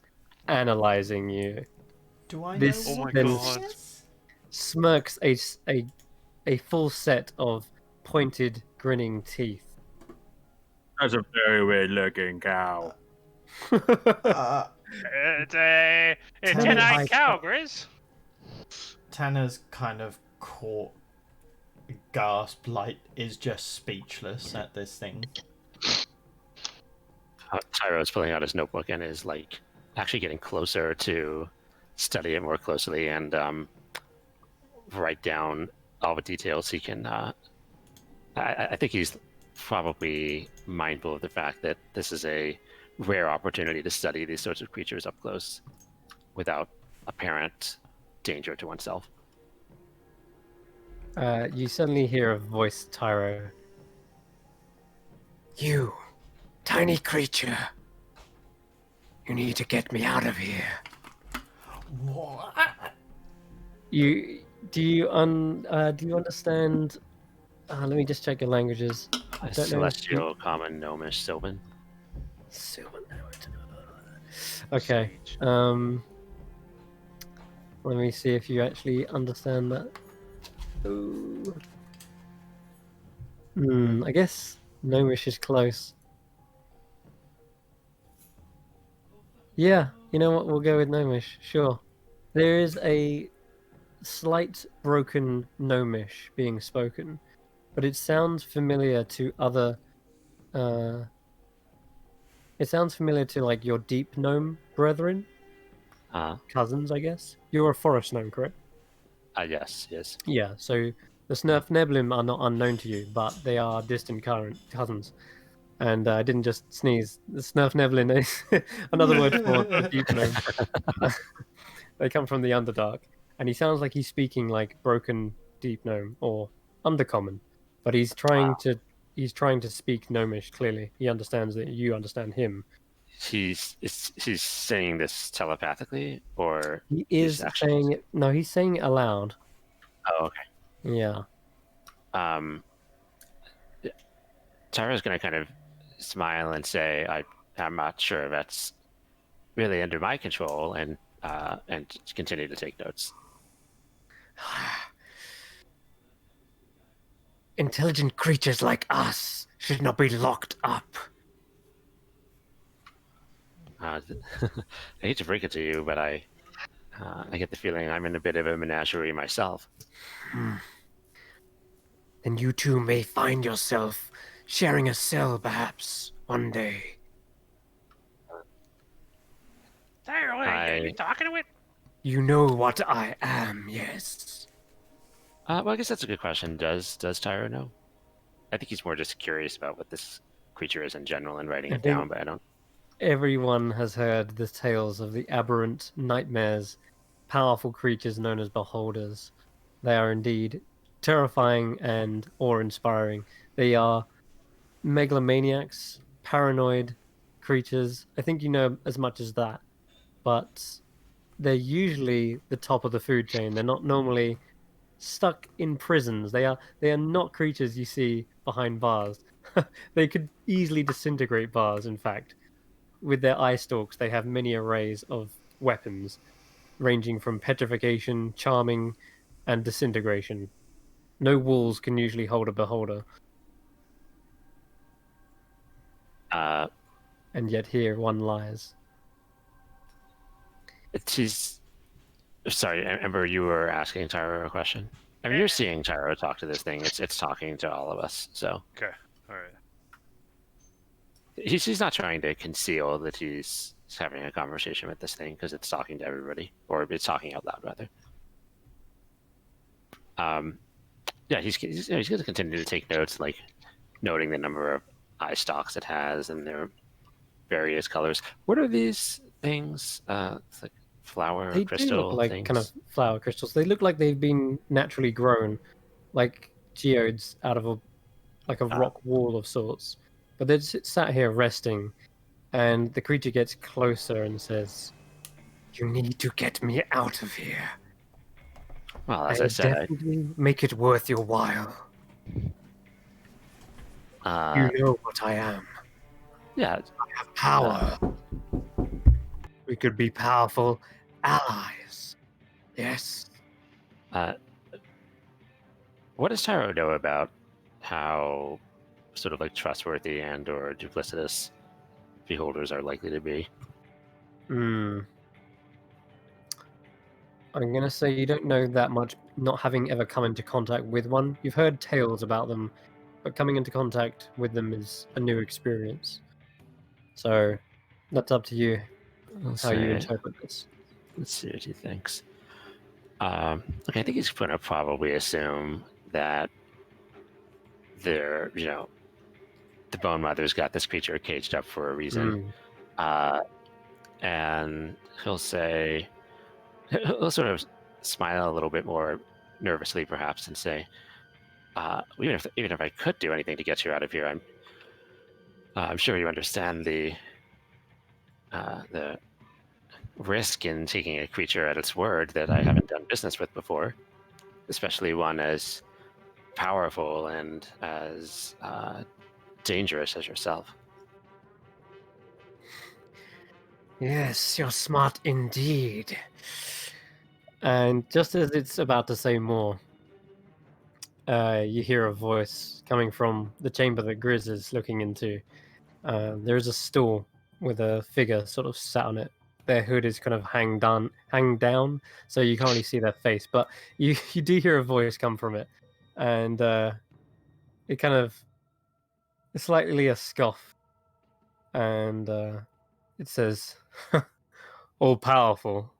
A: analyzing you.
F: Do I
A: This
F: know
C: Oh my
F: what
A: then
F: this
C: God.
F: is?
A: smirks a full set of pointed, grinning teeth.
G: That's a very weird looking cow.
F: Uh,
C: It's a
F: Tanner-
C: 10-eyed cow, Grizz.
F: Tanner's kind of caught, gasp, like is just speechless at this thing.
B: Tyro's pulling out his notebook and is like actually getting closer to study it more closely and write down all the details he can. I think he's probably mindful of the fact that this is a rare opportunity to study these sorts of creatures up close without apparent danger to oneself.
A: You suddenly hear a voice, Tyro. You, tiny creature. You need to get me out of here.
F: What?
A: Do you understand? Let me just check your languages. I don't know.
B: Celestial, common, gnomish, sylvan.
A: Okay. Let me see if you actually understand that. Ooh. I guess gnomish is close. Yeah, you know what? We'll go with gnomish. Sure. There is a slight broken gnomish being spoken, but it sounds familiar to other. It sounds familiar to like your deep gnome brethren, cousins, I guess. You're a forest gnome, correct?
B: Yes.
A: Yeah. So the Snurf Neblim are not unknown to you, but they are distant current cousins. And I didn't just sneeze. The Snurf Neblin is another word for a deep gnome. They come from the Underdark, and he sounds like he's speaking like broken deep gnome or undercommon, but he's trying to speak gnomish. Clearly, he understands that you understand him.
B: He's saying this telepathically, or
A: He
B: he's
A: is
B: actually
A: saying it. No, he's saying it aloud.
B: Oh, okay.
A: Yeah.
B: Tyra's going to kind of smile and say, I'm not sure that's really under my control, and continue to take notes.
H: Intelligent creatures like us should not be locked up.
B: I hate to break it to you, but I get the feeling I'm in a bit of a menagerie myself.
H: Then you too may find yourself sharing a cell, perhaps, one day.
C: Tyro, are you talking to it?
H: You know what I am, yes.
B: Well, I guess that's a good question. Does Tyro know? I think he's more just curious about what this creature is in general and writing it down, but I don't.
A: Everyone has heard the tales of the aberrant nightmares, powerful creatures known as beholders. They are indeed terrifying and awe-inspiring. They are megalomaniacs, paranoid creatures. I think you know as much as that, but they're usually the top of the food chain. They're not normally stuck in prisons. They are not creatures you see behind bars. They could easily disintegrate bars, in fact. With their eye stalks, they have many arrays of weapons, ranging from petrification, charming, and disintegration. No walls can usually hold a beholder. And yet here one lies.
B: She's sorry, Ember. You were asking Tyro a question. I mean, you're seeing Tyro talk to this thing. It's talking to all of us. So
C: Okay, all right.
B: he's not trying to conceal that he's having a conversation with this thing because it's talking to everybody, or it's talking out loud rather. Yeah, he's going to continue to take notes, like noting the number of eye stalks it has and their various colors. What are these things? It's like flower
A: They
B: crystal
A: do look like
B: things.
A: kind of flower crystals. They look like they've been naturally grown, like geodes out of a rock wall of sorts. But they're just sat here resting, And the creature gets closer and says, "You need to get me out of here.
B: Well, as I
A: I'll
B: said,
A: definitely make it worth your while.
B: I,
A: You know what I am.
B: yeah,
A: I have power. We could be powerful allies. Yes."
B: what does Tyro know about how sort of like trustworthy and or duplicitous beholders are likely to be?
A: Hmm. I'm gonna say you don't know that much, not having ever come into contact with one. You've heard tales about them, but coming into contact with them is a new experience. So that's up to you
B: Let's
A: how you
B: see.
A: interpret this.
B: Let's see what he thinks. Okay, I think he's going to probably assume that they're, the Bone Mother's got this creature caged up for a reason.
A: Mm.
B: And he'll say, he'll sort of smile a little bit more nervously, perhaps, and say, even if I could do anything to get you out of here, I'm sure you understand the risk in taking a creature at its word that I haven't done business with before, especially one as powerful and as dangerous as yourself.
A: Yes, you're smart indeed. And just as it's about to say more, you hear a voice coming from the chamber that Grizz is looking into. There's a stool with a figure sort of sat on it. Their hood is kind of hang down, so you can't really see their face. But you you do hear a voice come from it, and it kind of it's slightly a scoff, and it says, "All powerful."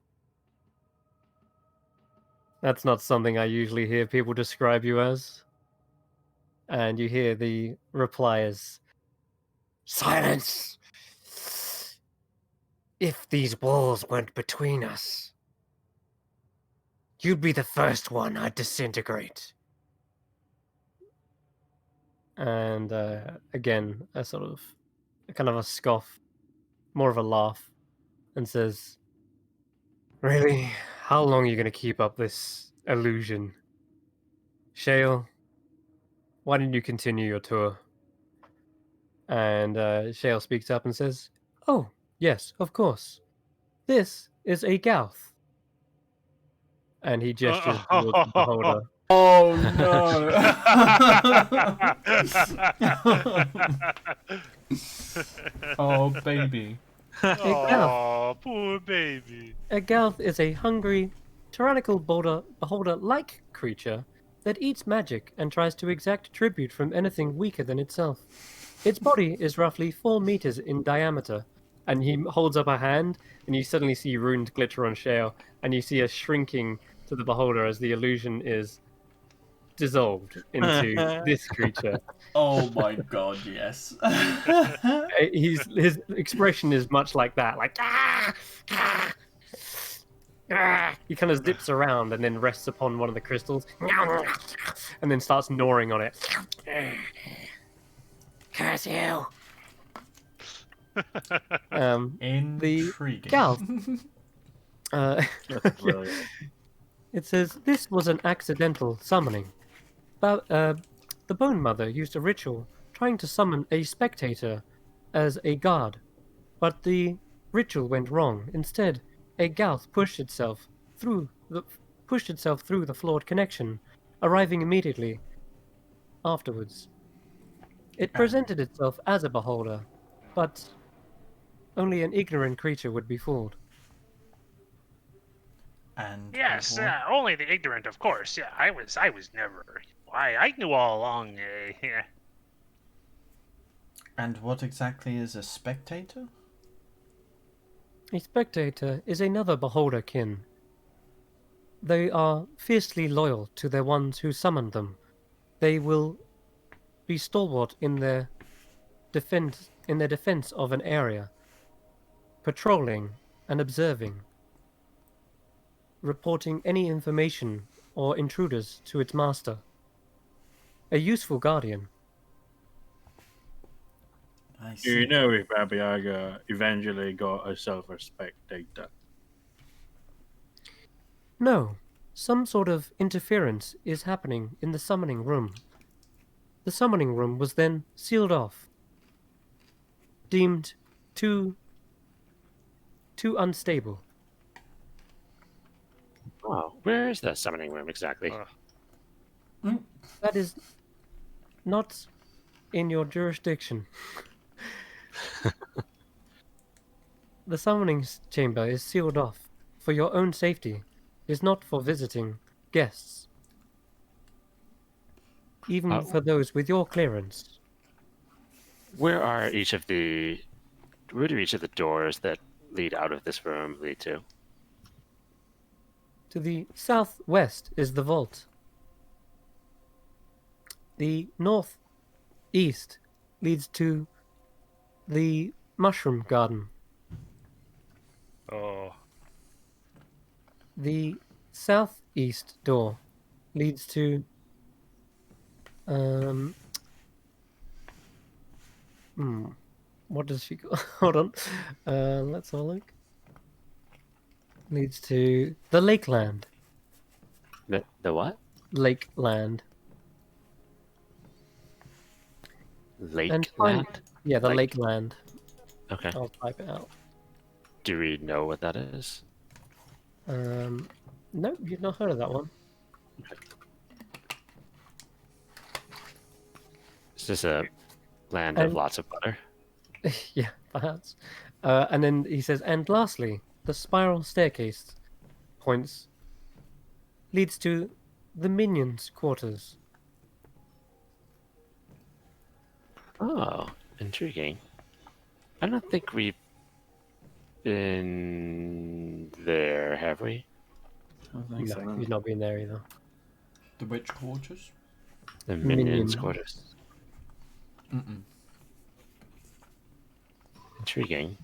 A: That's not something I usually hear people describe you as. And you hear the reply is, "Silence! If these walls weren't between us, you'd be the first one I'd disintegrate." And again, a sort of a kind of a scoff, more of a laugh, and says, "Really? How long are you going to keep up this illusion? Shale, why didn't you continue your tour?" And Shale speaks up and says, "Oh, yes, of course. This is a Gauth." And he gestures towards the beholder.
F: Oh no! Oh baby.
A: A Gauth.
C: Oh, poor baby.
A: A Gauth is a hungry, tyrannical beholder-like creature that eats magic and tries to exact tribute from anything weaker than itself. Its body is roughly 4 meters in diameter, and he holds up a hand, and you suddenly see runes glitter on Shale, and you see a shrinking to the beholder as the illusion is dissolved into this creature.
F: Oh my god, yes.
A: His expression is much like that, like ah, ah, ah. He kind of zips around and then rests upon one of the crystals, and then starts gnawing on it. Curse you!
F: Intriguing.
A: Gauth.
G: Brilliant.
A: It says, "This was an accidental summoning. The Bone Mother used a ritual trying to summon a spectator as a guard, but the ritual went wrong. Instead, a Gauth pushed itself through the flawed connection, arriving immediately afterwards. It presented itself as a beholder, but only an ignorant creature would be fooled."
F: And
C: Yes,
F: what-
C: only the ignorant, of course. Yeah, I was never. I knew all along. Yeah.
F: and what exactly is a spectator?
A: A spectator is another beholder kin. They are fiercely loyal to their ones who summoned them. They will be stalwart in their defense of an area, patrolling and observing, reporting any information or intruders to its master. A useful guardian.
F: I
G: Do you
F: see.
G: know if Baba Yaga eventually got a self-respect data?
A: No, some sort of interference is happening in the summoning room. The summoning room was then sealed off, deemed too unstable.
B: Oh, where is the summoning room exactly?
A: That is not in your jurisdiction. The summoning chamber is sealed off for your own safety. It is not for visiting guests, even for those with your clearance.
B: Where are each of the where do each of the doors that lead out of this room lead to?
A: To the southwest is the vault. The northeast leads to the mushroom garden.
C: Oh.
A: The southeast door leads to um what does she go? Hold on. Let's have a look. Leads to the Lakeland.
B: The what?
A: Lakeland. And finally,
B: Lakeland?
A: yeah, the
B: Lake.
A: Lakeland.
B: Okay.
A: I'll type it out.
B: Do we know what that is?
A: No, you've not heard of that one.
B: Is this a land of
A: And
B: lots of butter?
A: yeah, perhaps. And then he says, and lastly, the spiral staircase points leads to the minions' quarters.
B: Oh, intriguing. I don't think we've been there, have we?
G: I don't think so.
A: No,
G: No.
A: you've not been there either.
F: The witch quarters?
B: The minions'
A: Minions.
B: quarters.
F: Mm-mm.
B: Intriguing.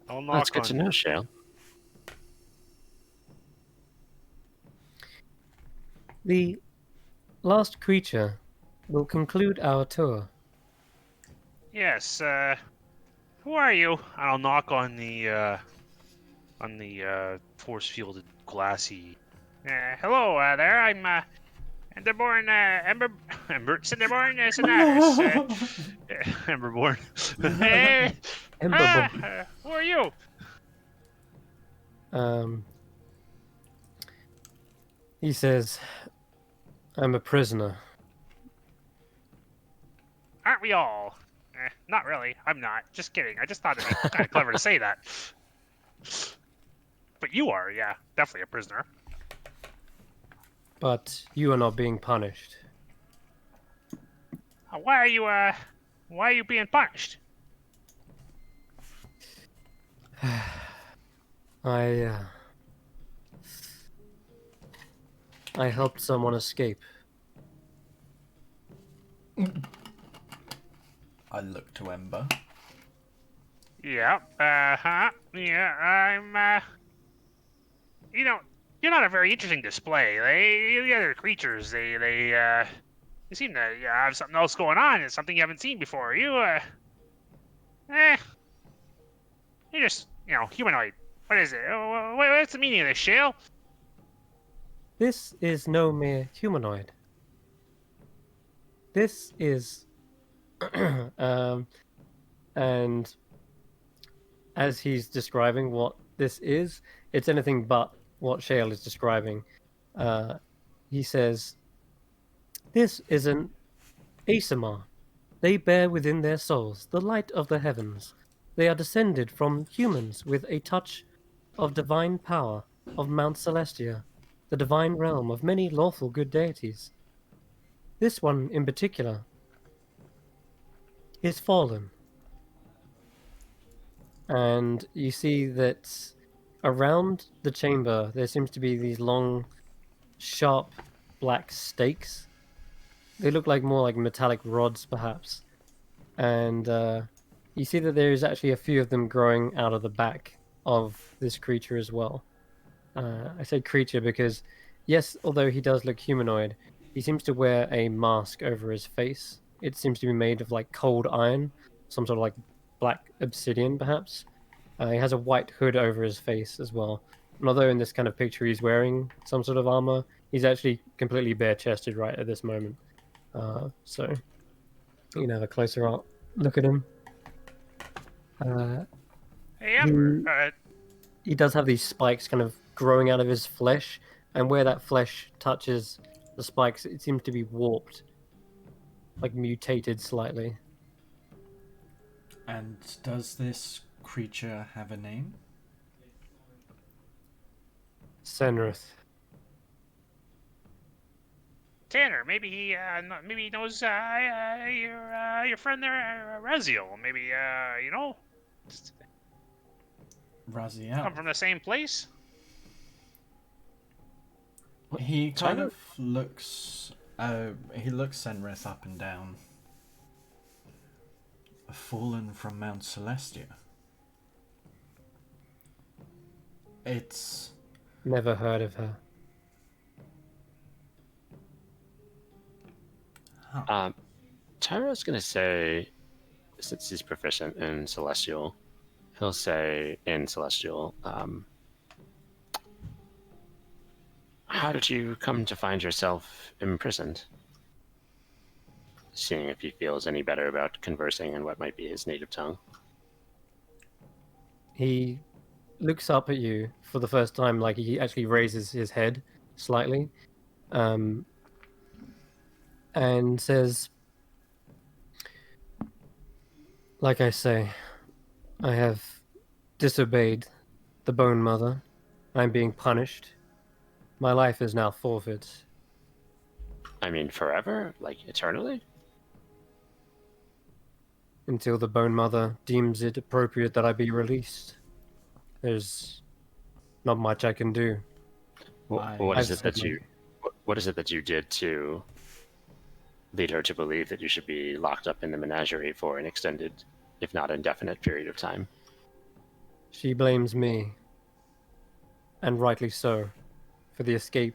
C: I'll
B: Well, that's
C: knock
B: good to
C: on.
B: know, Shale.
A: The last creature will conclude our tour.
C: Yes. Who are you? And I'll knock on the force fielded glassy. Hello there. I'm Emberborn. Cinderborn Sinaris. Emberborn. Hey.
A: Emberborn.
C: Who are you?
A: He says, I'm a prisoner.
C: Aren't we all? Not really. I'm not. Just kidding. I just thought it'd be kind of clever to say that. But you are, yeah, definitely a prisoner.
A: But you are not being punished.
C: Why are you being punished?
A: I helped someone escape.
F: I look to Ember.
C: Yeah, yeah, I'm, you know, you're not a very interesting display. The other creatures, they seem to have something else going on. It's something you haven't seen before. You're just, humanoid. What is it? What's the meaning of this, Shale?
A: This is no mere humanoid. This is, and as he's describing what this is, it's anything but what Shale is describing. He says, this is an Asimar. They bear within their souls the light of the heavens. They are descended from humans with a touch of divine power of Mount Celestia, the divine realm of many lawful good deities. This one in particular is fallen. And you see that around the chamber there seems to be these long, sharp, black stakes. They look like more like metallic rods, perhaps. And you see that there is actually a few of them growing out of the back of this creature as well. I say creature because, yes, although he does look humanoid, he seems to wear a mask over his face, It seems to be made of like cold iron, some sort of like black obsidian, perhaps. He has a white hood over his face as well. And although in this kind of picture he's wearing some sort of armor, he's actually completely bare-chested right at this moment. So you can have a closer look at him.
C: Hey, Amber.
A: He does have these spikes kind of growing out of his flesh, and where that flesh touches the spikes, it seems to be warped, like mutated slightly.
F: And does this creature have a name?
A: Senrith.
C: Tanner, maybe he knows your friend there, Raziel. Maybe just
F: Raziel.
C: come from the same place.
F: He kind of looks. He looks Senrith up and down. Fallen from Mount Celestia. It's.
A: Never heard of her.
B: Tyro's going to say, since he's proficient in Celestial, he'll say in Celestial, how did you come to find yourself imprisoned? Seeing if he feels any better about conversing in what might be his native tongue.
A: He looks up at you for the first time, like he actually raises his head slightly, and says, like I say, I have disobeyed the Bone Mother. I'm being punished. My life is now forfeit.
B: I mean, forever? Like, eternally?
A: Until the Bone Mother deems it appropriate that I be released. There's not much I can do.
B: What is it that you did to lead her to believe that you should be locked up in the menagerie for an extended, if not indefinite, period of time?
A: She blames me, and rightly so, for the escape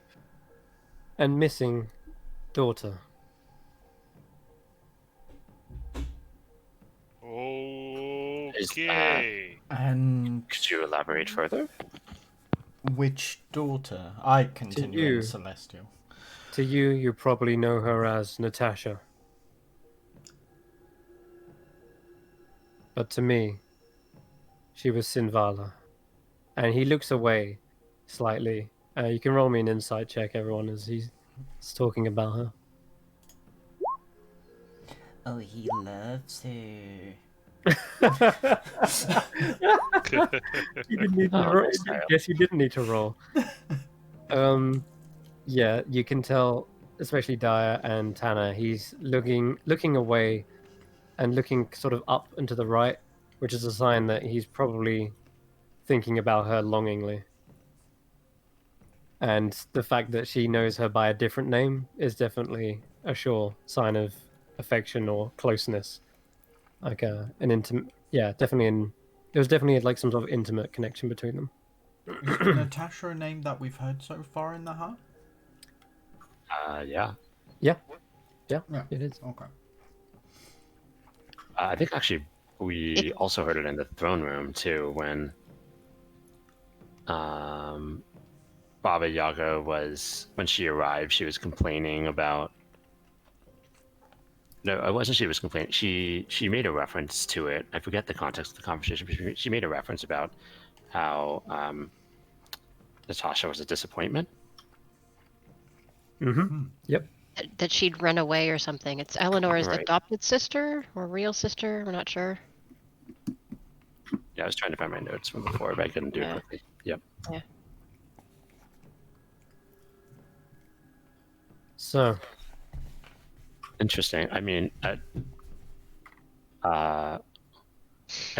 A: and missing daughter.
C: Okay.
F: And
B: Could you elaborate further?
F: which daughter? I continue
A: you.
F: in Celestial.
A: To you, you probably know her as Natasha. But to me, she was Sinvala. And he looks away slightly. You can roll me an insight check, everyone, as he's talking about her.
F: Oh, he loves her.
A: You didn't need to roll. Yes, you didn't need to roll. Yeah, you can tell, especially Dyer and Tanner, he's looking away and looking sort of up and to the right, which is a sign that he's probably thinking about her longingly. And the fact that she knows her by a different name is definitely a sure sign of affection or closeness. Like an intimate, yeah, definitely there was definitely like some sort of intimate connection between them.
F: Is Natasha a name that we've heard so far in the hut?
B: Yeah.
A: Yeah,
F: Yeah.
A: it is.
F: Okay.
B: I think actually we also heard it in the throne room too when Baba Yaga when she arrived, she was complaining about. No, it wasn't she was complaining. She made a reference to it. I forget the context of the conversation, but she made a reference about how Natasha was a disappointment.
A: Mm-hmm. Yep.
E: That she'd run away or something. It's Eleanor's
B: Right.
E: adopted sister or real sister. We're not sure.
B: Yeah, I was trying to find my notes from before, but I couldn't do it
E: Yeah.
B: quickly. Yep.
E: Yeah.
A: So,
B: Interesting. I mean, I don't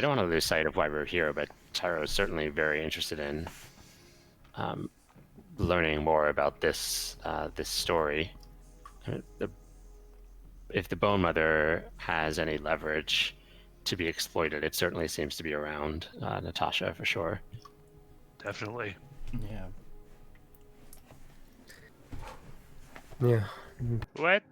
B: want to lose sight of why we're here, but Tyro is certainly very interested in learning more about this story. If the Bone Mother has any leverage to be exploited, it certainly seems to be around Natasha for sure.
C: Definitely.
F: Yeah.
A: yeah.
C: What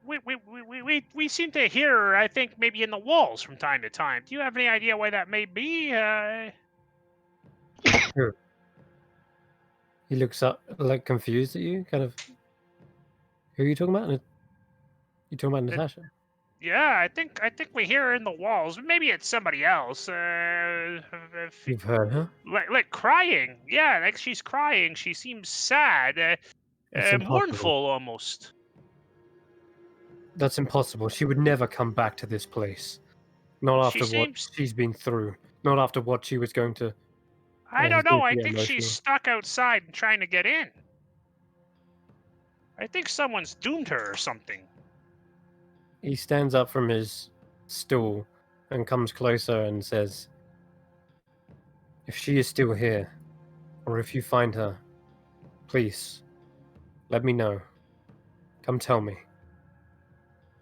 C: we seem to hear her, I think, maybe in the walls from time to time. Do you have any idea why that may be?
A: He looks up, like confused at you, kind of. Who are you talking about? You talking about Natasha?
C: Yeah, I think we hear her in the walls. Maybe it's somebody else.
A: You've heard her?
C: Like crying. Yeah, like she's crying. She seems sad,
A: It's impossible.
C: mournful almost.
A: That's impossible. She would never come back to this place. Not
C: She
A: after what
C: seems-
A: she's been through. Not after what she was going to.
C: I
A: Yeah,
C: don't
A: he's
C: know.
A: going to
C: I
A: get
C: think she's
A: emotional.
C: stuck outside and trying to get in. I think someone's doomed her or something.
A: He stands up from his stool and comes closer and says, "If she is still here, or if you find her, please, let me know. Come tell me.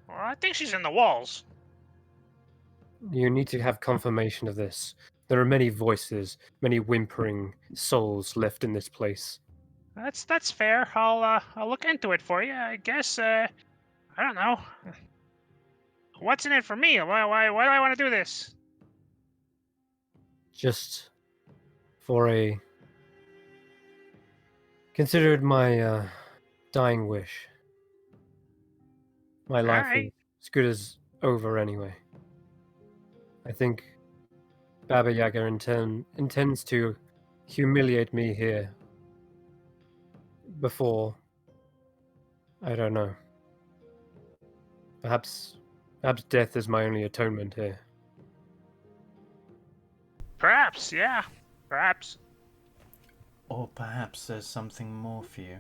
C: Well, I think she's in the walls.
A: You need to have confirmation of this. There are many voices, many whimpering souls left in this place."
C: That's fair. I'll look into it for you. I guess. I don't know. What's in it for me? Why do I want to do this?
A: Just for a. Consider it my dying wish. My life is
C: Alright.
A: as good as over anyway. I think Baba Yaga intends to humiliate me here before. I don't know. Perhaps death is my only atonement here.
C: Perhaps, yeah. Perhaps.
F: Or perhaps there's something more for you.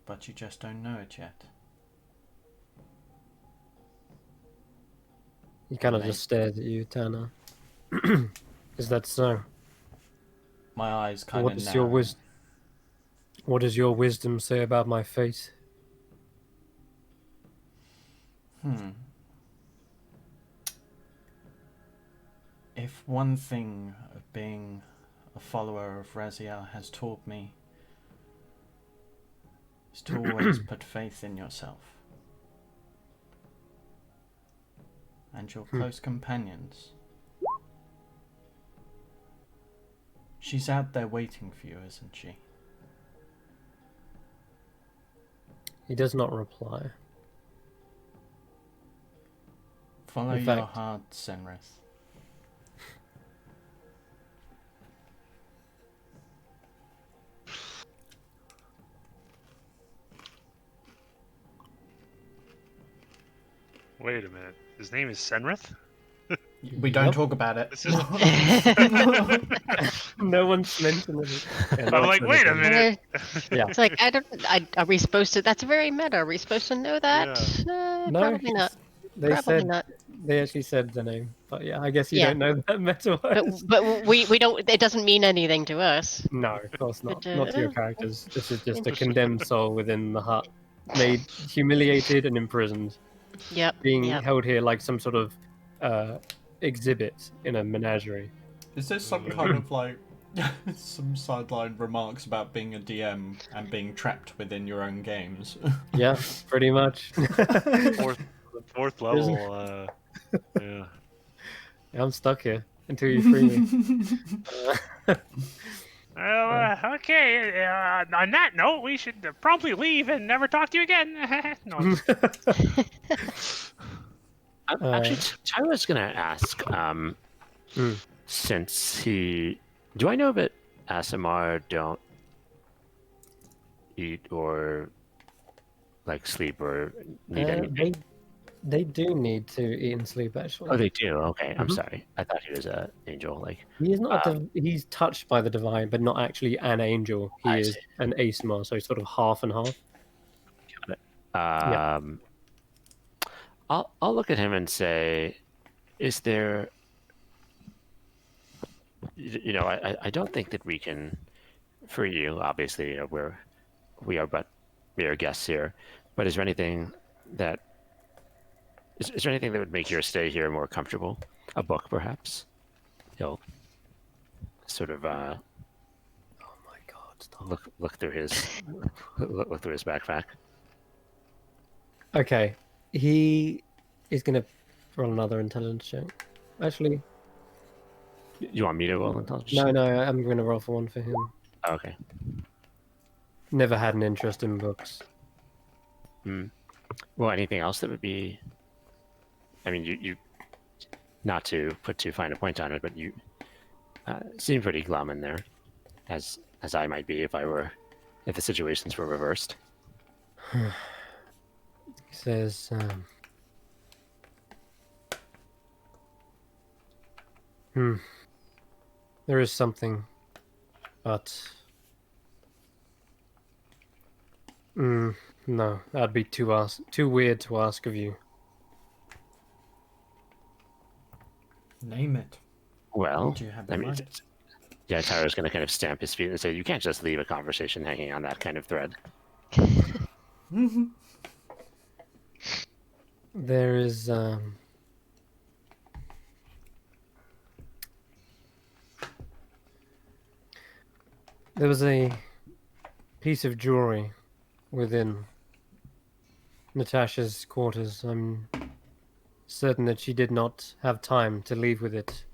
F: But you just don't know it yet.
A: He kind of
F: Maybe.
A: just stares at you, Tana. Is that so?
F: My eyes kind
A: What
F: of
A: does What does your wisdom say about my fate?
F: If one thing of being a follower of Raziel has taught me is to always put faith in yourself and your close companions. She's out there waiting for you, isn't she?
A: He does not reply.
F: Follow
A: In
F: your
A: fact-
F: heart, Senrith.
D: Wait a minute. His name is Senrith?
F: We don't
A: Yep.
F: talk about it.
D: This is...
A: No one's mentioned it. Yeah, no
C: I'm
A: one's
C: like, wait a
A: mentioned
C: minute.
A: Yeah.
E: It's like are we supposed to? That's very meta. Are we supposed to know that?
A: No,
E: Probably not.
A: They
E: Probably
A: said
E: not.
A: they actually said the name, but yeah, I guess you
E: Yeah.
A: don't know that meta words.
E: But we don't. It doesn't mean anything to us.
A: No, of course not.
E: But,
A: Not to your
E: oh,
A: characters. This is just a condemned soul within the hut, made humiliated and imprisoned,
E: Yep.
A: being
E: Yep.
A: held here like some sort of exhibit in a menagerie.
F: Is there some kind of like some sideline remarks about being a DM and being trapped within your own games?
A: Yeah, pretty much.
D: Fourth level, yeah.
A: I'm stuck here until you free me.
C: Well, okay. On that note, we should promptly leave and never talk to you again. No.
B: Actually, I was going to ask, since he... Do I know that Asimar don't eat or, like, sleep or need anything?
A: They do need to eat and sleep, actually.
B: Oh, they do? Okay, I'm
A: Mhm.
B: sorry. I thought he was an angel. Like,
A: He is not. He's touched by the divine, but not actually an angel. He
B: I
A: is
B: see.
A: an Aesmar, so sort of half and half. Yeah.
B: I'll look at him and say, is there... You know, I don't think that we can... For you, obviously, you know, we are but mere guests here. But is there anything that... Is there anything that would make your stay here more comfortable? A book, perhaps? He'll sort of
A: Oh my God! Stop.
B: look through his look through his backpack.
A: Okay, he is gonna roll another intelligence check. Actually,
B: You want me to roll intelligence?
A: no,
B: check?
A: no, I'm gonna roll for one for him.
B: Okay.
A: Never had an interest in books.
B: Well, anything else that would be? I mean, you not to put too fine a point on it, but you seem pretty glum in there, as I might be if the situations were reversed.
A: He says, there is something, but no, that'd be too weird to ask of you.
F: Name it.
B: Well,
F: What do you have
B: I
F: in
B: mean,
F: mind?
B: yeah, Tyro's going to kind of stamp his feet and say, "You can't just leave a conversation hanging on that kind of thread."
A: There is there was a piece of jewelry within Natasha's quarters. I'm certain that she did not have time to leave with it.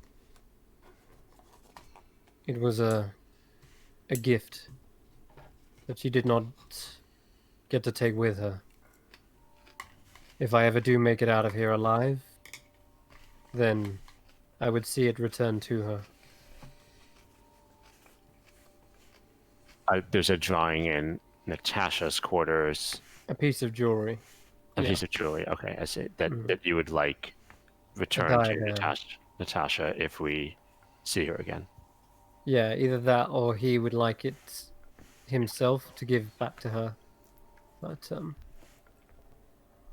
A: It was a gift that she did not get to take with her. If I ever do make it out of here alive, then I would see it returned to her.
B: There's a drawing in Natasha's quarters,
A: A piece of jewelry.
B: a
A: Yeah.
B: piece of jewelry. Okay, I see that you would like return to
A: diadem.
B: Natasha if we see her again.
A: Yeah, either that or he would like it himself to give back to her. But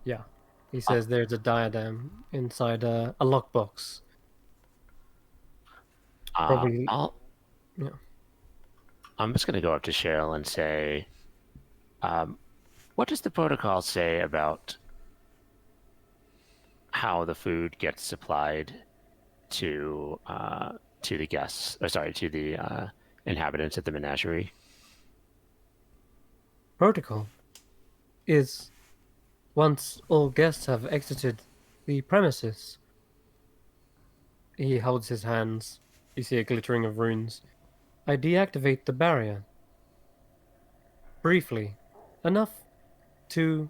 A: yeah. He says there's a diadem inside a lockbox. Probably yeah.
B: I'm just going to go up to Cheryl and say, what does the protocol say about how the food gets supplied to the guests? Or sorry, to the inhabitants at the menagerie?
A: Protocol is once all guests have exited the premises. He holds his hands. You see a glittering of runes. I deactivate the barrier. Briefly, enough to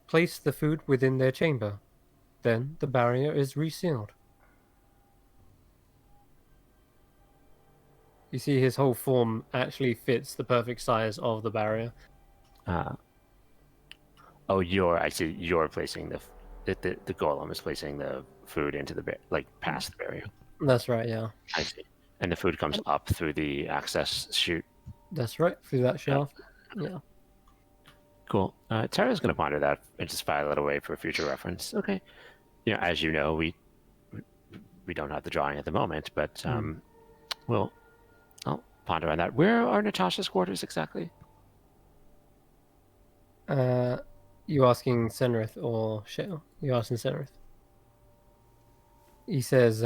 A: place the food within their chamber. Then the barrier is resealed. You see his whole form actually fits the perfect size of the barrier.
B: I see. You're placing the golem is placing the food into past the barrier.
A: That's right, yeah.
B: I see. And the food comes up through the access chute.
A: That's right, through that shaft. Yeah.
B: Cool. Tara's going to ponder that and just file it away for future reference. Okay. As you know, we don't have the drawing at the moment, but I'll ponder on that. Where are Natasha's quarters exactly?
A: You asking Senrith or Shale? You asking Senrith? He says,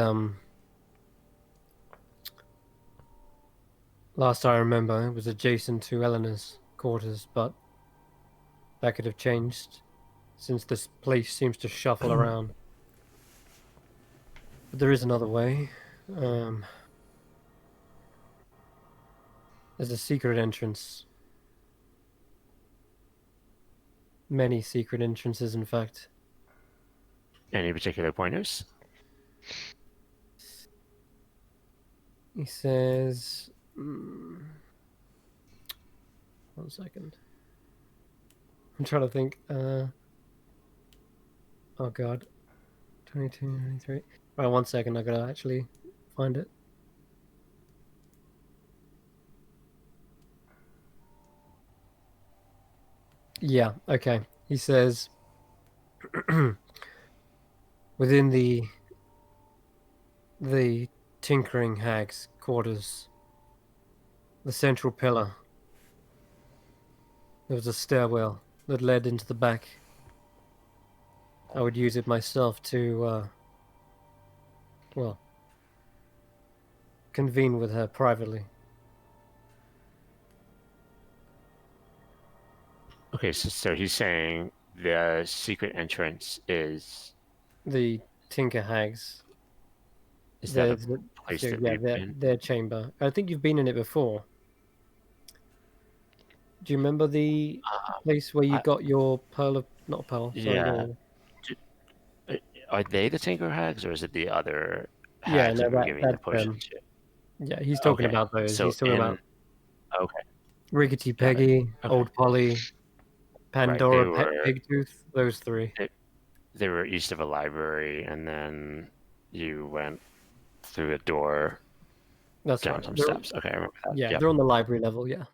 A: last I remember, it was adjacent to Eleanor's quarters, but that could have changed since this place seems to shuffle around. But there is another way. There's a secret entrance. Many secret entrances, in fact.
B: Any particular pointers?
A: He says... 1 second. I'm trying to think. Oh god. 22, 23. Right, 1 second. I gotta actually find it. Yeah, okay. He says within the tinkering hag's quarters, the central pillar, there was a stairwell that led into the back. I would use it myself to convene with her privately.
B: Okay, so he's saying the secret entrance is
A: The Tinker Hags.
B: that a
A: The
B: place
A: so,
B: that
A: yeah,
B: we've been?
A: their chamber. I think you've been in it before. Do you remember the place where you
B: I-
A: got your pearl of not pearl? Sorry,
B: Yeah.
A: your
B: Are they the Tinker Hags, or is it the other
A: yeah.
B: hags
A: No,
B: that we're giving the
A: that's
B: potion to?
A: yeah. He's talking
B: Okay.
A: about those.
B: So
A: He's talking about
B: okay,
A: Rickety
B: got it.
A: Peggy,
B: Okay.
A: Old Polly,
B: Right. They
A: Pandora, Pet
B: were
A: Pigtooth. Those three.
B: they were east of a library, and then you went through a door
A: That's
B: down
A: right.
B: some
A: They're,
B: steps. Okay, I remember that.
A: yeah,
B: Yep.
A: they're on the library level. Yeah.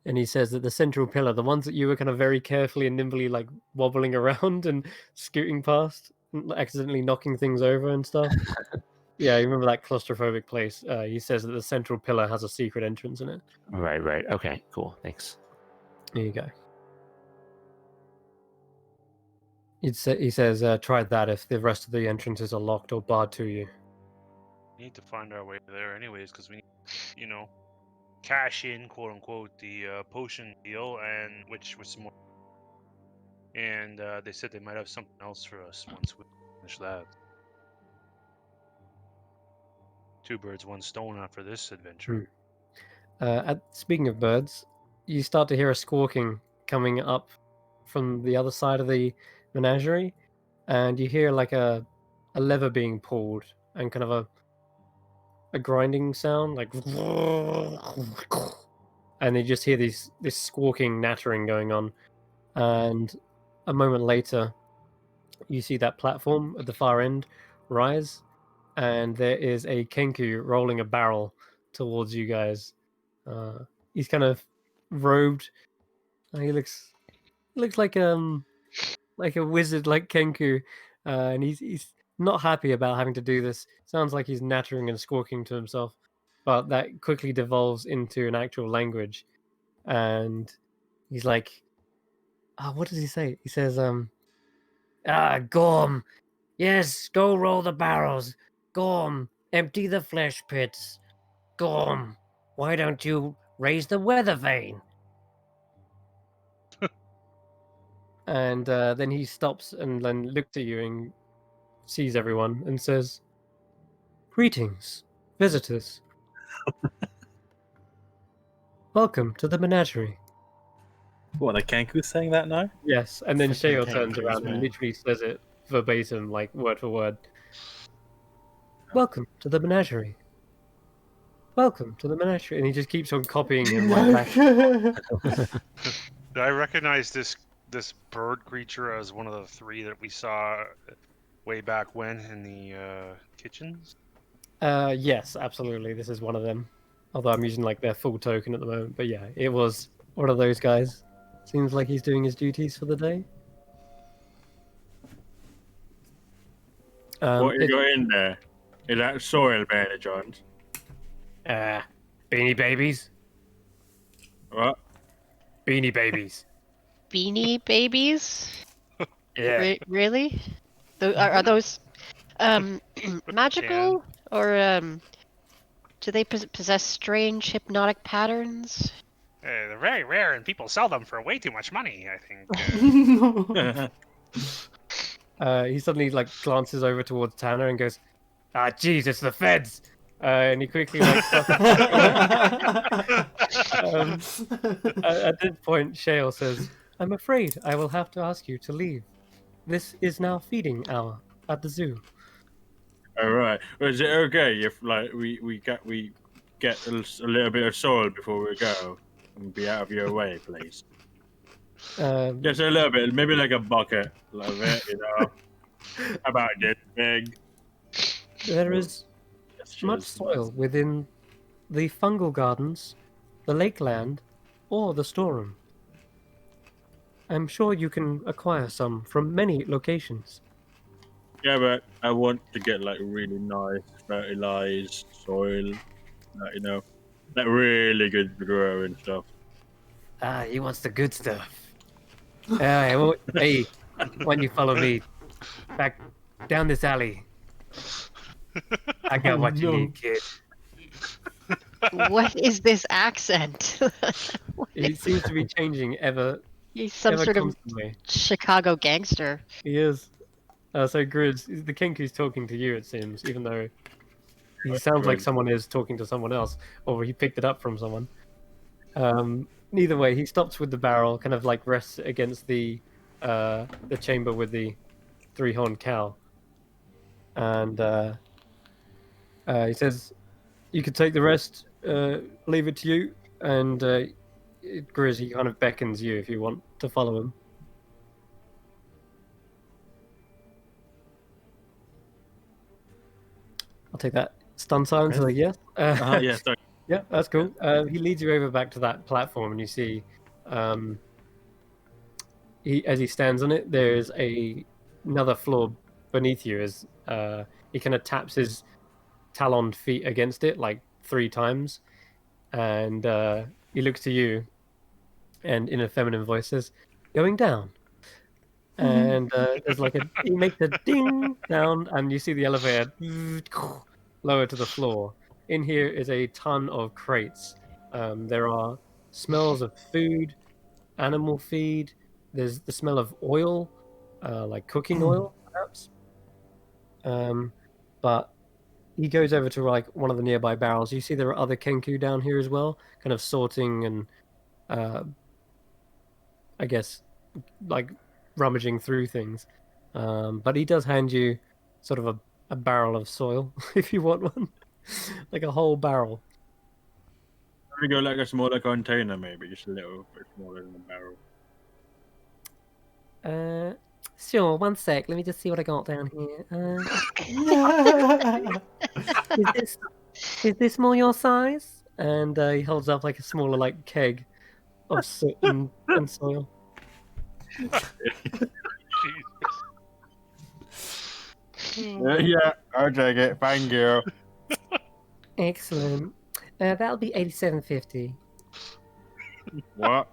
A: And he says that the central pillar, the ones that you were kind of very carefully and nimbly like wobbling around and scooting past, accidentally knocking things over and stuff. Yeah, you remember that claustrophobic place? He says that the central pillar has a secret entrance in it.
B: Right. Okay, cool. Thanks.
A: There you go. He says, try that if the rest of the entrances are locked or barred to you.
D: We need to find our way there, anyways, because we need, cash in, quote unquote, the potion deal, and which was some more. And they said they might have something else for us once we finish that. Two birds, one stone after this adventure.
A: Speaking of birds, you start to hear a squawking coming up from the other side of the menagerie, and you hear like a lever being pulled and kind of a grinding sound, like, and you just hear this squawking, nattering going on, and a moment later, you see that platform at the far end rise, and there is a Kenku rolling a barrel towards you guys. He's kind of robed. He looks like a wizard like Kenku, and he's not happy about having to do this. Sounds like he's nattering and squawking to himself, but that quickly devolves into an actual language, and he's like, what does he say? He says, Gorm, yes, go roll the barrels. Gorm, empty the flesh pits. Gorm, why don't you raise the weather vane? And then he stops and then looks at you and sees everyone and says, greetings, visitors. Welcome to the menagerie.
G: What, the Kenku's saying that now?
A: Yes, and then
F: Freaking
A: Shale turns
F: Kenkus,
A: around and
F: man.
A: literally says it verbatim, like word for word. Welcome to the menagerie. Welcome to the menagerie. And he just keeps on copying him like that.
D: I recognize this bird creature as one of the three that we saw way back when in the kitchens.
A: Yes, absolutely. This is one of them. Although I'm using like their full token at the moment. But yeah, it was one of those guys. Seems like he's doing his duties for the day.
G: What you got in there? Is that soil by any chance?
A: Beanie Babies?
G: What?
A: Beanie Babies.
E: Beanie Babies?
A: Yeah.
E: Really? Are those magical or do they possess strange hypnotic patterns?
D: They're very rare, and people sell them for way too much money, I think.
A: He suddenly like glances over towards Tanner and goes, jeez, it's the feds. And he quickly like at this point, Shale says, I'm afraid I will have to ask you to leave. This is now feeding hour at the zoo.
G: All right. Well, is it okay if like we get a little bit of soil before we go and be out of your way, please? Just a little bit, maybe like a bucket of it, about this big.
A: There is much soil within the fungal gardens, the lakeland, or the storeroom. I'm sure you can acquire some from many locations.
G: Yeah, but I want to get like really nice fertilized soil, like really good to grow and stuff.
A: He wants the good stuff. Hey, why don't you follow me back down this alley? I got what you need, kid.
E: What is this accent?
A: It seems to be changing ever
E: He's some
A: ever
E: sort of
A: constantly.
E: Chicago gangster.
A: He is. So Grizz, the Kenku's talking to you, it seems, even though he sounds like
G: Good.
A: someone is talking to someone else, or he picked it up from someone. Neither way, he stops with the barrel, kind of like rests against the chamber with the three-horned cow, and he says, "You could take the rest. Leave it to you." And Grizz, he kind of beckons you if you want to follow him. I'll take that stun silence as a yes.
G: Yeah, sorry.
A: Yeah, that's cool. He leads you over back to that platform, and you see, as he stands on it, there's another floor beneath you. As he kind of taps his taloned feet against it like 3 times, and he looks to you, and in a feminine voice says, "Going down." And there's like he makes a ding sound, and you see the elevator lower to the floor. In here is a ton of crates. There are smells of food, animal feed. There's the smell of oil, like cooking oil, perhaps. But he goes over to like one of the nearby barrels. You see there are other kenku down here as well, kind of sorting and, I guess, like rummaging through things. But he does hand you sort of a barrel of soil if you want one, like a whole barrel.
G: We go like a smaller container, maybe just a little bit smaller than a barrel.
A: Sure. One sec. Let me just see what I got down here. Is this more your size? And he holds up like a smaller like keg of soot and soil.
G: Yeah, I'll take it. Thank you.
A: Excellent. That'll be 87.50.
G: What?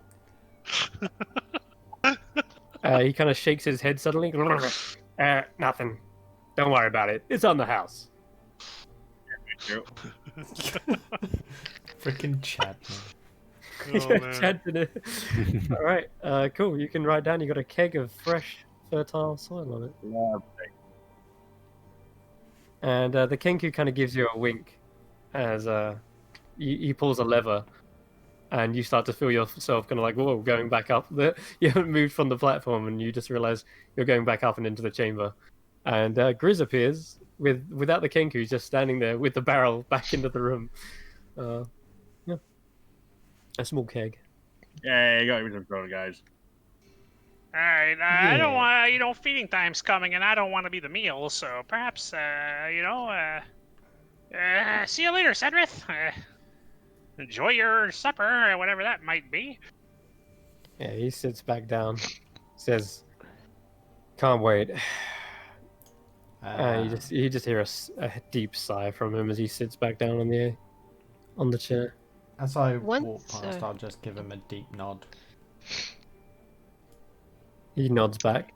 A: He kind of shakes his head suddenly. Nothing. Don't worry about it. It's on the house.
F: Freaking Chad.
A: Chad did it. All right. Cool. You can write down. You got a keg of fresh, fertile soil on it. And the Kenku kind of gives you a wink as he pulls a lever, and you start to feel yourself kind of like, whoa, going back up. You haven't moved from the platform, and you just realize you're going back up and into the chamber. And Grizz appears without the Kenku, just standing there with the barrel back into the room. Yeah, a small keg.
G: Yeah, you got me some soil, guys.
C: All right, I don't want, feeding time's coming, and I don't want to be the meal, so perhaps, see you later, Cedrith. Enjoy your supper, or whatever that might be.
A: Yeah, he sits back down, says, "Can't wait." You just hear a deep sigh from him as he sits back down on the chair.
F: As I
E: Once,
F: walk past, I'll just give him a deep nod.
A: He nods back.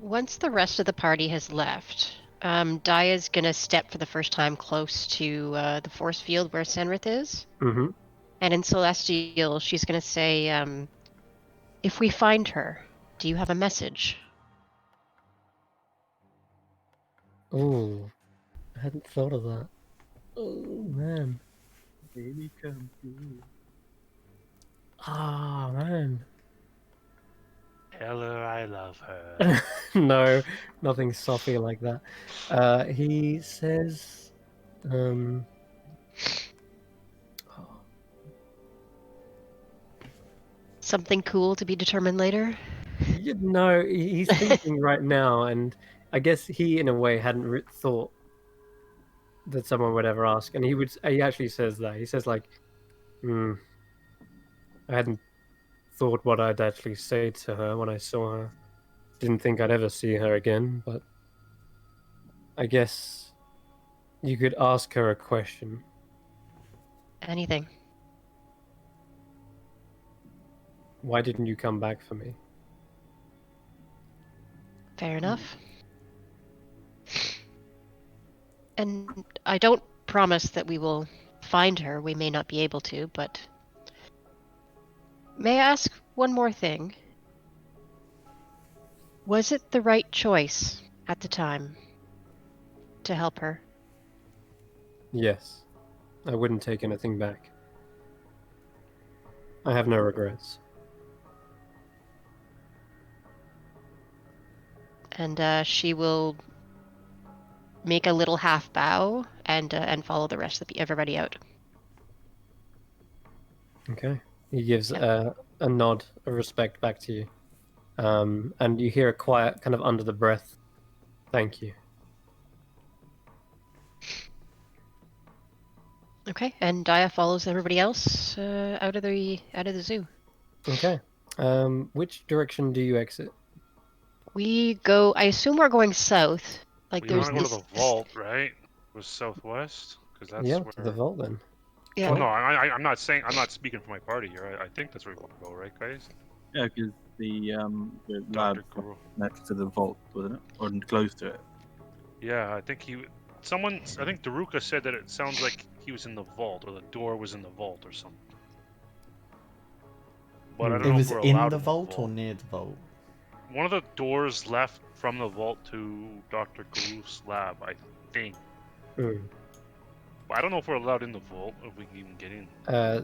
E: Once the rest of the party has left, Daya's gonna step for the first time close to the force field where Senrith is.
A: Mm-hmm.
E: And in Celestial, she's gonna say, if we find her, do you have a message?
A: Oh, I hadn't thought of that. Oh man.
G: Baby, come through.
A: Ah man.
C: Tell her I love her.
A: No, nothing soppy like that. He says,
E: Something cool to be determined later?
A: no, he's thinking right now, and I guess he, in a way, hadn't thought that someone would ever ask, and he actually says that. He says like, I hadn't thought what I'd actually say to her when I saw her. Didn't think I'd ever see her again, but I guess you could ask her a question.
E: Anything.
A: Why didn't you come back for me?
E: Fair enough. And I don't promise that we will find her. We may not be able to, but May I ask one more thing? Was it the right choice at the time to help her?
A: Yes. I wouldn't take anything back. I have no regrets.
E: And she will make a little half bow and follow the rest of everybody out.
A: Okay. He gives a nod of respect back to you. And you hear a quiet, kind of under the breath, thank you.
E: Okay, and Dia follows everybody else out of the zoo.
A: Okay. Which direction do you exit?
E: We go. I assume we're going south. Like
D: We
E: there's
D: want to go
E: this.
D: to the vault, right? Was southwest? Because that's
A: Yeah,
D: where.
A: to the vault then.
E: Yeah.
D: Well, no, I'm not saying. I'm not speaking for my party here. I think that's where we want to go, right, guys?
G: Yeah, because the
D: Dr.
G: lab
D: Guru.
G: next to the vault, wasn't it? Or close to it.
D: Yeah, I think he. Someone. I think Daruka said that it sounds like he was in the vault, or the door was in the vault, or something. But I don't
F: It
D: know
F: was
D: if we're
F: in
D: allowed
F: the vault or near the vault?
D: One of the doors left from the vault to Dr. Guru's lab, I think.
A: Mm.
D: But I don't know if we're allowed in the vault, or if we can even get in.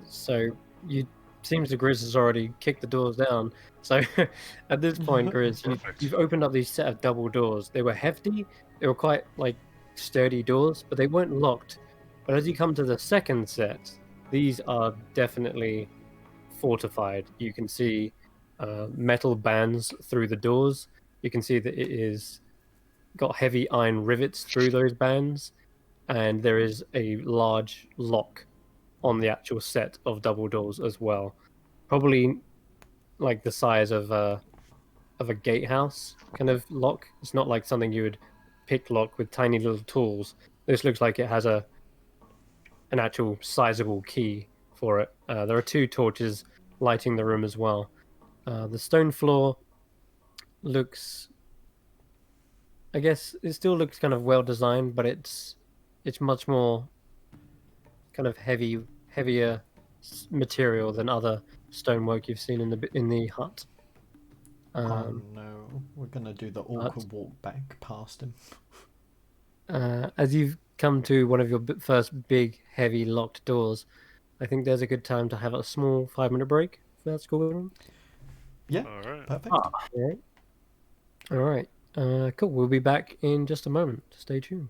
A: So you seems the Grizz has already kicked the doors down. So at this point, Grizz,
D: Perfect.
A: you've opened up these set of double doors. They were hefty. They were quite like sturdy doors, but they weren't locked. But as you come to the second set, these are definitely fortified. You can see metal bands through the doors. You can see that it is got heavy iron rivets through those bands, and there is a large lock on the actual set of double doors as well. Probably like the size of a gatehouse kind of lock. It's not like something you would pick lock with tiny little tools. This looks like it has an actual sizable key for it. There are 2 torches lighting the room as well. The stone floor looks, I guess, it still looks kind of well designed, but it's much more kind of heavier material than other stonework you've seen in the hut.
F: Oh no, we're gonna do the awkward walk back past him.
A: As you've come to one of your first big, heavy locked doors, I think there's a good time to have a small 5-minute break. If that's cool.
F: Yeah,
D: All right.
F: perfect.
A: All right. Cool. We'll be back in just a moment. Stay tuned.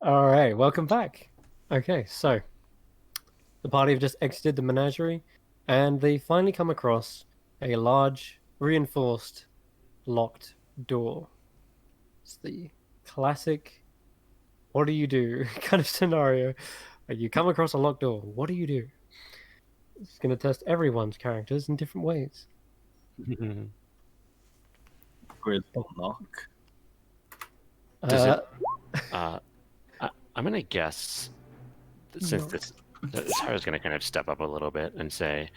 A: All right, welcome back. Okay, so the party have just exited the menagerie, and they finally come across a large, reinforced, locked door. It's the classic "what do you do" kind of scenario. Like, you come across a locked door. What do you do? It's going to test everyone's characters in different ways.
G: Grizz will knock.
B: Does it?
A: Uh,
B: I'm gonna guess that since this, Sarah's gonna kind of step up a little bit and say,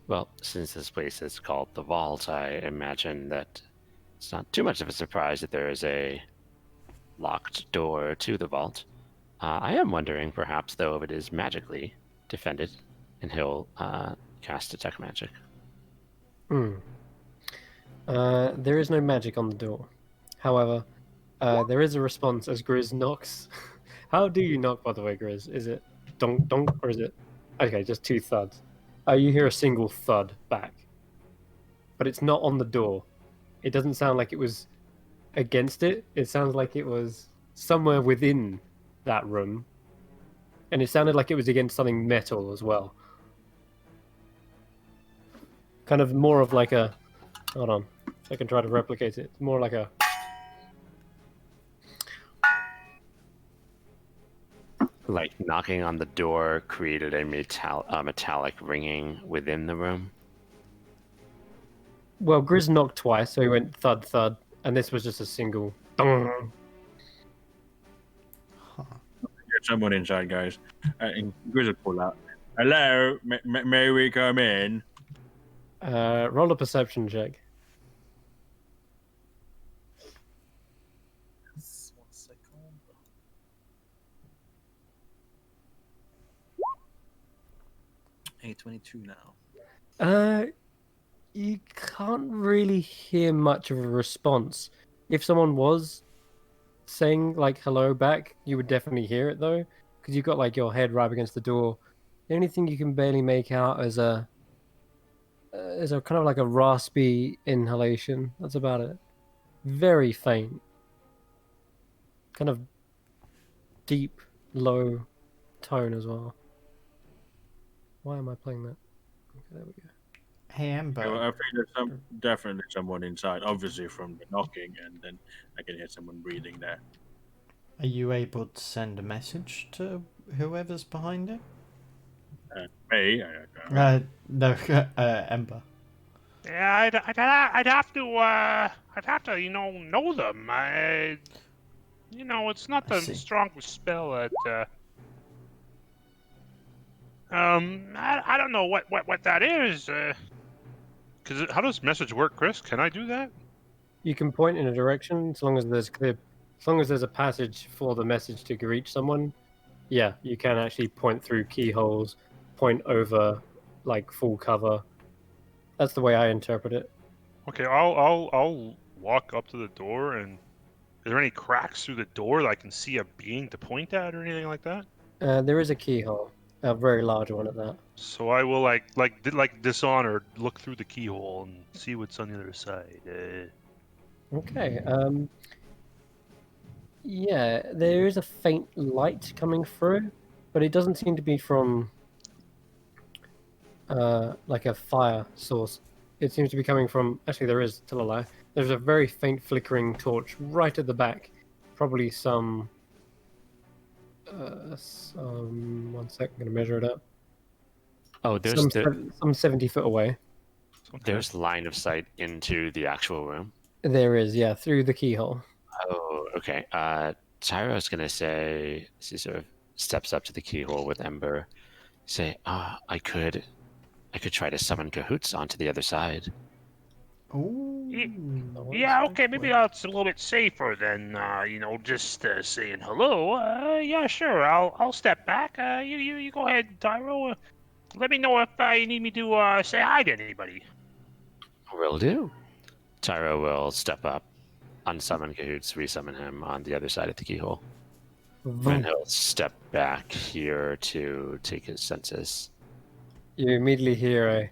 B: well, since this place is called the Vault, I imagine that it's not too much of a surprise that there is a locked door to the vault. I am wondering, perhaps, though, if it is magically defended, and he'll cast Detect Magic.
A: There is no magic on the door. However, there is a response as Grizz knocks. How do you knock, by the way, Grizz? Is it donk donk, or is it... Okay, just 2 thuds. You hear a single thud back. But it's not on the door. It doesn't sound like it was against it. It sounds like it was somewhere within that room. And it sounded like it was against something metal as well. Kind of more of like a... Hold on. I can try to replicate it. It's more like a...
B: Like knocking on the door created a metallic ringing within the room.
A: Well, Grizz knocked twice, so he went thud thud, and this was just a single. Dong.
G: There's someone inside, guys. And Grizz will pull out. Hello, may we come in?
A: Roll a perception check.
G: 1 second. A22 now.
A: You can't really hear much of a response. If someone was saying like hello back, you would definitely hear it though, because you've got like your head right up against the door. The only thing you can barely make out is a kind of like a raspy inhalation. That's about it. Very faint. Kind of deep, low tone as well. Why am I playing that? Okay, there we go.
F: Hey, Amber.
G: Yeah, well, I think there's definitely someone inside, obviously from the knocking, and then I can hear someone breathing there.
F: Are you able to send a message to whoever's behind it?
G: Me?
F: No, Ember.
C: Yeah, I'd have to, know them. It's not
F: I
C: the
F: see.
C: strongest spell at. I don't know what that is. Cause how does message work, Chris? Can I do that?
A: You can point in a direction as long as there's a passage for the message to reach someone. Yeah, you can actually point through keyholes, point over like full cover. That's the way I interpret it.
C: Okay, I'll walk up to the door, and is there any cracks through the door that I can see a being to point at or anything like that?
A: There is a keyhole, a very large one at that.
C: So I will like Dishonored look through the keyhole and see what's on the other side.
A: Okay. Yeah, there is a faint light coming through, but it doesn't seem to be from like a fire source. It seems to be coming from... Actually, there is, tell a lie. There's a very faint flickering torch right at the back. Probably some... 1 sec, I'm going to measure it up.
B: Oh,
A: Some 70 foot away.
B: there's line of sight into the actual room.
A: There is, yeah, through the keyhole.
B: Oh, okay. Tyro's gonna say, she sort of steps up to the keyhole with Ember, say, I could try to summon Cahoots onto the other side.
F: Ooh.
C: Yeah, okay, maybe that's a little bit safer than just saying hello. Yeah, sure. I'll step back. You go ahead, Tyro. Let me know if you need me to say hi to anybody.
B: Will do. Tyro will step up, unsummon Cahoots, resummon him on the other side of the keyhole. And he'll step back here to take his census.
A: You immediately hear a...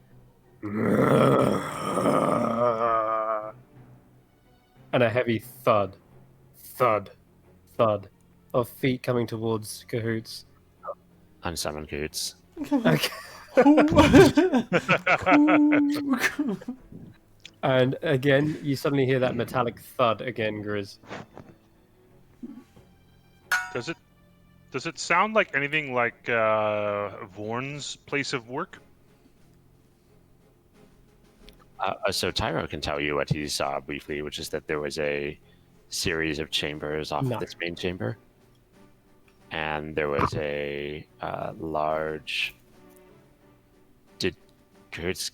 A: and a heavy thud, thud, thud of feet coming towards Cahoots.
B: Unsummon Coots.
A: Okay. And again, you suddenly hear that metallic thud again, Grizz.
D: Does it sound like anything like Vorn's place of work?
B: So Tyro can tell you what he saw briefly, which is that there was a series of chambers off
A: No.
B: of this main chamber, and there was a large. Did Kurtz?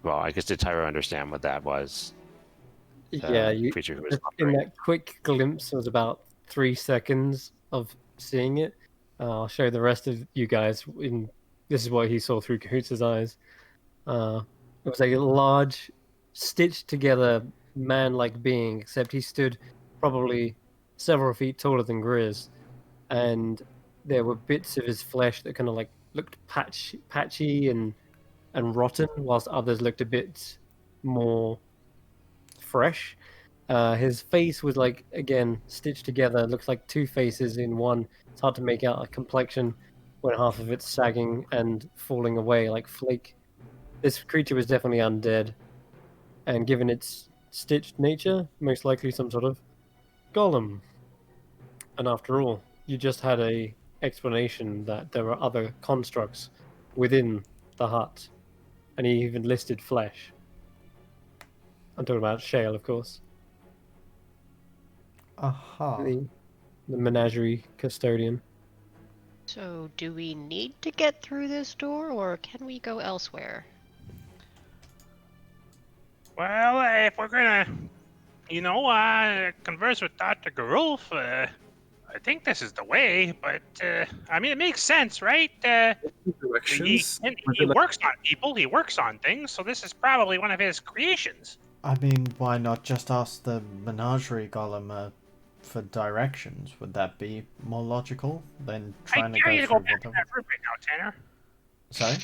B: Well, I guess did Tyro understand what that was?
A: Yeah, you
B: Creature who was
A: in that quick glimpse was about 3 seconds of seeing it. I'll show the rest of you guys. This is what he saw through Cahoots' eyes. It was a large, stitched together man-like being, except he stood probably several feet taller than Grizz, and there were bits of his flesh that kind of like looked patchy and rotten, whilst others looked a bit more fresh. His face was like again stitched together. Looks like two faces in one. It's hard to make out a complexion when half of it's sagging and falling away like flake. This creature was definitely undead, and given its stitched nature, most likely some sort of golem. And after all, you just had a explanation that there are other constructs within the hut, and he even listed flesh. I'm talking about Shale, of course.
F: Aha.
A: The menagerie custodian.
E: So, do we need to get through this door, or can we go elsewhere?
C: Well, if we're gonna, converse with Dr. Garulf, I think this is the way, but, I mean, it makes sense, right? He
G: Directions.
C: works on people, he works on things, so this is probably one of his creations.
F: I mean, why not just ask the menagerie golem for directions? Would that be more logical than trying
C: I
F: to
C: dare
F: go
C: you to
F: through
C: go back in
F: whatever?
C: that room right now, Tanner.
F: Sorry?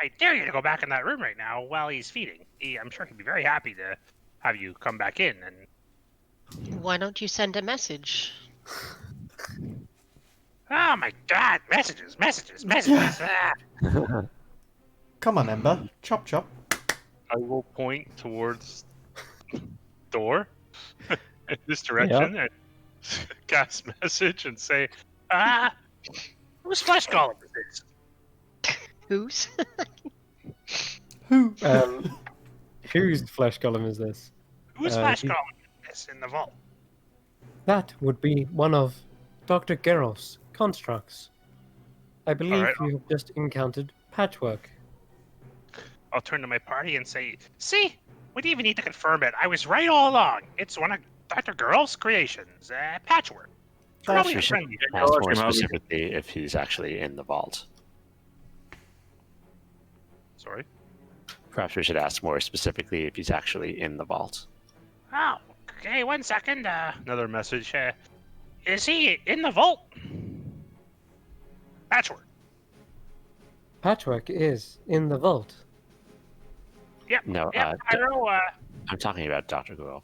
C: I dare you to go back in that room right now while he's feeding. I'm sure he'd be very happy to have you come back in and...
E: Why don't you send a message?
C: Oh my god, messages. Ah.
F: Come on, Ember. Chop chop.
D: I will point towards door in this direction and cast message and say,
C: Whose flesh golem is this?
E: Whose?
F: Who?
A: Whose flesh golem is this?
C: Whose flesh golem is this in the vault?
A: That would be one of Dr. Geralf's constructs. I believe
C: Alright.
A: you have just encountered Patchwork.
C: I'll turn to my party and say, see, we didn't even need to confirm it. I was right all along. It's one of Dr. Girl's creations, Patchwork. Probably a
B: Perhaps we should
C: friendly.
B: ask more
G: Ask him how he-
B: specifically if he's actually in the vault.
D: sorry.
B: Perhaps we should ask more specifically if he's actually in the vault.
C: Oh, okay, 1 second.
D: Another message.
C: Is he in the vault? Patchwork.
A: Patchwork is in the vault.
C: Yep.
B: No,
C: Yep, Pyro,
B: I'm talking about Dr. Girl.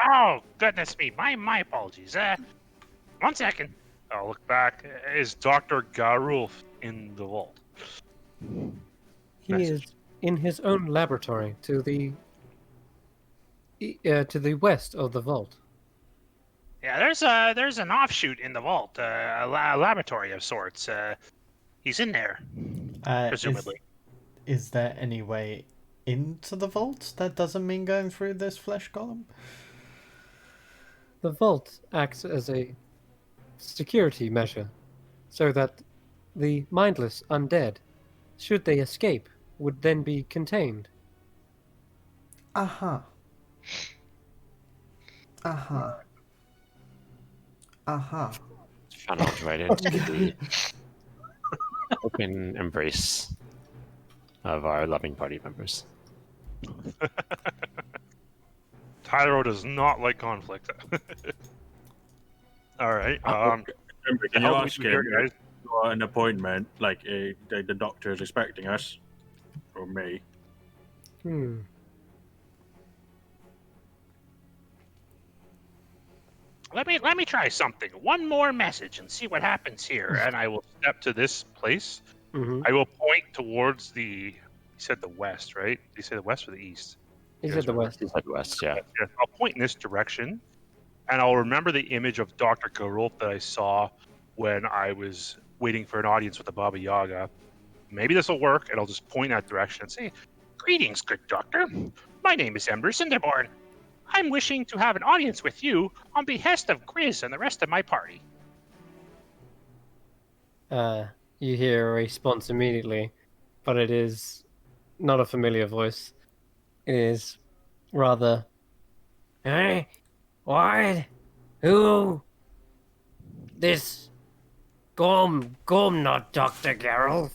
C: oh, goodness me. My apologies. 1 second.
D: I'll look back. Is Dr. Garulf in the vault?
A: He
D: Message.
A: is in his own laboratory to the west of the vault.
C: Yeah, there's an offshoot in the vault, a laboratory of sorts. He's in there, presumably.
F: Is there any way into the vault that doesn't mean going through this flesh golem?
A: The vault acts as a security measure, so that the mindless undead, should they escape, would then be contained.
F: Aha. Aha. Aha.
B: Funneled right into the open embrace of our loving party members.
D: Tyro does not like conflict. All right.
G: Remember, can you
D: help me
G: ask
D: here,
G: him
D: guys?
G: for an appointment? Like the doctor is expecting us, or me.
C: let me try something. One more message and see what happens here. And I will step to this place.
A: Mm-hmm.
C: I will point towards the. You said the west, right? Did you say the west or the east?
A: He
C: You
A: said
C: guys
A: the
C: remember?
A: west.
B: He said west, yeah.
C: Yeah, I'll point in this direction, and I'll remember the image of Dr. Geralt that I saw when I was waiting for an audience with the Baba Yaga. Maybe this will work, and I'll just point that direction and say, "Greetings, good doctor. My name is Ember Cinderborn. I'm wishing to have an audience with you on behest of Grizz and the rest of my party."
A: You hear a response immediately, but it is not a familiar voice. It is rather, hey, what? Who? This Gorm, not Dr. Geralt.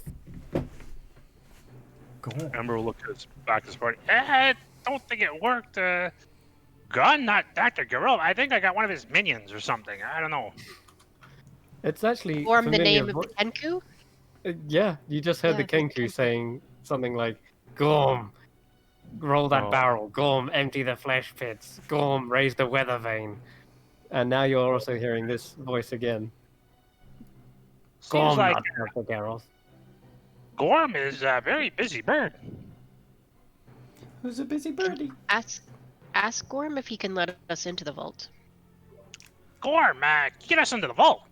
F: Go on.
C: Ember will look at his back to his party. I don't think it worked. Gun, not Dr. Geralt. I think I got one of his minions or something. I don't know.
A: It's actually
E: Form the
A: familiar
E: name of the Kenku?
A: Yeah, you just heard
E: Yeah,
A: the Kenku saying something like, Gorm, roll that
C: Oh.
A: barrel. Gorm, empty the flesh pits. Gorm, raise the weather vane. And now you're also hearing this voice again.
C: Seems
A: Gorm,
C: like
A: not Dr. Geralt.
C: Gorm is a very busy bird.
F: Who's a busy birdie?
E: Ask Gorm if he can let us into the vault.
C: Gorm, get us into the vault.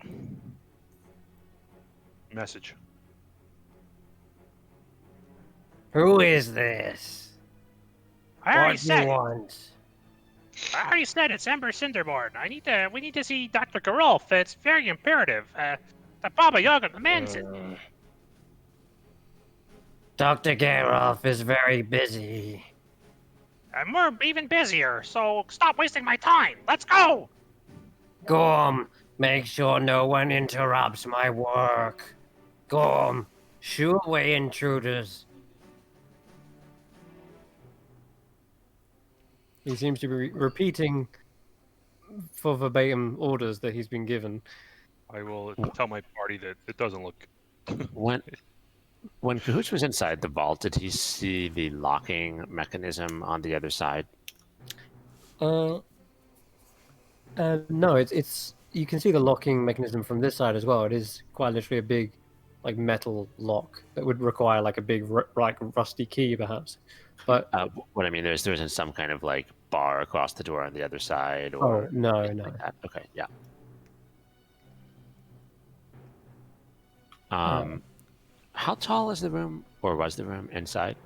C: Message.
H: Who is this?
C: I already
H: What do
C: said
H: you
C: it.
H: want?
C: I already said it's Ember Cinderborn. We need to see Dr. Geralt. It's very imperative. The Baba Yaga demands it.
H: Dr. Geralt is very busy.
C: And we're even busier, so stop wasting my time. Let's go!
H: Gorm, make sure no one interrupts my work. Gorm, shoo away intruders.
A: He seems to be repeating for verbatim orders that he's been given.
C: I will tell my party that it doesn't look.
B: When Cahoots was inside the vault, did he see the locking mechanism on the other side?
A: No, it's you can see the locking mechanism from this side as well. It is quite literally a big, like metal lock that would require like a big, like rusty key perhaps. But
B: What I mean, there isn't some kind of like bar across the door on the other side, or
A: no.
B: like that. Okay, yeah. How tall is the room, or was the room inside?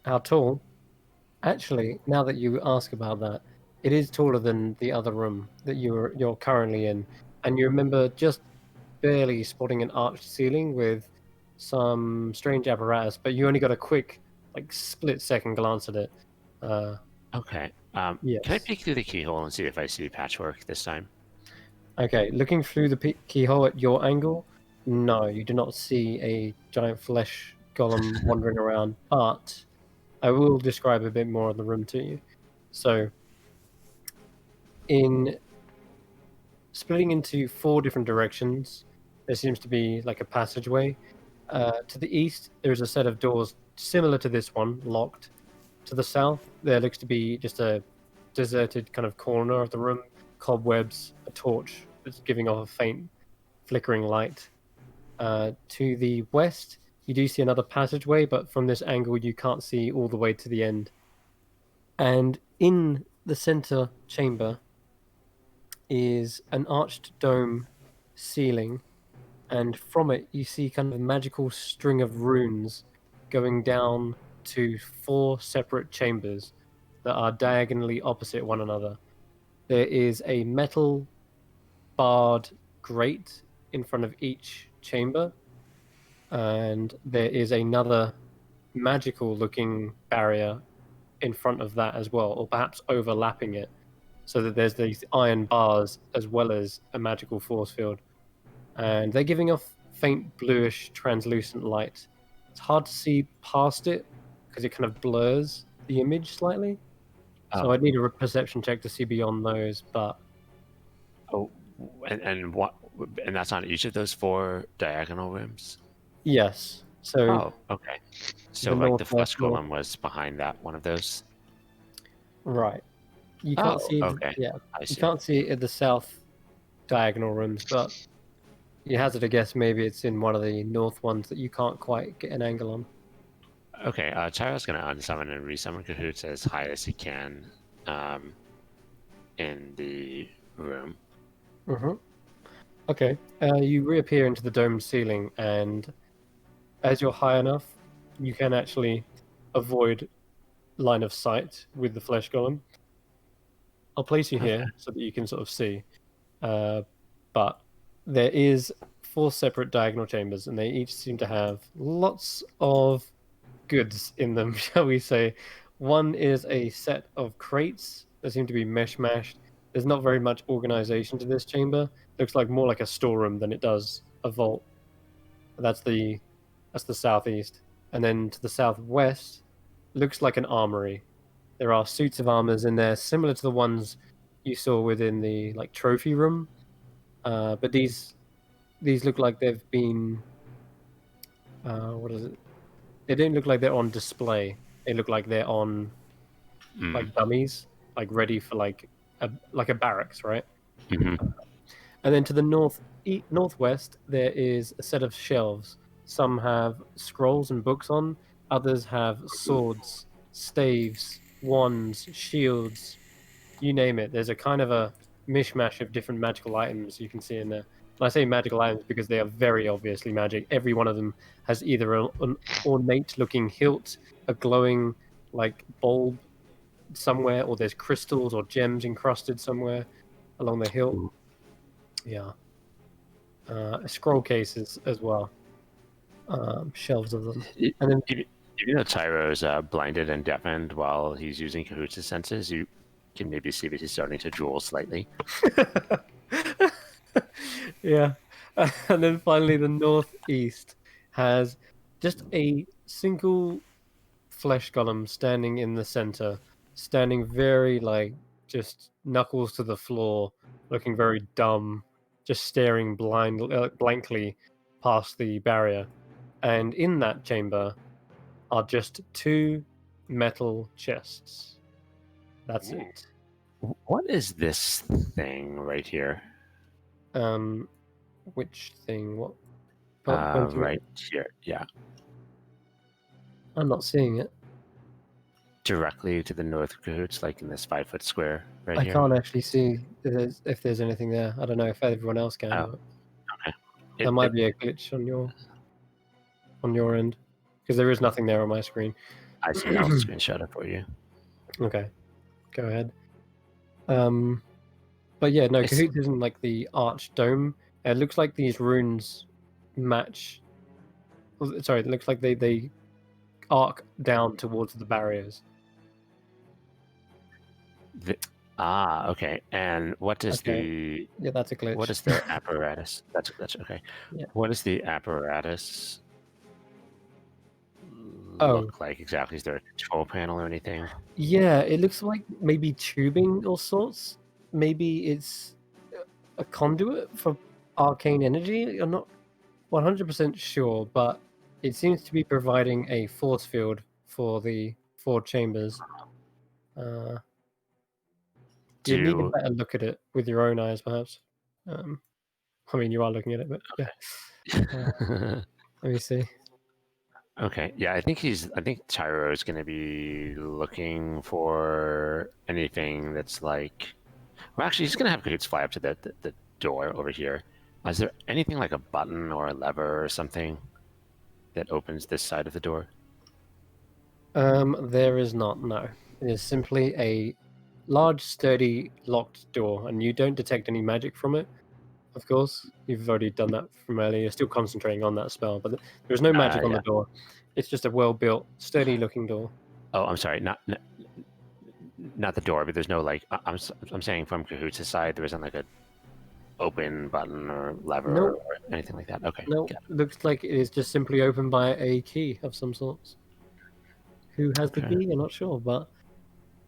A: How tall? Actually, now that you ask about that, it is taller than the other room that you're currently in, and you remember just barely spotting an arched ceiling with some strange apparatus, but you only got a quick, like, split-second glance at it.
B: Okay.
A: Yes.
B: Can I peek through the keyhole and see if I see patchwork this time?
A: Okay, looking through the keyhole at your angle, no, you do not see a giant flesh golem wandering around, but I will describe a bit more of the room to you. So, in splitting into 4 different directions, there seems to be like a passageway. To the east, there's a set of doors similar to this one, locked. To the south, there looks to be just a deserted kind of corner of the room, cobwebs, a torch that's giving off a faint flickering light. To the west, you do see another passageway, but from this angle, you can't see all the way to the end. And in the center chamber is an arched dome ceiling, and from it, you see kind of a magical string of runes going down to 4 separate chambers that are diagonally opposite one another. There is a metal barred grate in front of each chamber, and there is another magical looking barrier in front of that as well, or perhaps overlapping it, so that there's these iron bars as well as a magical force field, and they're giving off faint bluish translucent light. It's hard to see past it because it kind of blurs the image slightly, so I'd need a perception check to see beyond those. But
B: And what? And that's on each of those 4 diagonal rooms.
A: yes, so
B: Oh, okay. So
A: The
B: like the flesh
A: northwest wall.
B: golem was behind that one of those.
A: right. You can't
B: Oh,
A: see.
B: okay.
A: Yeah,
B: I
A: you
B: see.
A: can't see it at the south diagonal rooms, but you hazard a guess. Maybe it's in one of the north ones that you can't quite get an angle on.
B: Okay, Tyro's gonna unsummon and resummon Cahoots as high as he can in the room.
A: Mm-hmm. Okay. You reappear into the domed ceiling, and as you're high enough, you can actually avoid line of sight with the flesh golem. I'll place you here so that you can sort of see. But there is 4 separate diagonal chambers, and they each seem to have lots of goods in them, shall we say. One is a set of crates that seem to be mesh-mashed. There's not very much organization to this chamber. Looks like more like a storeroom than it does a vault. That's the southeast. And then to the southwest, looks like an armory. There are suits of armors in there, similar to the ones you saw within the like trophy room. But these look like they've been what is it? They don't look like they're on display. They look like they're on like dummies, like ready for like a barracks, right?
B: Mm-hmm.
A: And then to the northwest, there is a set of shelves. Some have scrolls and books on. Others have swords, staves, wands, shields. You name it. There's a kind of a mishmash of different magical items you can see in there. And I say magical items because they are very obviously magic. Every one of them has either an ornate-looking hilt, a glowing like bulb somewhere, or there's crystals or gems encrusted somewhere along the hilt.
B: Ooh.
A: Yeah. Scroll cases as well. Shelves of them. And then
B: Even though Tyro's blinded and deafened while he's using Cahoots' senses, you can maybe see that he's starting to drool slightly.
A: yeah. And then finally, the northeast has just a single flesh golem standing in the center, standing very like just knuckles to the floor, looking very dumb, just staring blankly past the barrier. And in that chamber are just 2 metal chests. That's it.
B: What is this thing right here?
A: Which thing? What?
B: Right here, yeah.
A: I'm not seeing it.
B: Directly to the north of Cahoots, like in this 5-foot square right
A: I
B: here.
A: can't actually see if there's anything there. I don't know if everyone else can.
B: Oh,
A: But
B: okay.
A: there might be a glitch on your end because there is nothing there on my screen.
B: I see. I'll screenshot it for you.
A: Okay, go ahead. But yeah, no,
B: I see.
A: Cahoots isn't like the arch dome. It looks like these runes match. Sorry, it looks like they arc down towards the barriers.
B: Okay. And what is
A: Yeah, that's a glitch.
B: what is the apparatus? That's okay.
A: Yeah.
B: What does the apparatus
A: Oh.
B: look like exactly? Is there a control panel or anything?
A: Yeah, it looks like maybe tubing or sorts. Maybe it's a conduit for arcane energy. I'm not 100% sure, but it seems to be providing a force field for the 4 chambers. You need a better look at it with your own eyes, perhaps. I mean, you are looking at it, but yeah. Let me see.
B: Okay. Yeah, I think Tyro is going to be looking for anything that's like. Well, actually, he's going to have Cahoots fly up to the door over here. Is there anything like a button or a lever or something that opens this side of the door?
A: There is not. No, it is simply a large, sturdy, locked door, and you don't detect any magic from it. Of course, you've already done that from earlier. You're still concentrating on that spell, but there's no magic on the door. It's just a well-built, sturdy-looking door.
B: Oh, I'm sorry, not the door, but there's no like. I'm saying from Cahoots' side, there isn't like a open button or lever or anything like that. Okay.
A: No, looks like it is just simply opened by a key of some sorts. Who has the key? I'm not sure, but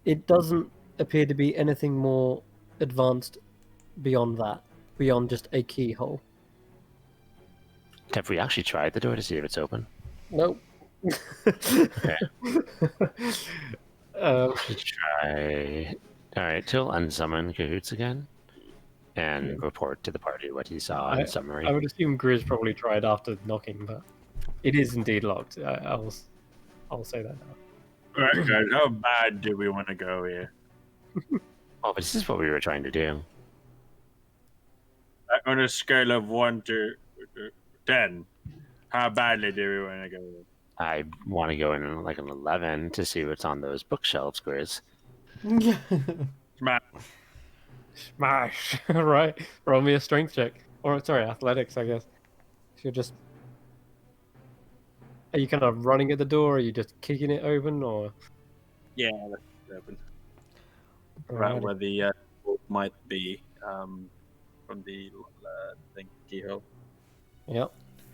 A: it doesn't appear to be anything more advanced beyond that, beyond just a keyhole.
B: Have we actually tried the door to see if it's open?
A: Nope.
B: Okay. Let's try All right, he'll unsummon Cahoots again and report to the party what he saw in summary.
A: I would assume Grizz probably tried after knocking, but it is indeed locked. I'll say that now.
G: Alright, guys, how bad do we want to go here?
B: Oh, but this is what we were trying to do.
G: On a scale of 1 to 10, how badly do we want to go here?
B: I want to go in like an 11 to see what's on those bookshelves, Grizz.
G: Smash.
A: Smash! Right. Roll me a strength check. Or, sorry, athletics, I guess. You're just... Are you kind of running at the door? Or are you just kicking it open? Or...
G: Yeah, let's open. Right
A: Alrighty.
G: where the bolt might be from the thing keyhole.
A: Yep.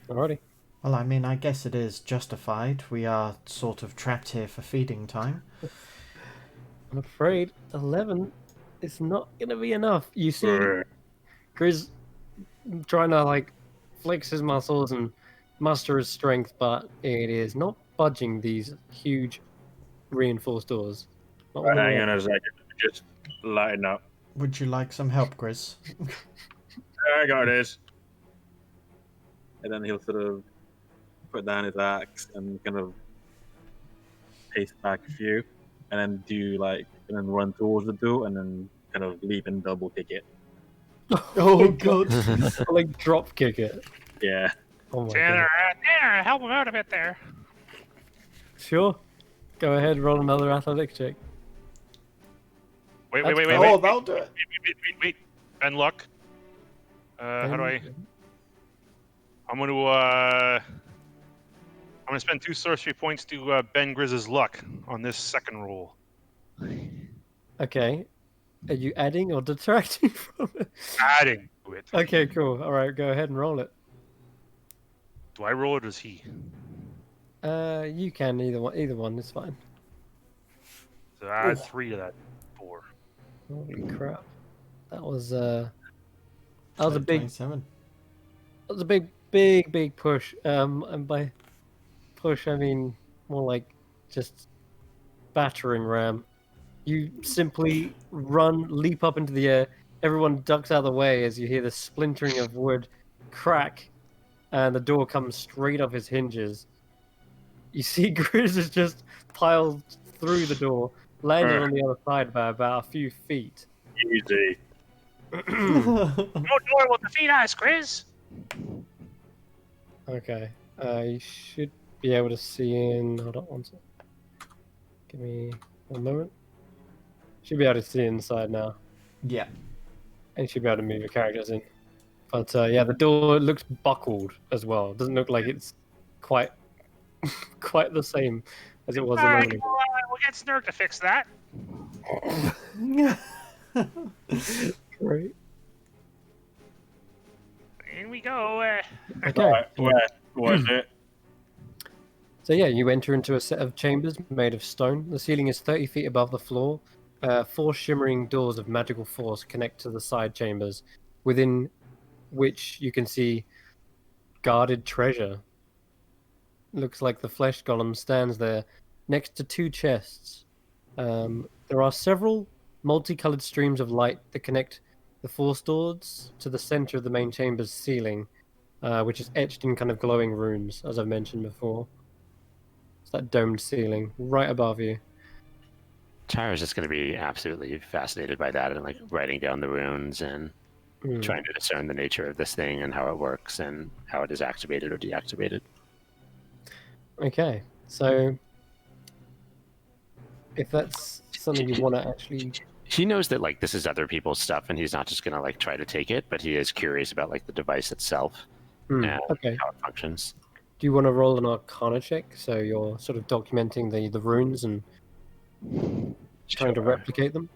A: Alrighty.
F: Well, I mean, I guess it is justified. We are sort of trapped here for feeding time.
A: I'm afraid 11 is not going to be enough. You see Grizz trying to, like, flex his muscles and muster his strength, but it is not budging these huge reinforced doors. Not one
G: Hang
A: of
G: on
A: them.
G: a second, just lighten up.
F: Would you like some help, Grizz?
G: I got this. And then he'll sort of put down his axe and kind of pace back a few, and then and then run towards the door, and then kind of leap and double kick it.
F: Oh, God.
A: Like, drop kick it.
G: Yeah.
A: Oh my
C: Tanner,
A: god.
C: Tanner, help him out a bit there.
A: Sure. Go ahead, roll another athletics check.
C: Wait,
A: That's-
C: wait, wait,
F: Oh,
C: wait, wait,
F: that'll do it.
C: wait. Ben, look. How do I? I'm gonna spend 2 sorcery points to Ben Grizz's luck on this second roll.
A: Okay. Are you adding or detracting from it?
C: Adding to it.
A: Okay, cool. All right, go ahead and roll it.
C: Do I roll it or does he?
A: You can either one. Either one is fine.
C: So add 3 to that 4.
A: Holy crap! That was a big
F: 27.
A: That was a big push. And by push, I mean more like just battering ram. You simply leap up into the air. Everyone ducks out of the way as you hear the splintering of wood crack, and the door comes straight off his hinges. You see Grizz is just piled through the door, landed on the other side by about a few feet.
G: Easy.
C: No door will defeat us, Grizz.
A: Okay. You should be able to see in. Hold on one second. Give me one moment. Should be able to see inside now.
F: Yeah.
A: And you should be able to move your characters in. But yeah, the door looks buckled as well. It doesn't look like it's quite the same as it was a
C: Alright,
A: moment
C: we'll get Snurk to fix that.
A: ago. Great.
C: In we go.
A: Okay.
G: Right, where was it?
A: So yeah, you enter into a set of chambers made of stone. The ceiling is 30 feet above the floor. 4 shimmering doors of magical force connect to the side chambers, within which you can see guarded treasure. Looks like the flesh golem stands there next to 2 chests. There are several multicolored streams of light that connect the force doors to the center of the main chamber's ceiling, which is etched in kind of glowing runes, as I've mentioned before. It's that domed ceiling right above you.
B: Tyra's just going to be absolutely fascinated by that and like writing down the runes and trying to discern the nature of this thing and how it works and how it is activated or deactivated.
A: Okay, so if that's something you want to actually...
B: He knows that like this is other people's stuff and he's not just going to like try to take it, but he is curious about like the device itself and
A: Okay.
B: how it functions.
A: Do you want to roll an Arcana check? So you're sort of documenting the runes and trying to replicate them?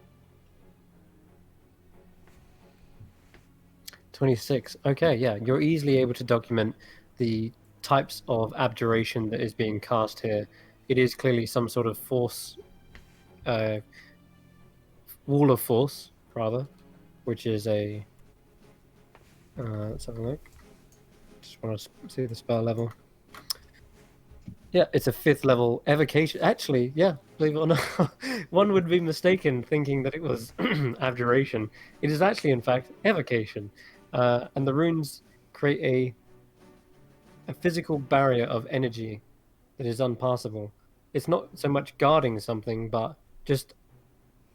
A: 26. Okay, yeah. You're easily able to document the types of abjuration that is being cast here. It is clearly some sort of force... wall of force, rather, which is a... let's have a look. Just want to see the spell level. Yeah, it's a 5th level evocation. Actually, yeah, believe it or not, one would be mistaken thinking that it was abjuration. It is actually, in fact, evocation. And the runes create a physical barrier of energy that is unpassable. It's not so much guarding something, but just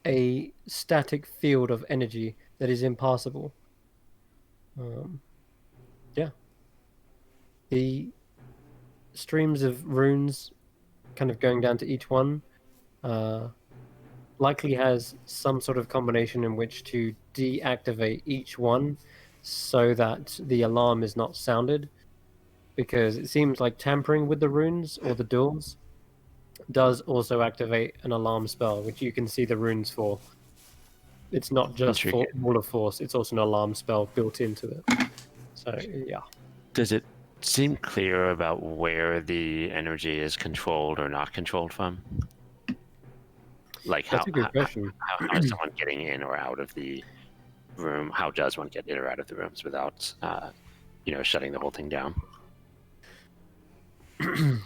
A: a static field of energy that is impassable. Yeah. The streams of runes kind of going down to each one likely has some sort of combination in which to deactivate each one so that the alarm is not sounded, because it seems like tampering with the runes or the duels does also activate an alarm spell, which you can see the runes for. It's not just for
B: Intriguing.
A: Wall of Force, it's also an alarm spell built into it. So, yeah.
B: Does it seem clear about where the energy is controlled or not controlled from? Like
A: That's a good question.
B: how is someone getting in or out of the room? How does one get in or out of the rooms without, shutting the whole thing down?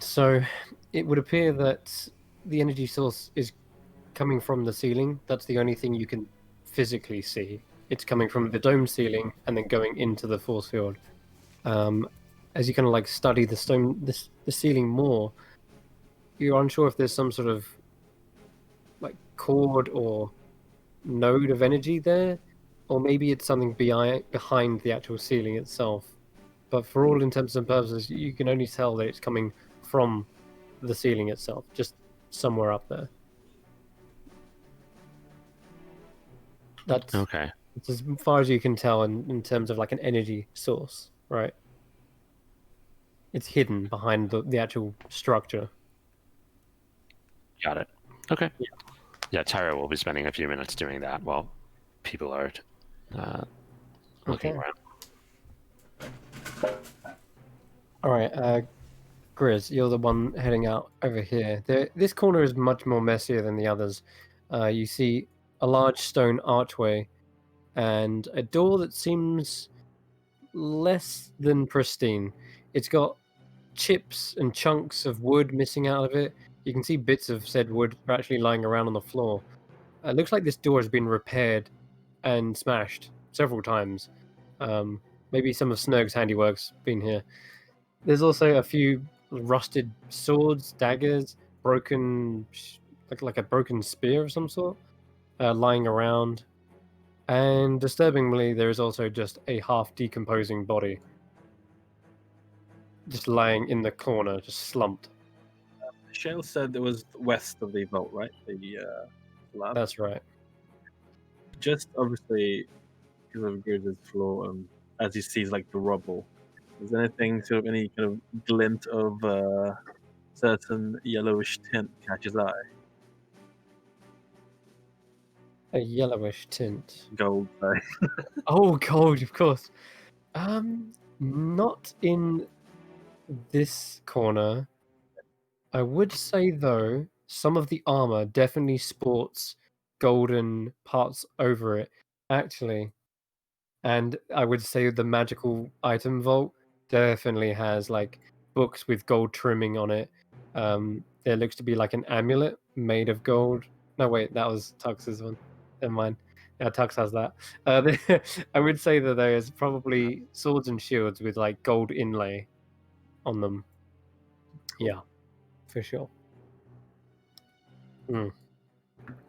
A: So, it would appear that the energy source is coming from the ceiling. That's the only thing you can physically see. It's coming from the dome ceiling and then going into the force field. As you kind of like study the ceiling more, you're unsure if there's some sort of like cord or node of energy there, or maybe it's something behind the actual ceiling itself. But for all intents and purposes, you can only tell that it's coming from the ceiling itself, just somewhere up there. That's
B: Okay.
A: it's as far as you can tell in terms of like an energy source, right? It's hidden behind the actual structure.
B: Got it. Okay. Yeah, Tyra will be spending a few minutes doing that while people are looking
A: Okay.
B: around.
A: All right, Grizz, you're the one heading out over here. This corner is much more messier than the others. You see a large stone archway and a door that seems less than pristine. It's got chips and chunks of wood missing out of it. You can see bits of said wood actually lying around on the floor. It looks like this door has been repaired and smashed several times. Maybe some of Snurg's handiwork's been here. There's also a few rusted swords, daggers, broken, like a broken spear of some sort, lying around. And disturbingly, there is also just a half decomposing body, just lying in the corner, just slumped.
G: Shale said it was west of the vault, right? The lab.
A: That's right.
G: Just obviously because of Gears' floor, as he sees like the rubble, is there anything sort of any kind of glint of certain yellowish tint catches eye?
A: A yellowish tint.
G: Gold, sorry.
A: Oh, gold, of course. Not in this corner. I would say though, some of the armor definitely sports golden parts over it, actually. And I would say the magical item vault definitely has like books with gold trimming on it. There looks to be like an amulet made of gold. No, wait, that was Tux's one. Never mind. Yeah, Tux has that. I would say that there is probably swords and shields with like gold inlay on them. Yeah, for sure.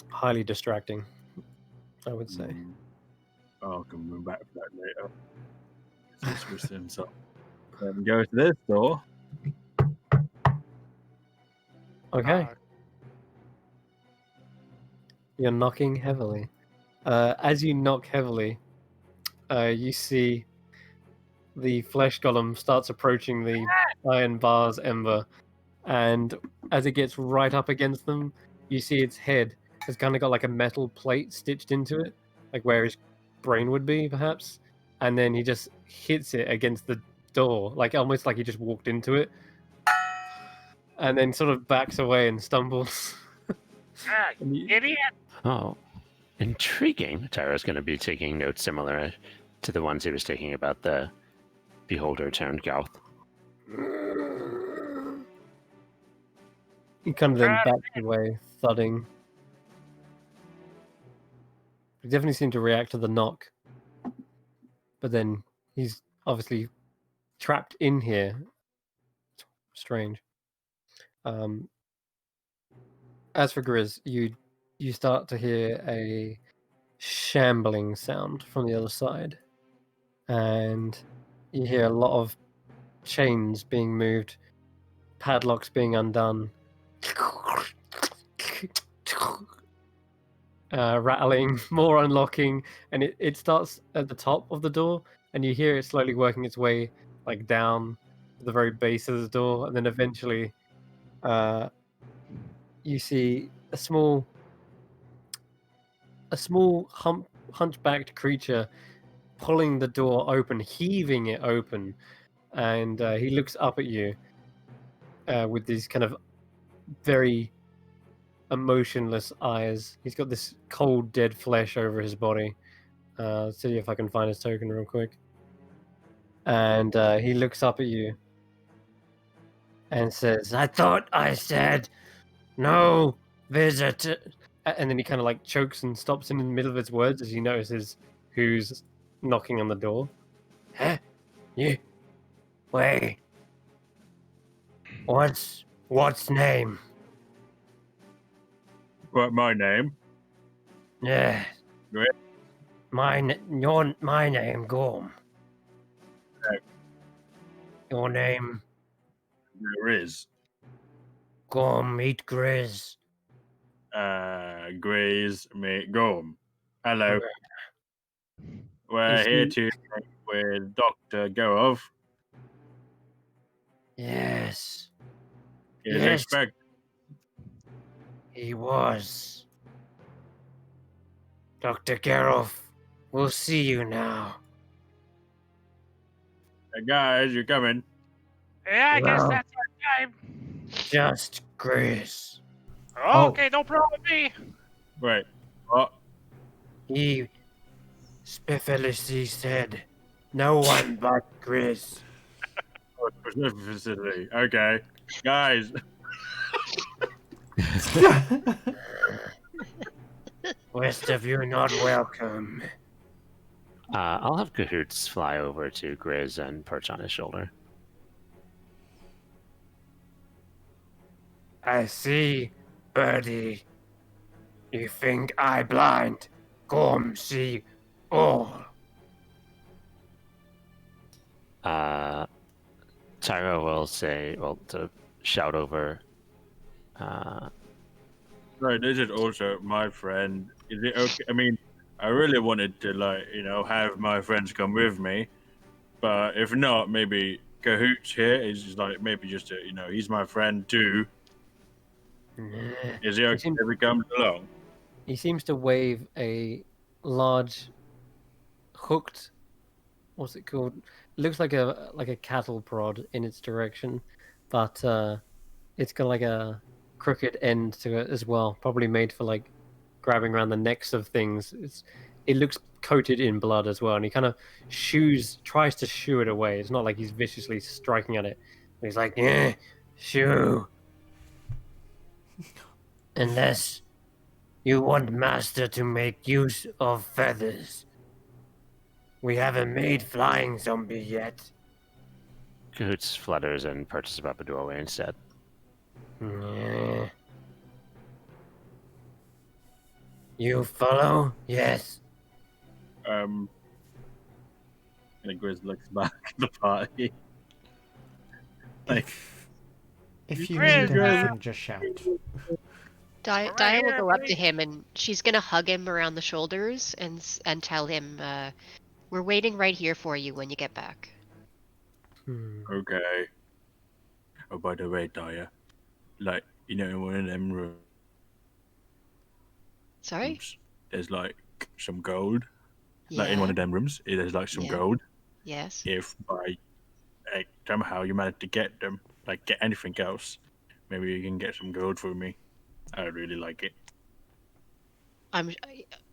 A: Highly distracting, I would say.
G: Oh, I can move back for that later. Just switch to himself. Then go to this door.
A: Okay. You're knocking heavily. As you knock heavily, you see the flesh golem starts approaching the iron bar's ember, and as it gets right up against them, you see its head has kind of got like a metal plate stitched into it, like where his brain would be, perhaps. And then he just hits it against the door, like almost like he just walked into it, and then sort of backs away and stumbles. And you-
C: Idiot!
B: Oh, intriguing. Tyra's going to be taking notes similar to the ones he was taking about the beholder turned Gauth.
A: He kind of then
C: Right.
A: backs away, thudding. He definitely seemed to react to the knock. But then he's obviously trapped in here. Strange. As for Grizz, you start to hear a shambling sound from the other side. And you hear a lot of chains being moved, padlocks being undone, rattling, more unlocking, and it starts at the top of the door, and you hear it slowly working its way like down to the very base of the door, and then eventually you see a small hunchbacked creature pulling the door open, heaving it open, and he looks up at you with these kind of very emotionless eyes. He's got this cold, dead flesh over his body. See if I can find his token real quick. And he looks up at you and says, "I thought I said no visitor." And then he kind of like chokes and stops in the middle of his words as he notices who's knocking on the door. Huh? You? Wait. What's name?
G: What, my name?
H: Yeah.
G: Right.
H: My name, Gorm.
G: Right.
H: Your name,
G: There is.
H: Gorm Meat Grizz.
G: Graze me Gome. Hello. We're
A: You
G: here
A: see-
G: to with Dr. Gorov.
H: Yes,
G: Is
H: Yes.
G: expect
H: he was. Dr. Gerolf, we'll see you now.
G: guys, you're coming.
C: Yeah, I guess
H: Well.
C: that's our time.
H: Just Grizz.
C: Okay, no problem with me.
G: Wait. What?
H: He spiffiliously said, no one but Grizz.
G: Specifically. Okay. Guys.
H: Rest of you not welcome.
B: I'll have Cahoots fly over to Grizz and perch on his shoulder.
H: I see, Birdie. You think I blind? Gorm see all.
B: Tyro will say, well, to shout over.
G: Right, this is also my friend. Is it okay? I mean, I really wanted to, have my friends come with me. But if not, maybe Cahoots here is just maybe just he's my friend too. Is he okay
A: seems-
G: if he comes along?
A: He seems to wave a large hooked, what's it called? It looks like a cattle prod in its direction, but it's got like a crooked end to it as well, probably made for like grabbing around the necks of things. It looks coated in blood as well, and he kind of tries to shoo it away. It's not like he's viciously striking at it. He's like, yeah, shoo. Unless you want Master to make use of feathers. We haven't made flying zombie yet.
B: Cahoots flutters and perches above the doorway instead.
H: Yeah. You follow? Yes.
G: And Grizz looks back at the party.
F: If you
C: Grizz,
F: need anything, just shout.
C: Right
E: Dia will
C: here,
E: go up to
C: buddy.
E: him and she's gonna hug him around the shoulders and tell him, "We're waiting right here for you when you get back."
G: Okay. Oh, by the way, Daya, in one of them rooms,
E: Sorry?
G: there's some gold.
E: Yeah.
G: In one of them rooms, there's some
E: Yeah.
G: gold.
E: Yes.
G: If by somehow you manage to get them, get anything else, maybe you can get some gold for me. I really like it.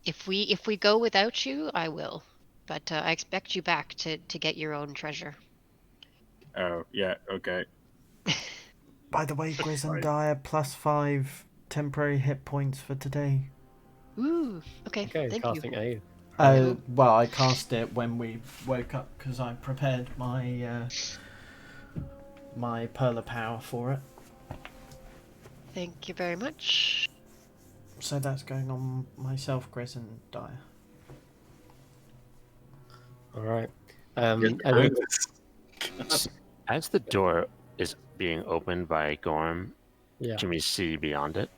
E: If we go without you, I will. But I expect you back to get your own treasure.
G: Oh, yeah, okay.
F: By the way, Grizz and Dire +5 temporary hit points for today.
E: Ooh. Okay.
A: Okay,
E: Thank
A: casting
E: you.
A: aid.
F: Well, I cast it when we woke up because I prepared my my Pearl of Power for it.
E: Thank you very much.
F: So that's going on myself, Grizz and Dire.
A: All right.
B: As the door is being opened by Gorm,
A: Yeah.
B: can we see beyond it?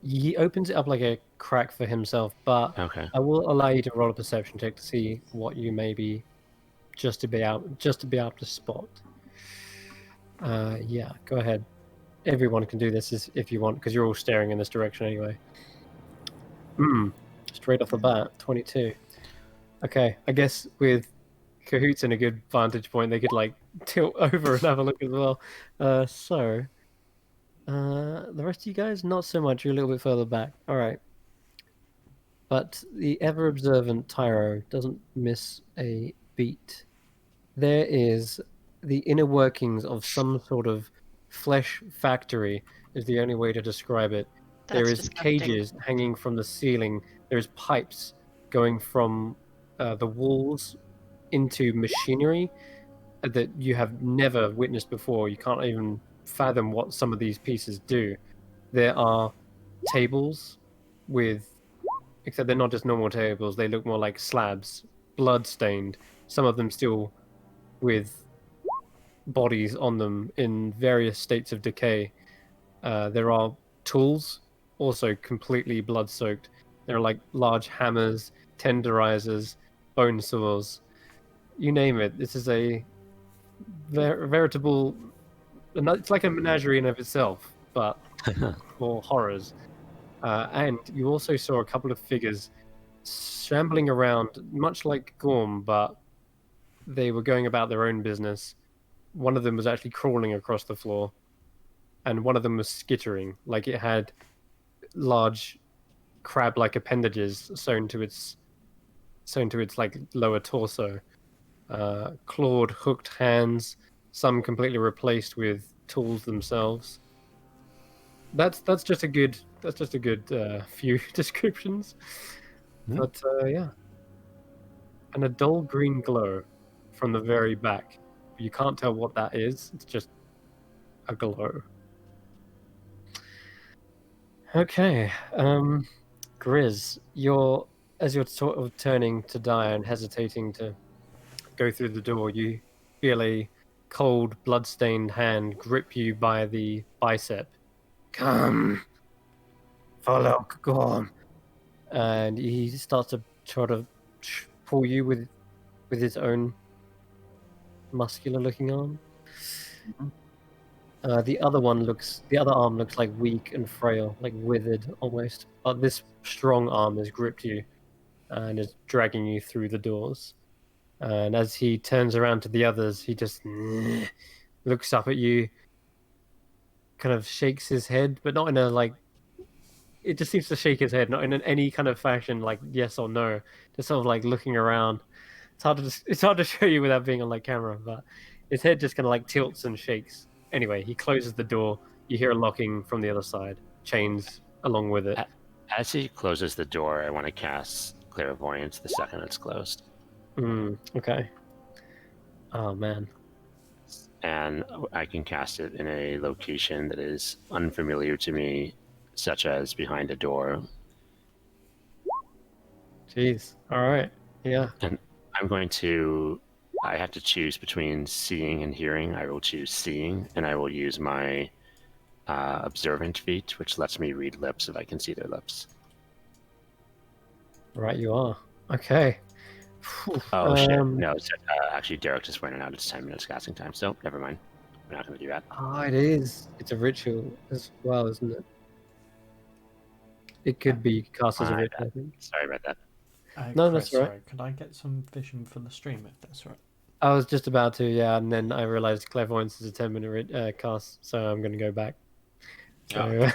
A: He opens it up like a crack for himself, but
B: Okay.
A: I will allow you to roll a perception check to see what you may be just to be able to spot. Yeah, go ahead. Everyone can do this if you want, because you're all staring in this direction anyway. Straight off the bat, 22. Okay, I guess with Cahoots in a good vantage point, they could like tilt over and have a look as well. The rest of you guys, not so much. You're a little bit further back. All right. But the ever observant Tyro doesn't miss a beat. There is the inner workings of some sort of flesh factory, is the only way to describe it. There
E: That's
A: is
E: disgusting.
A: cages hanging from the ceiling. There's pipes going from the walls into machinery that you have never witnessed before. You can't even fathom what some of these pieces do. There are tables with, except they're not just normal tables, they look more like slabs, blood stained, some of them still with bodies on them in various states of decay. There are tools, also completely blood soaked. There are like large hammers, tenderizers, bone saws, you name it. This is a veritable. It's like a menagerie in of itself, but for horrors. And you also saw a couple of figures shambling around, much like Gorm, but they were going about their own business. One of them was actually crawling across the floor, and one of them was skittering, like it had large crab-like appendages sewn to its like lower torso. Clawed, hooked hands, some completely replaced with tools themselves. That's just a good few descriptions. But yeah, and a dull green glow from the very back. You can't tell what that is. It's just a glow. Okay, Grizz, as you're sort of turning to die and hesitating to go through the door, you feel a cold, blood-stained hand grip you by the bicep. Come, follow Gorm. And he starts to try to pull you with his own muscular-looking arm. The other arm looks like weak and frail, like withered almost. But this strong arm has gripped you and is dragging you through the doors. And as he turns around to the others, he just looks up at you, kind of shakes his head, but not in a like. It just seems to shake his head, not in any kind of fashion, like yes or no. Just sort of like looking around. It's hard to show you without being on like camera, but his head just kind of like tilts and shakes. Anyway, he closes the door. You hear a locking from the other side, chains along with it.
B: As he closes the door, I want to cast Clairvoyance the second it's closed.
A: Okay. Oh man.
B: And I can cast it in a location that is unfamiliar to me, such as behind a door.
A: Jeez. All right. Yeah.
B: And I have to choose between seeing and hearing. I will choose seeing, and I will use my observant feat, which lets me read lips if I can see their lips.
A: Right, you are. Okay.
B: Oh shit! No, actually, Derek just went out. It's 10 minutes casting time, so never mind. We're not going to do that.
A: Oh, it is. It's a ritual as well, isn't it? It could be cast as a ritual, I think.
B: Sorry about that.
A: No,
F: Chris,
A: that's all right.
F: sorry, could I get some vision for the stream if that's all right?
A: I was just about to, yeah, and then I realized Clairvoyance is a 10-minute cast, so I'm going to go back. So,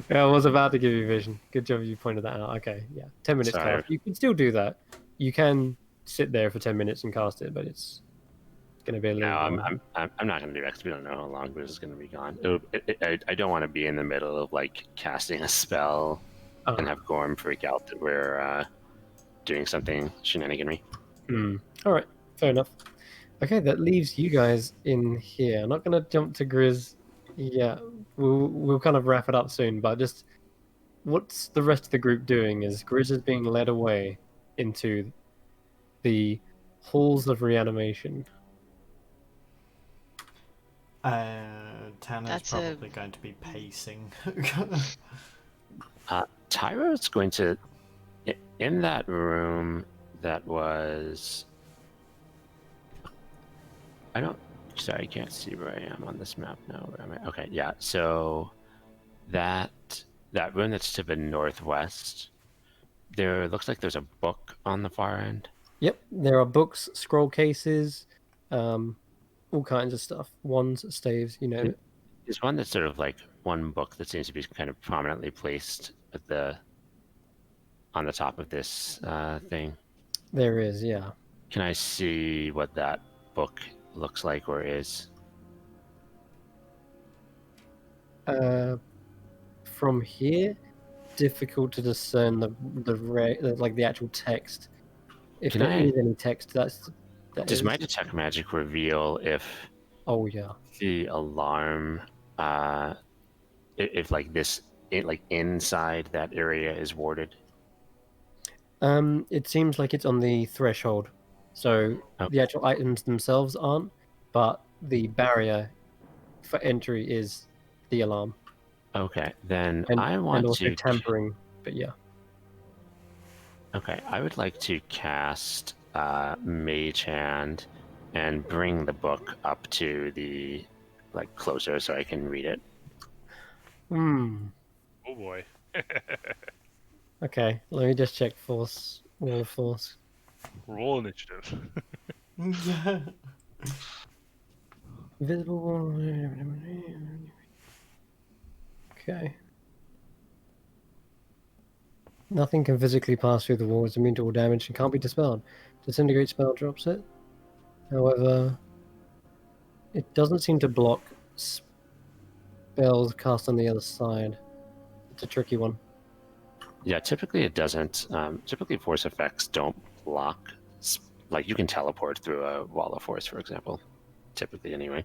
A: yeah, I was about to give you vision. Good job you pointed that out. Okay, yeah, 10 minutes
B: Sorry.
A: cast. You can still do that. You can sit there for 10 minutes and cast it, but it's It's going to be a
B: No,
A: little
B: I'm,
A: while.
B: I'm not going to do that because we don't know how long Grizz is going to be gone. I don't want to be in the middle of like casting a spell and have Gorm freak out that we're doing something shenaniganry.
A: All right, fair enough. Okay, that leaves you guys in here. I'm not going to jump to Grizz. Yeah, we'll kind of wrap it up soon, but just what's the rest of the group doing? Is Grizz is being led away into the halls of reanimation.
F: Tanner's
E: That's
F: probably going to be pacing.
B: Tyro's going to, in that room that was. Sorry, I can't see where I am on this map now. Where am I? Okay, yeah. So that room that's to the northwest, there looks like there's a book on the far end.
A: Yep, there are books, scroll cases, all kinds of stuff. Wands, staves, you know.
B: There's one that's sort of like one book that seems to be kind of prominently placed at on the top of this thing.
A: There is, yeah.
B: Can I see what that book looks like or is?
A: From here, difficult to discern the actual text. If
B: Can
A: there
B: I-
A: is any text, that
B: Does
A: is.
B: my detect magic reveal if
A: Oh yeah.
B: the alarm, if like this, like inside that area is warded?
A: It seems like it's on the threshold, so
B: Okay.
A: the actual items themselves aren't, but the barrier for entry is the alarm,
B: Okay, then
A: and
B: I want
A: also
B: to.
A: tampering. But yeah.
B: Okay, I would like to cast Mage Hand and bring the book up to the closer so I can read it.
A: Hmm.
D: Oh boy.
A: Okay, let me just check force. Wall of force.
D: Roll initiative.
F: Yeah.
A: Visible wall. Okay. Nothing can physically pass through the wall. It's immune to all damage and can't be dispelled. Disintegrate spell drops it. However, it doesn't seem to block spells cast on the other side. It's a tricky one.
B: Yeah, typically it doesn't. Typically, force effects don't block. Like you can teleport through a wall of force, for example. Typically, anyway.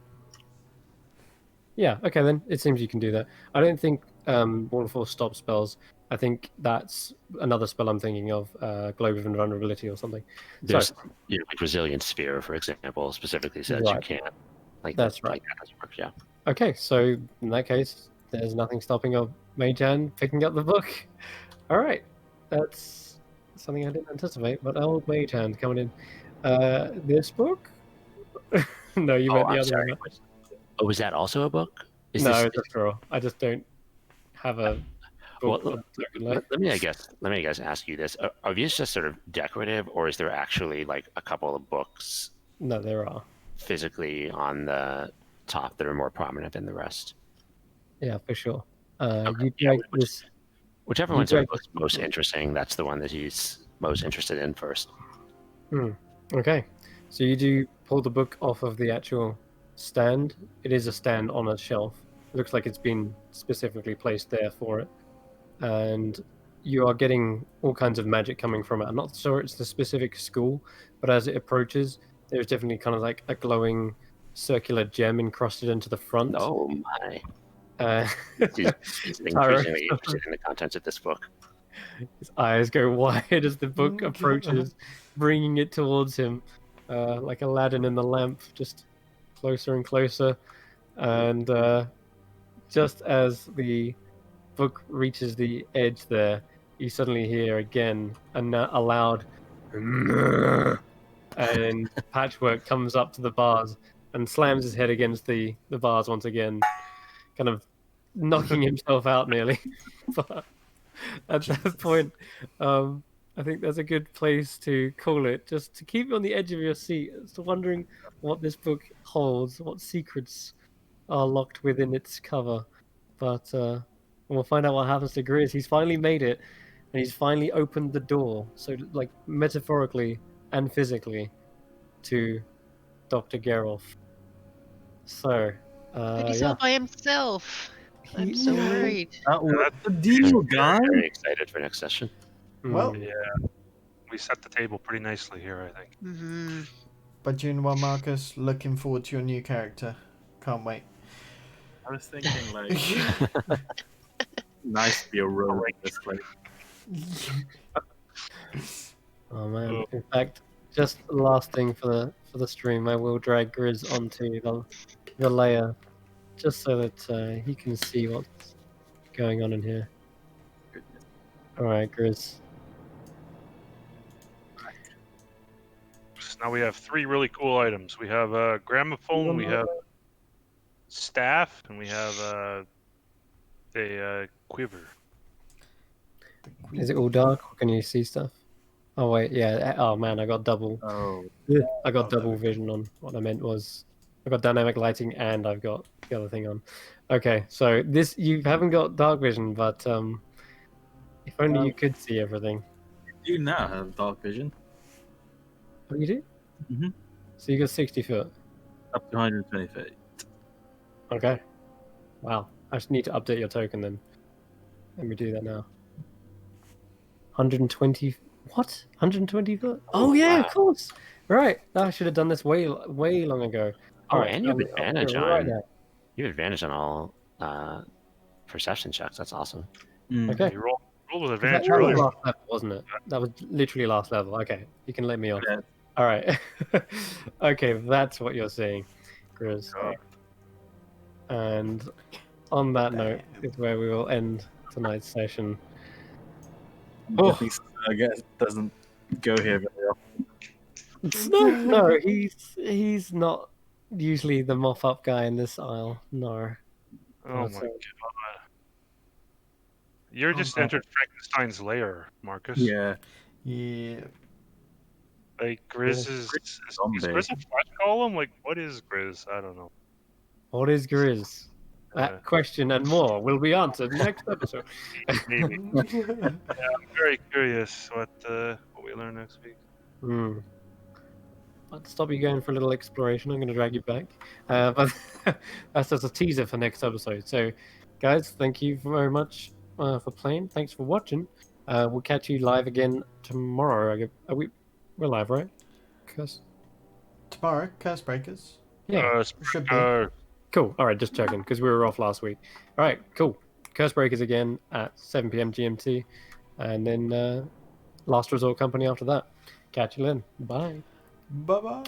A: Yeah, okay then. It seems you can do that. I don't think Wall of Force stops spells. I think that's another spell I'm thinking of, Globe of Invulnerability or something.
B: There's,
A: Sorry.
B: like Resilient Sphere, for example, specifically says you
A: Right.
B: can't.
A: That's right.
B: Like that doesn't work, yeah.
A: Okay, so in that case, there's nothing stopping a Mage Hand picking up the book. All right, that's something I didn't anticipate, but old Mage Hand coming in. This book? No, you meant the
B: I'm
A: other
B: sorry.
A: one.
B: Was that also a book?
A: No, it's a scroll. I just don't have a book.
B: Well, let me, I guess, ask you this: are these just sort of decorative, or is there actually like a couple of books
A: No, there are.
B: physically on the top that are more prominent than the rest?
A: Yeah, for sure.
B: Okay,
A: You
B: yeah,
A: drag this.
B: Whichever
A: you
B: one sort of
A: drag-
B: looks most interesting, that's the one that he's most interested in first.
A: Okay, so you do pull the book off of the actual stand. It is a stand on a shelf. It looks like it's been specifically placed there for it. And you are getting all kinds of magic coming from it. I'm not sure it's the specific school, but as it approaches, there's definitely kind of like a glowing circular gem encrusted into the front.
B: Oh my!
A: Uh,
B: He's increasingly interested in the contents of this book.
A: His eyes go wide as the book approaches, bringing it towards him, like Aladdin in the lamp, just closer and closer. And just as the book reaches the edge there, you suddenly hear again a loud and Patchwork comes up to the bars and slams his head against the bars once again, kind of knocking himself out nearly. But at that point, I think that's a good place to call it, just to keep you on the edge of your seat, as to wondering what this book holds, what secrets are locked within its cover. But we'll find out what happens to Grizz. He's finally made it, and he's finally opened the door. So, like, metaphorically and physically, to Dr. Gerolf. So,
E: But he's
A: yeah.
E: all by himself. I'm so
A: Yeah.
E: worried.
G: What's the deal, guys?
B: Very excited for next session.
F: Well,
A: Mm.
D: Yeah, we set the table pretty nicely here, I think.
E: Mm-hmm.
F: but Junwa Marcus, looking forward to your new character. Can't wait.
G: I was thinking, like, nice to be a rogue in this place.
A: Oh man! In fact, just the last thing for the stream, I will drag Grizz onto the layer, just so that he can see what's going on in here. All right, Grizz.
D: So now we have 3 really cool items. We have a gramophone, we have staff, and we have a quiver.
A: Is it all dark, or can you see stuff? Oh wait, yeah. Oh man, I got double.
G: Oh,
A: I got
F: there
A: double
F: we go.
A: vision on. What I meant was, I got dynamic lighting and I've got the other thing on. Okay, so this you haven't got dark vision, but if only you could see everything.
G: you now have dark vision.
A: Oh, you do?
G: Mhm.
A: So you got 60 foot.
G: Up to 120 feet.
A: Okay. Wow. I just need to update your token then. Let me do that now. 120. What? 120 foot? Oh yeah,
B: wow.
A: of course. Right. I should have done this way long ago.
B: Oh,
A: Alright,
B: and you have
A: I'll do
B: advantage
A: it right
B: on
A: now.
B: you have advantage on all perception checks. That's awesome.
A: Okay.
D: You rolled with
A: That
D: advantage
A: was
D: earlier.
A: last level, wasn't it? That was literally last level. Okay, you can let me off.
G: Yeah.
A: All right. Okay, that's what you're saying, Grizz. And on that note is where we will end tonight's session. Oh.
G: I guess it doesn't go here very often.
A: No, he's not usually the mop up guy in this aisle. No.
D: Oh
A: That's
D: my
A: it.
D: god. You're just
G: Oh.
D: entered Frankenstein's lair, Marcus.
G: Yeah.
F: Yeah.
D: Like, Grizz is
G: zombie.
D: Grizz a flesh golem? Like, what is Grizz? I don't know.
A: What is Grizz?
D: Yeah.
A: That question and more will be answered next episode.
D: Maybe. I'm very curious what we learn next week.
A: Hmm. I'll stop you going for a little exploration. I'm going to drag you back. But that's just a teaser for next episode. So, guys, thank you very much for playing. Thanks for watching. We'll catch you live again tomorrow. We're live, right?
F: Tomorrow, Curse Breakers.
A: Yeah.
F: Should be.
A: Cool. All right, just checking because we were off last week. All right, cool. Curse Breakers again at 7 p.m. GMT. And then Last Resort Company after that. Catch you then. Bye.
F: Bye bye.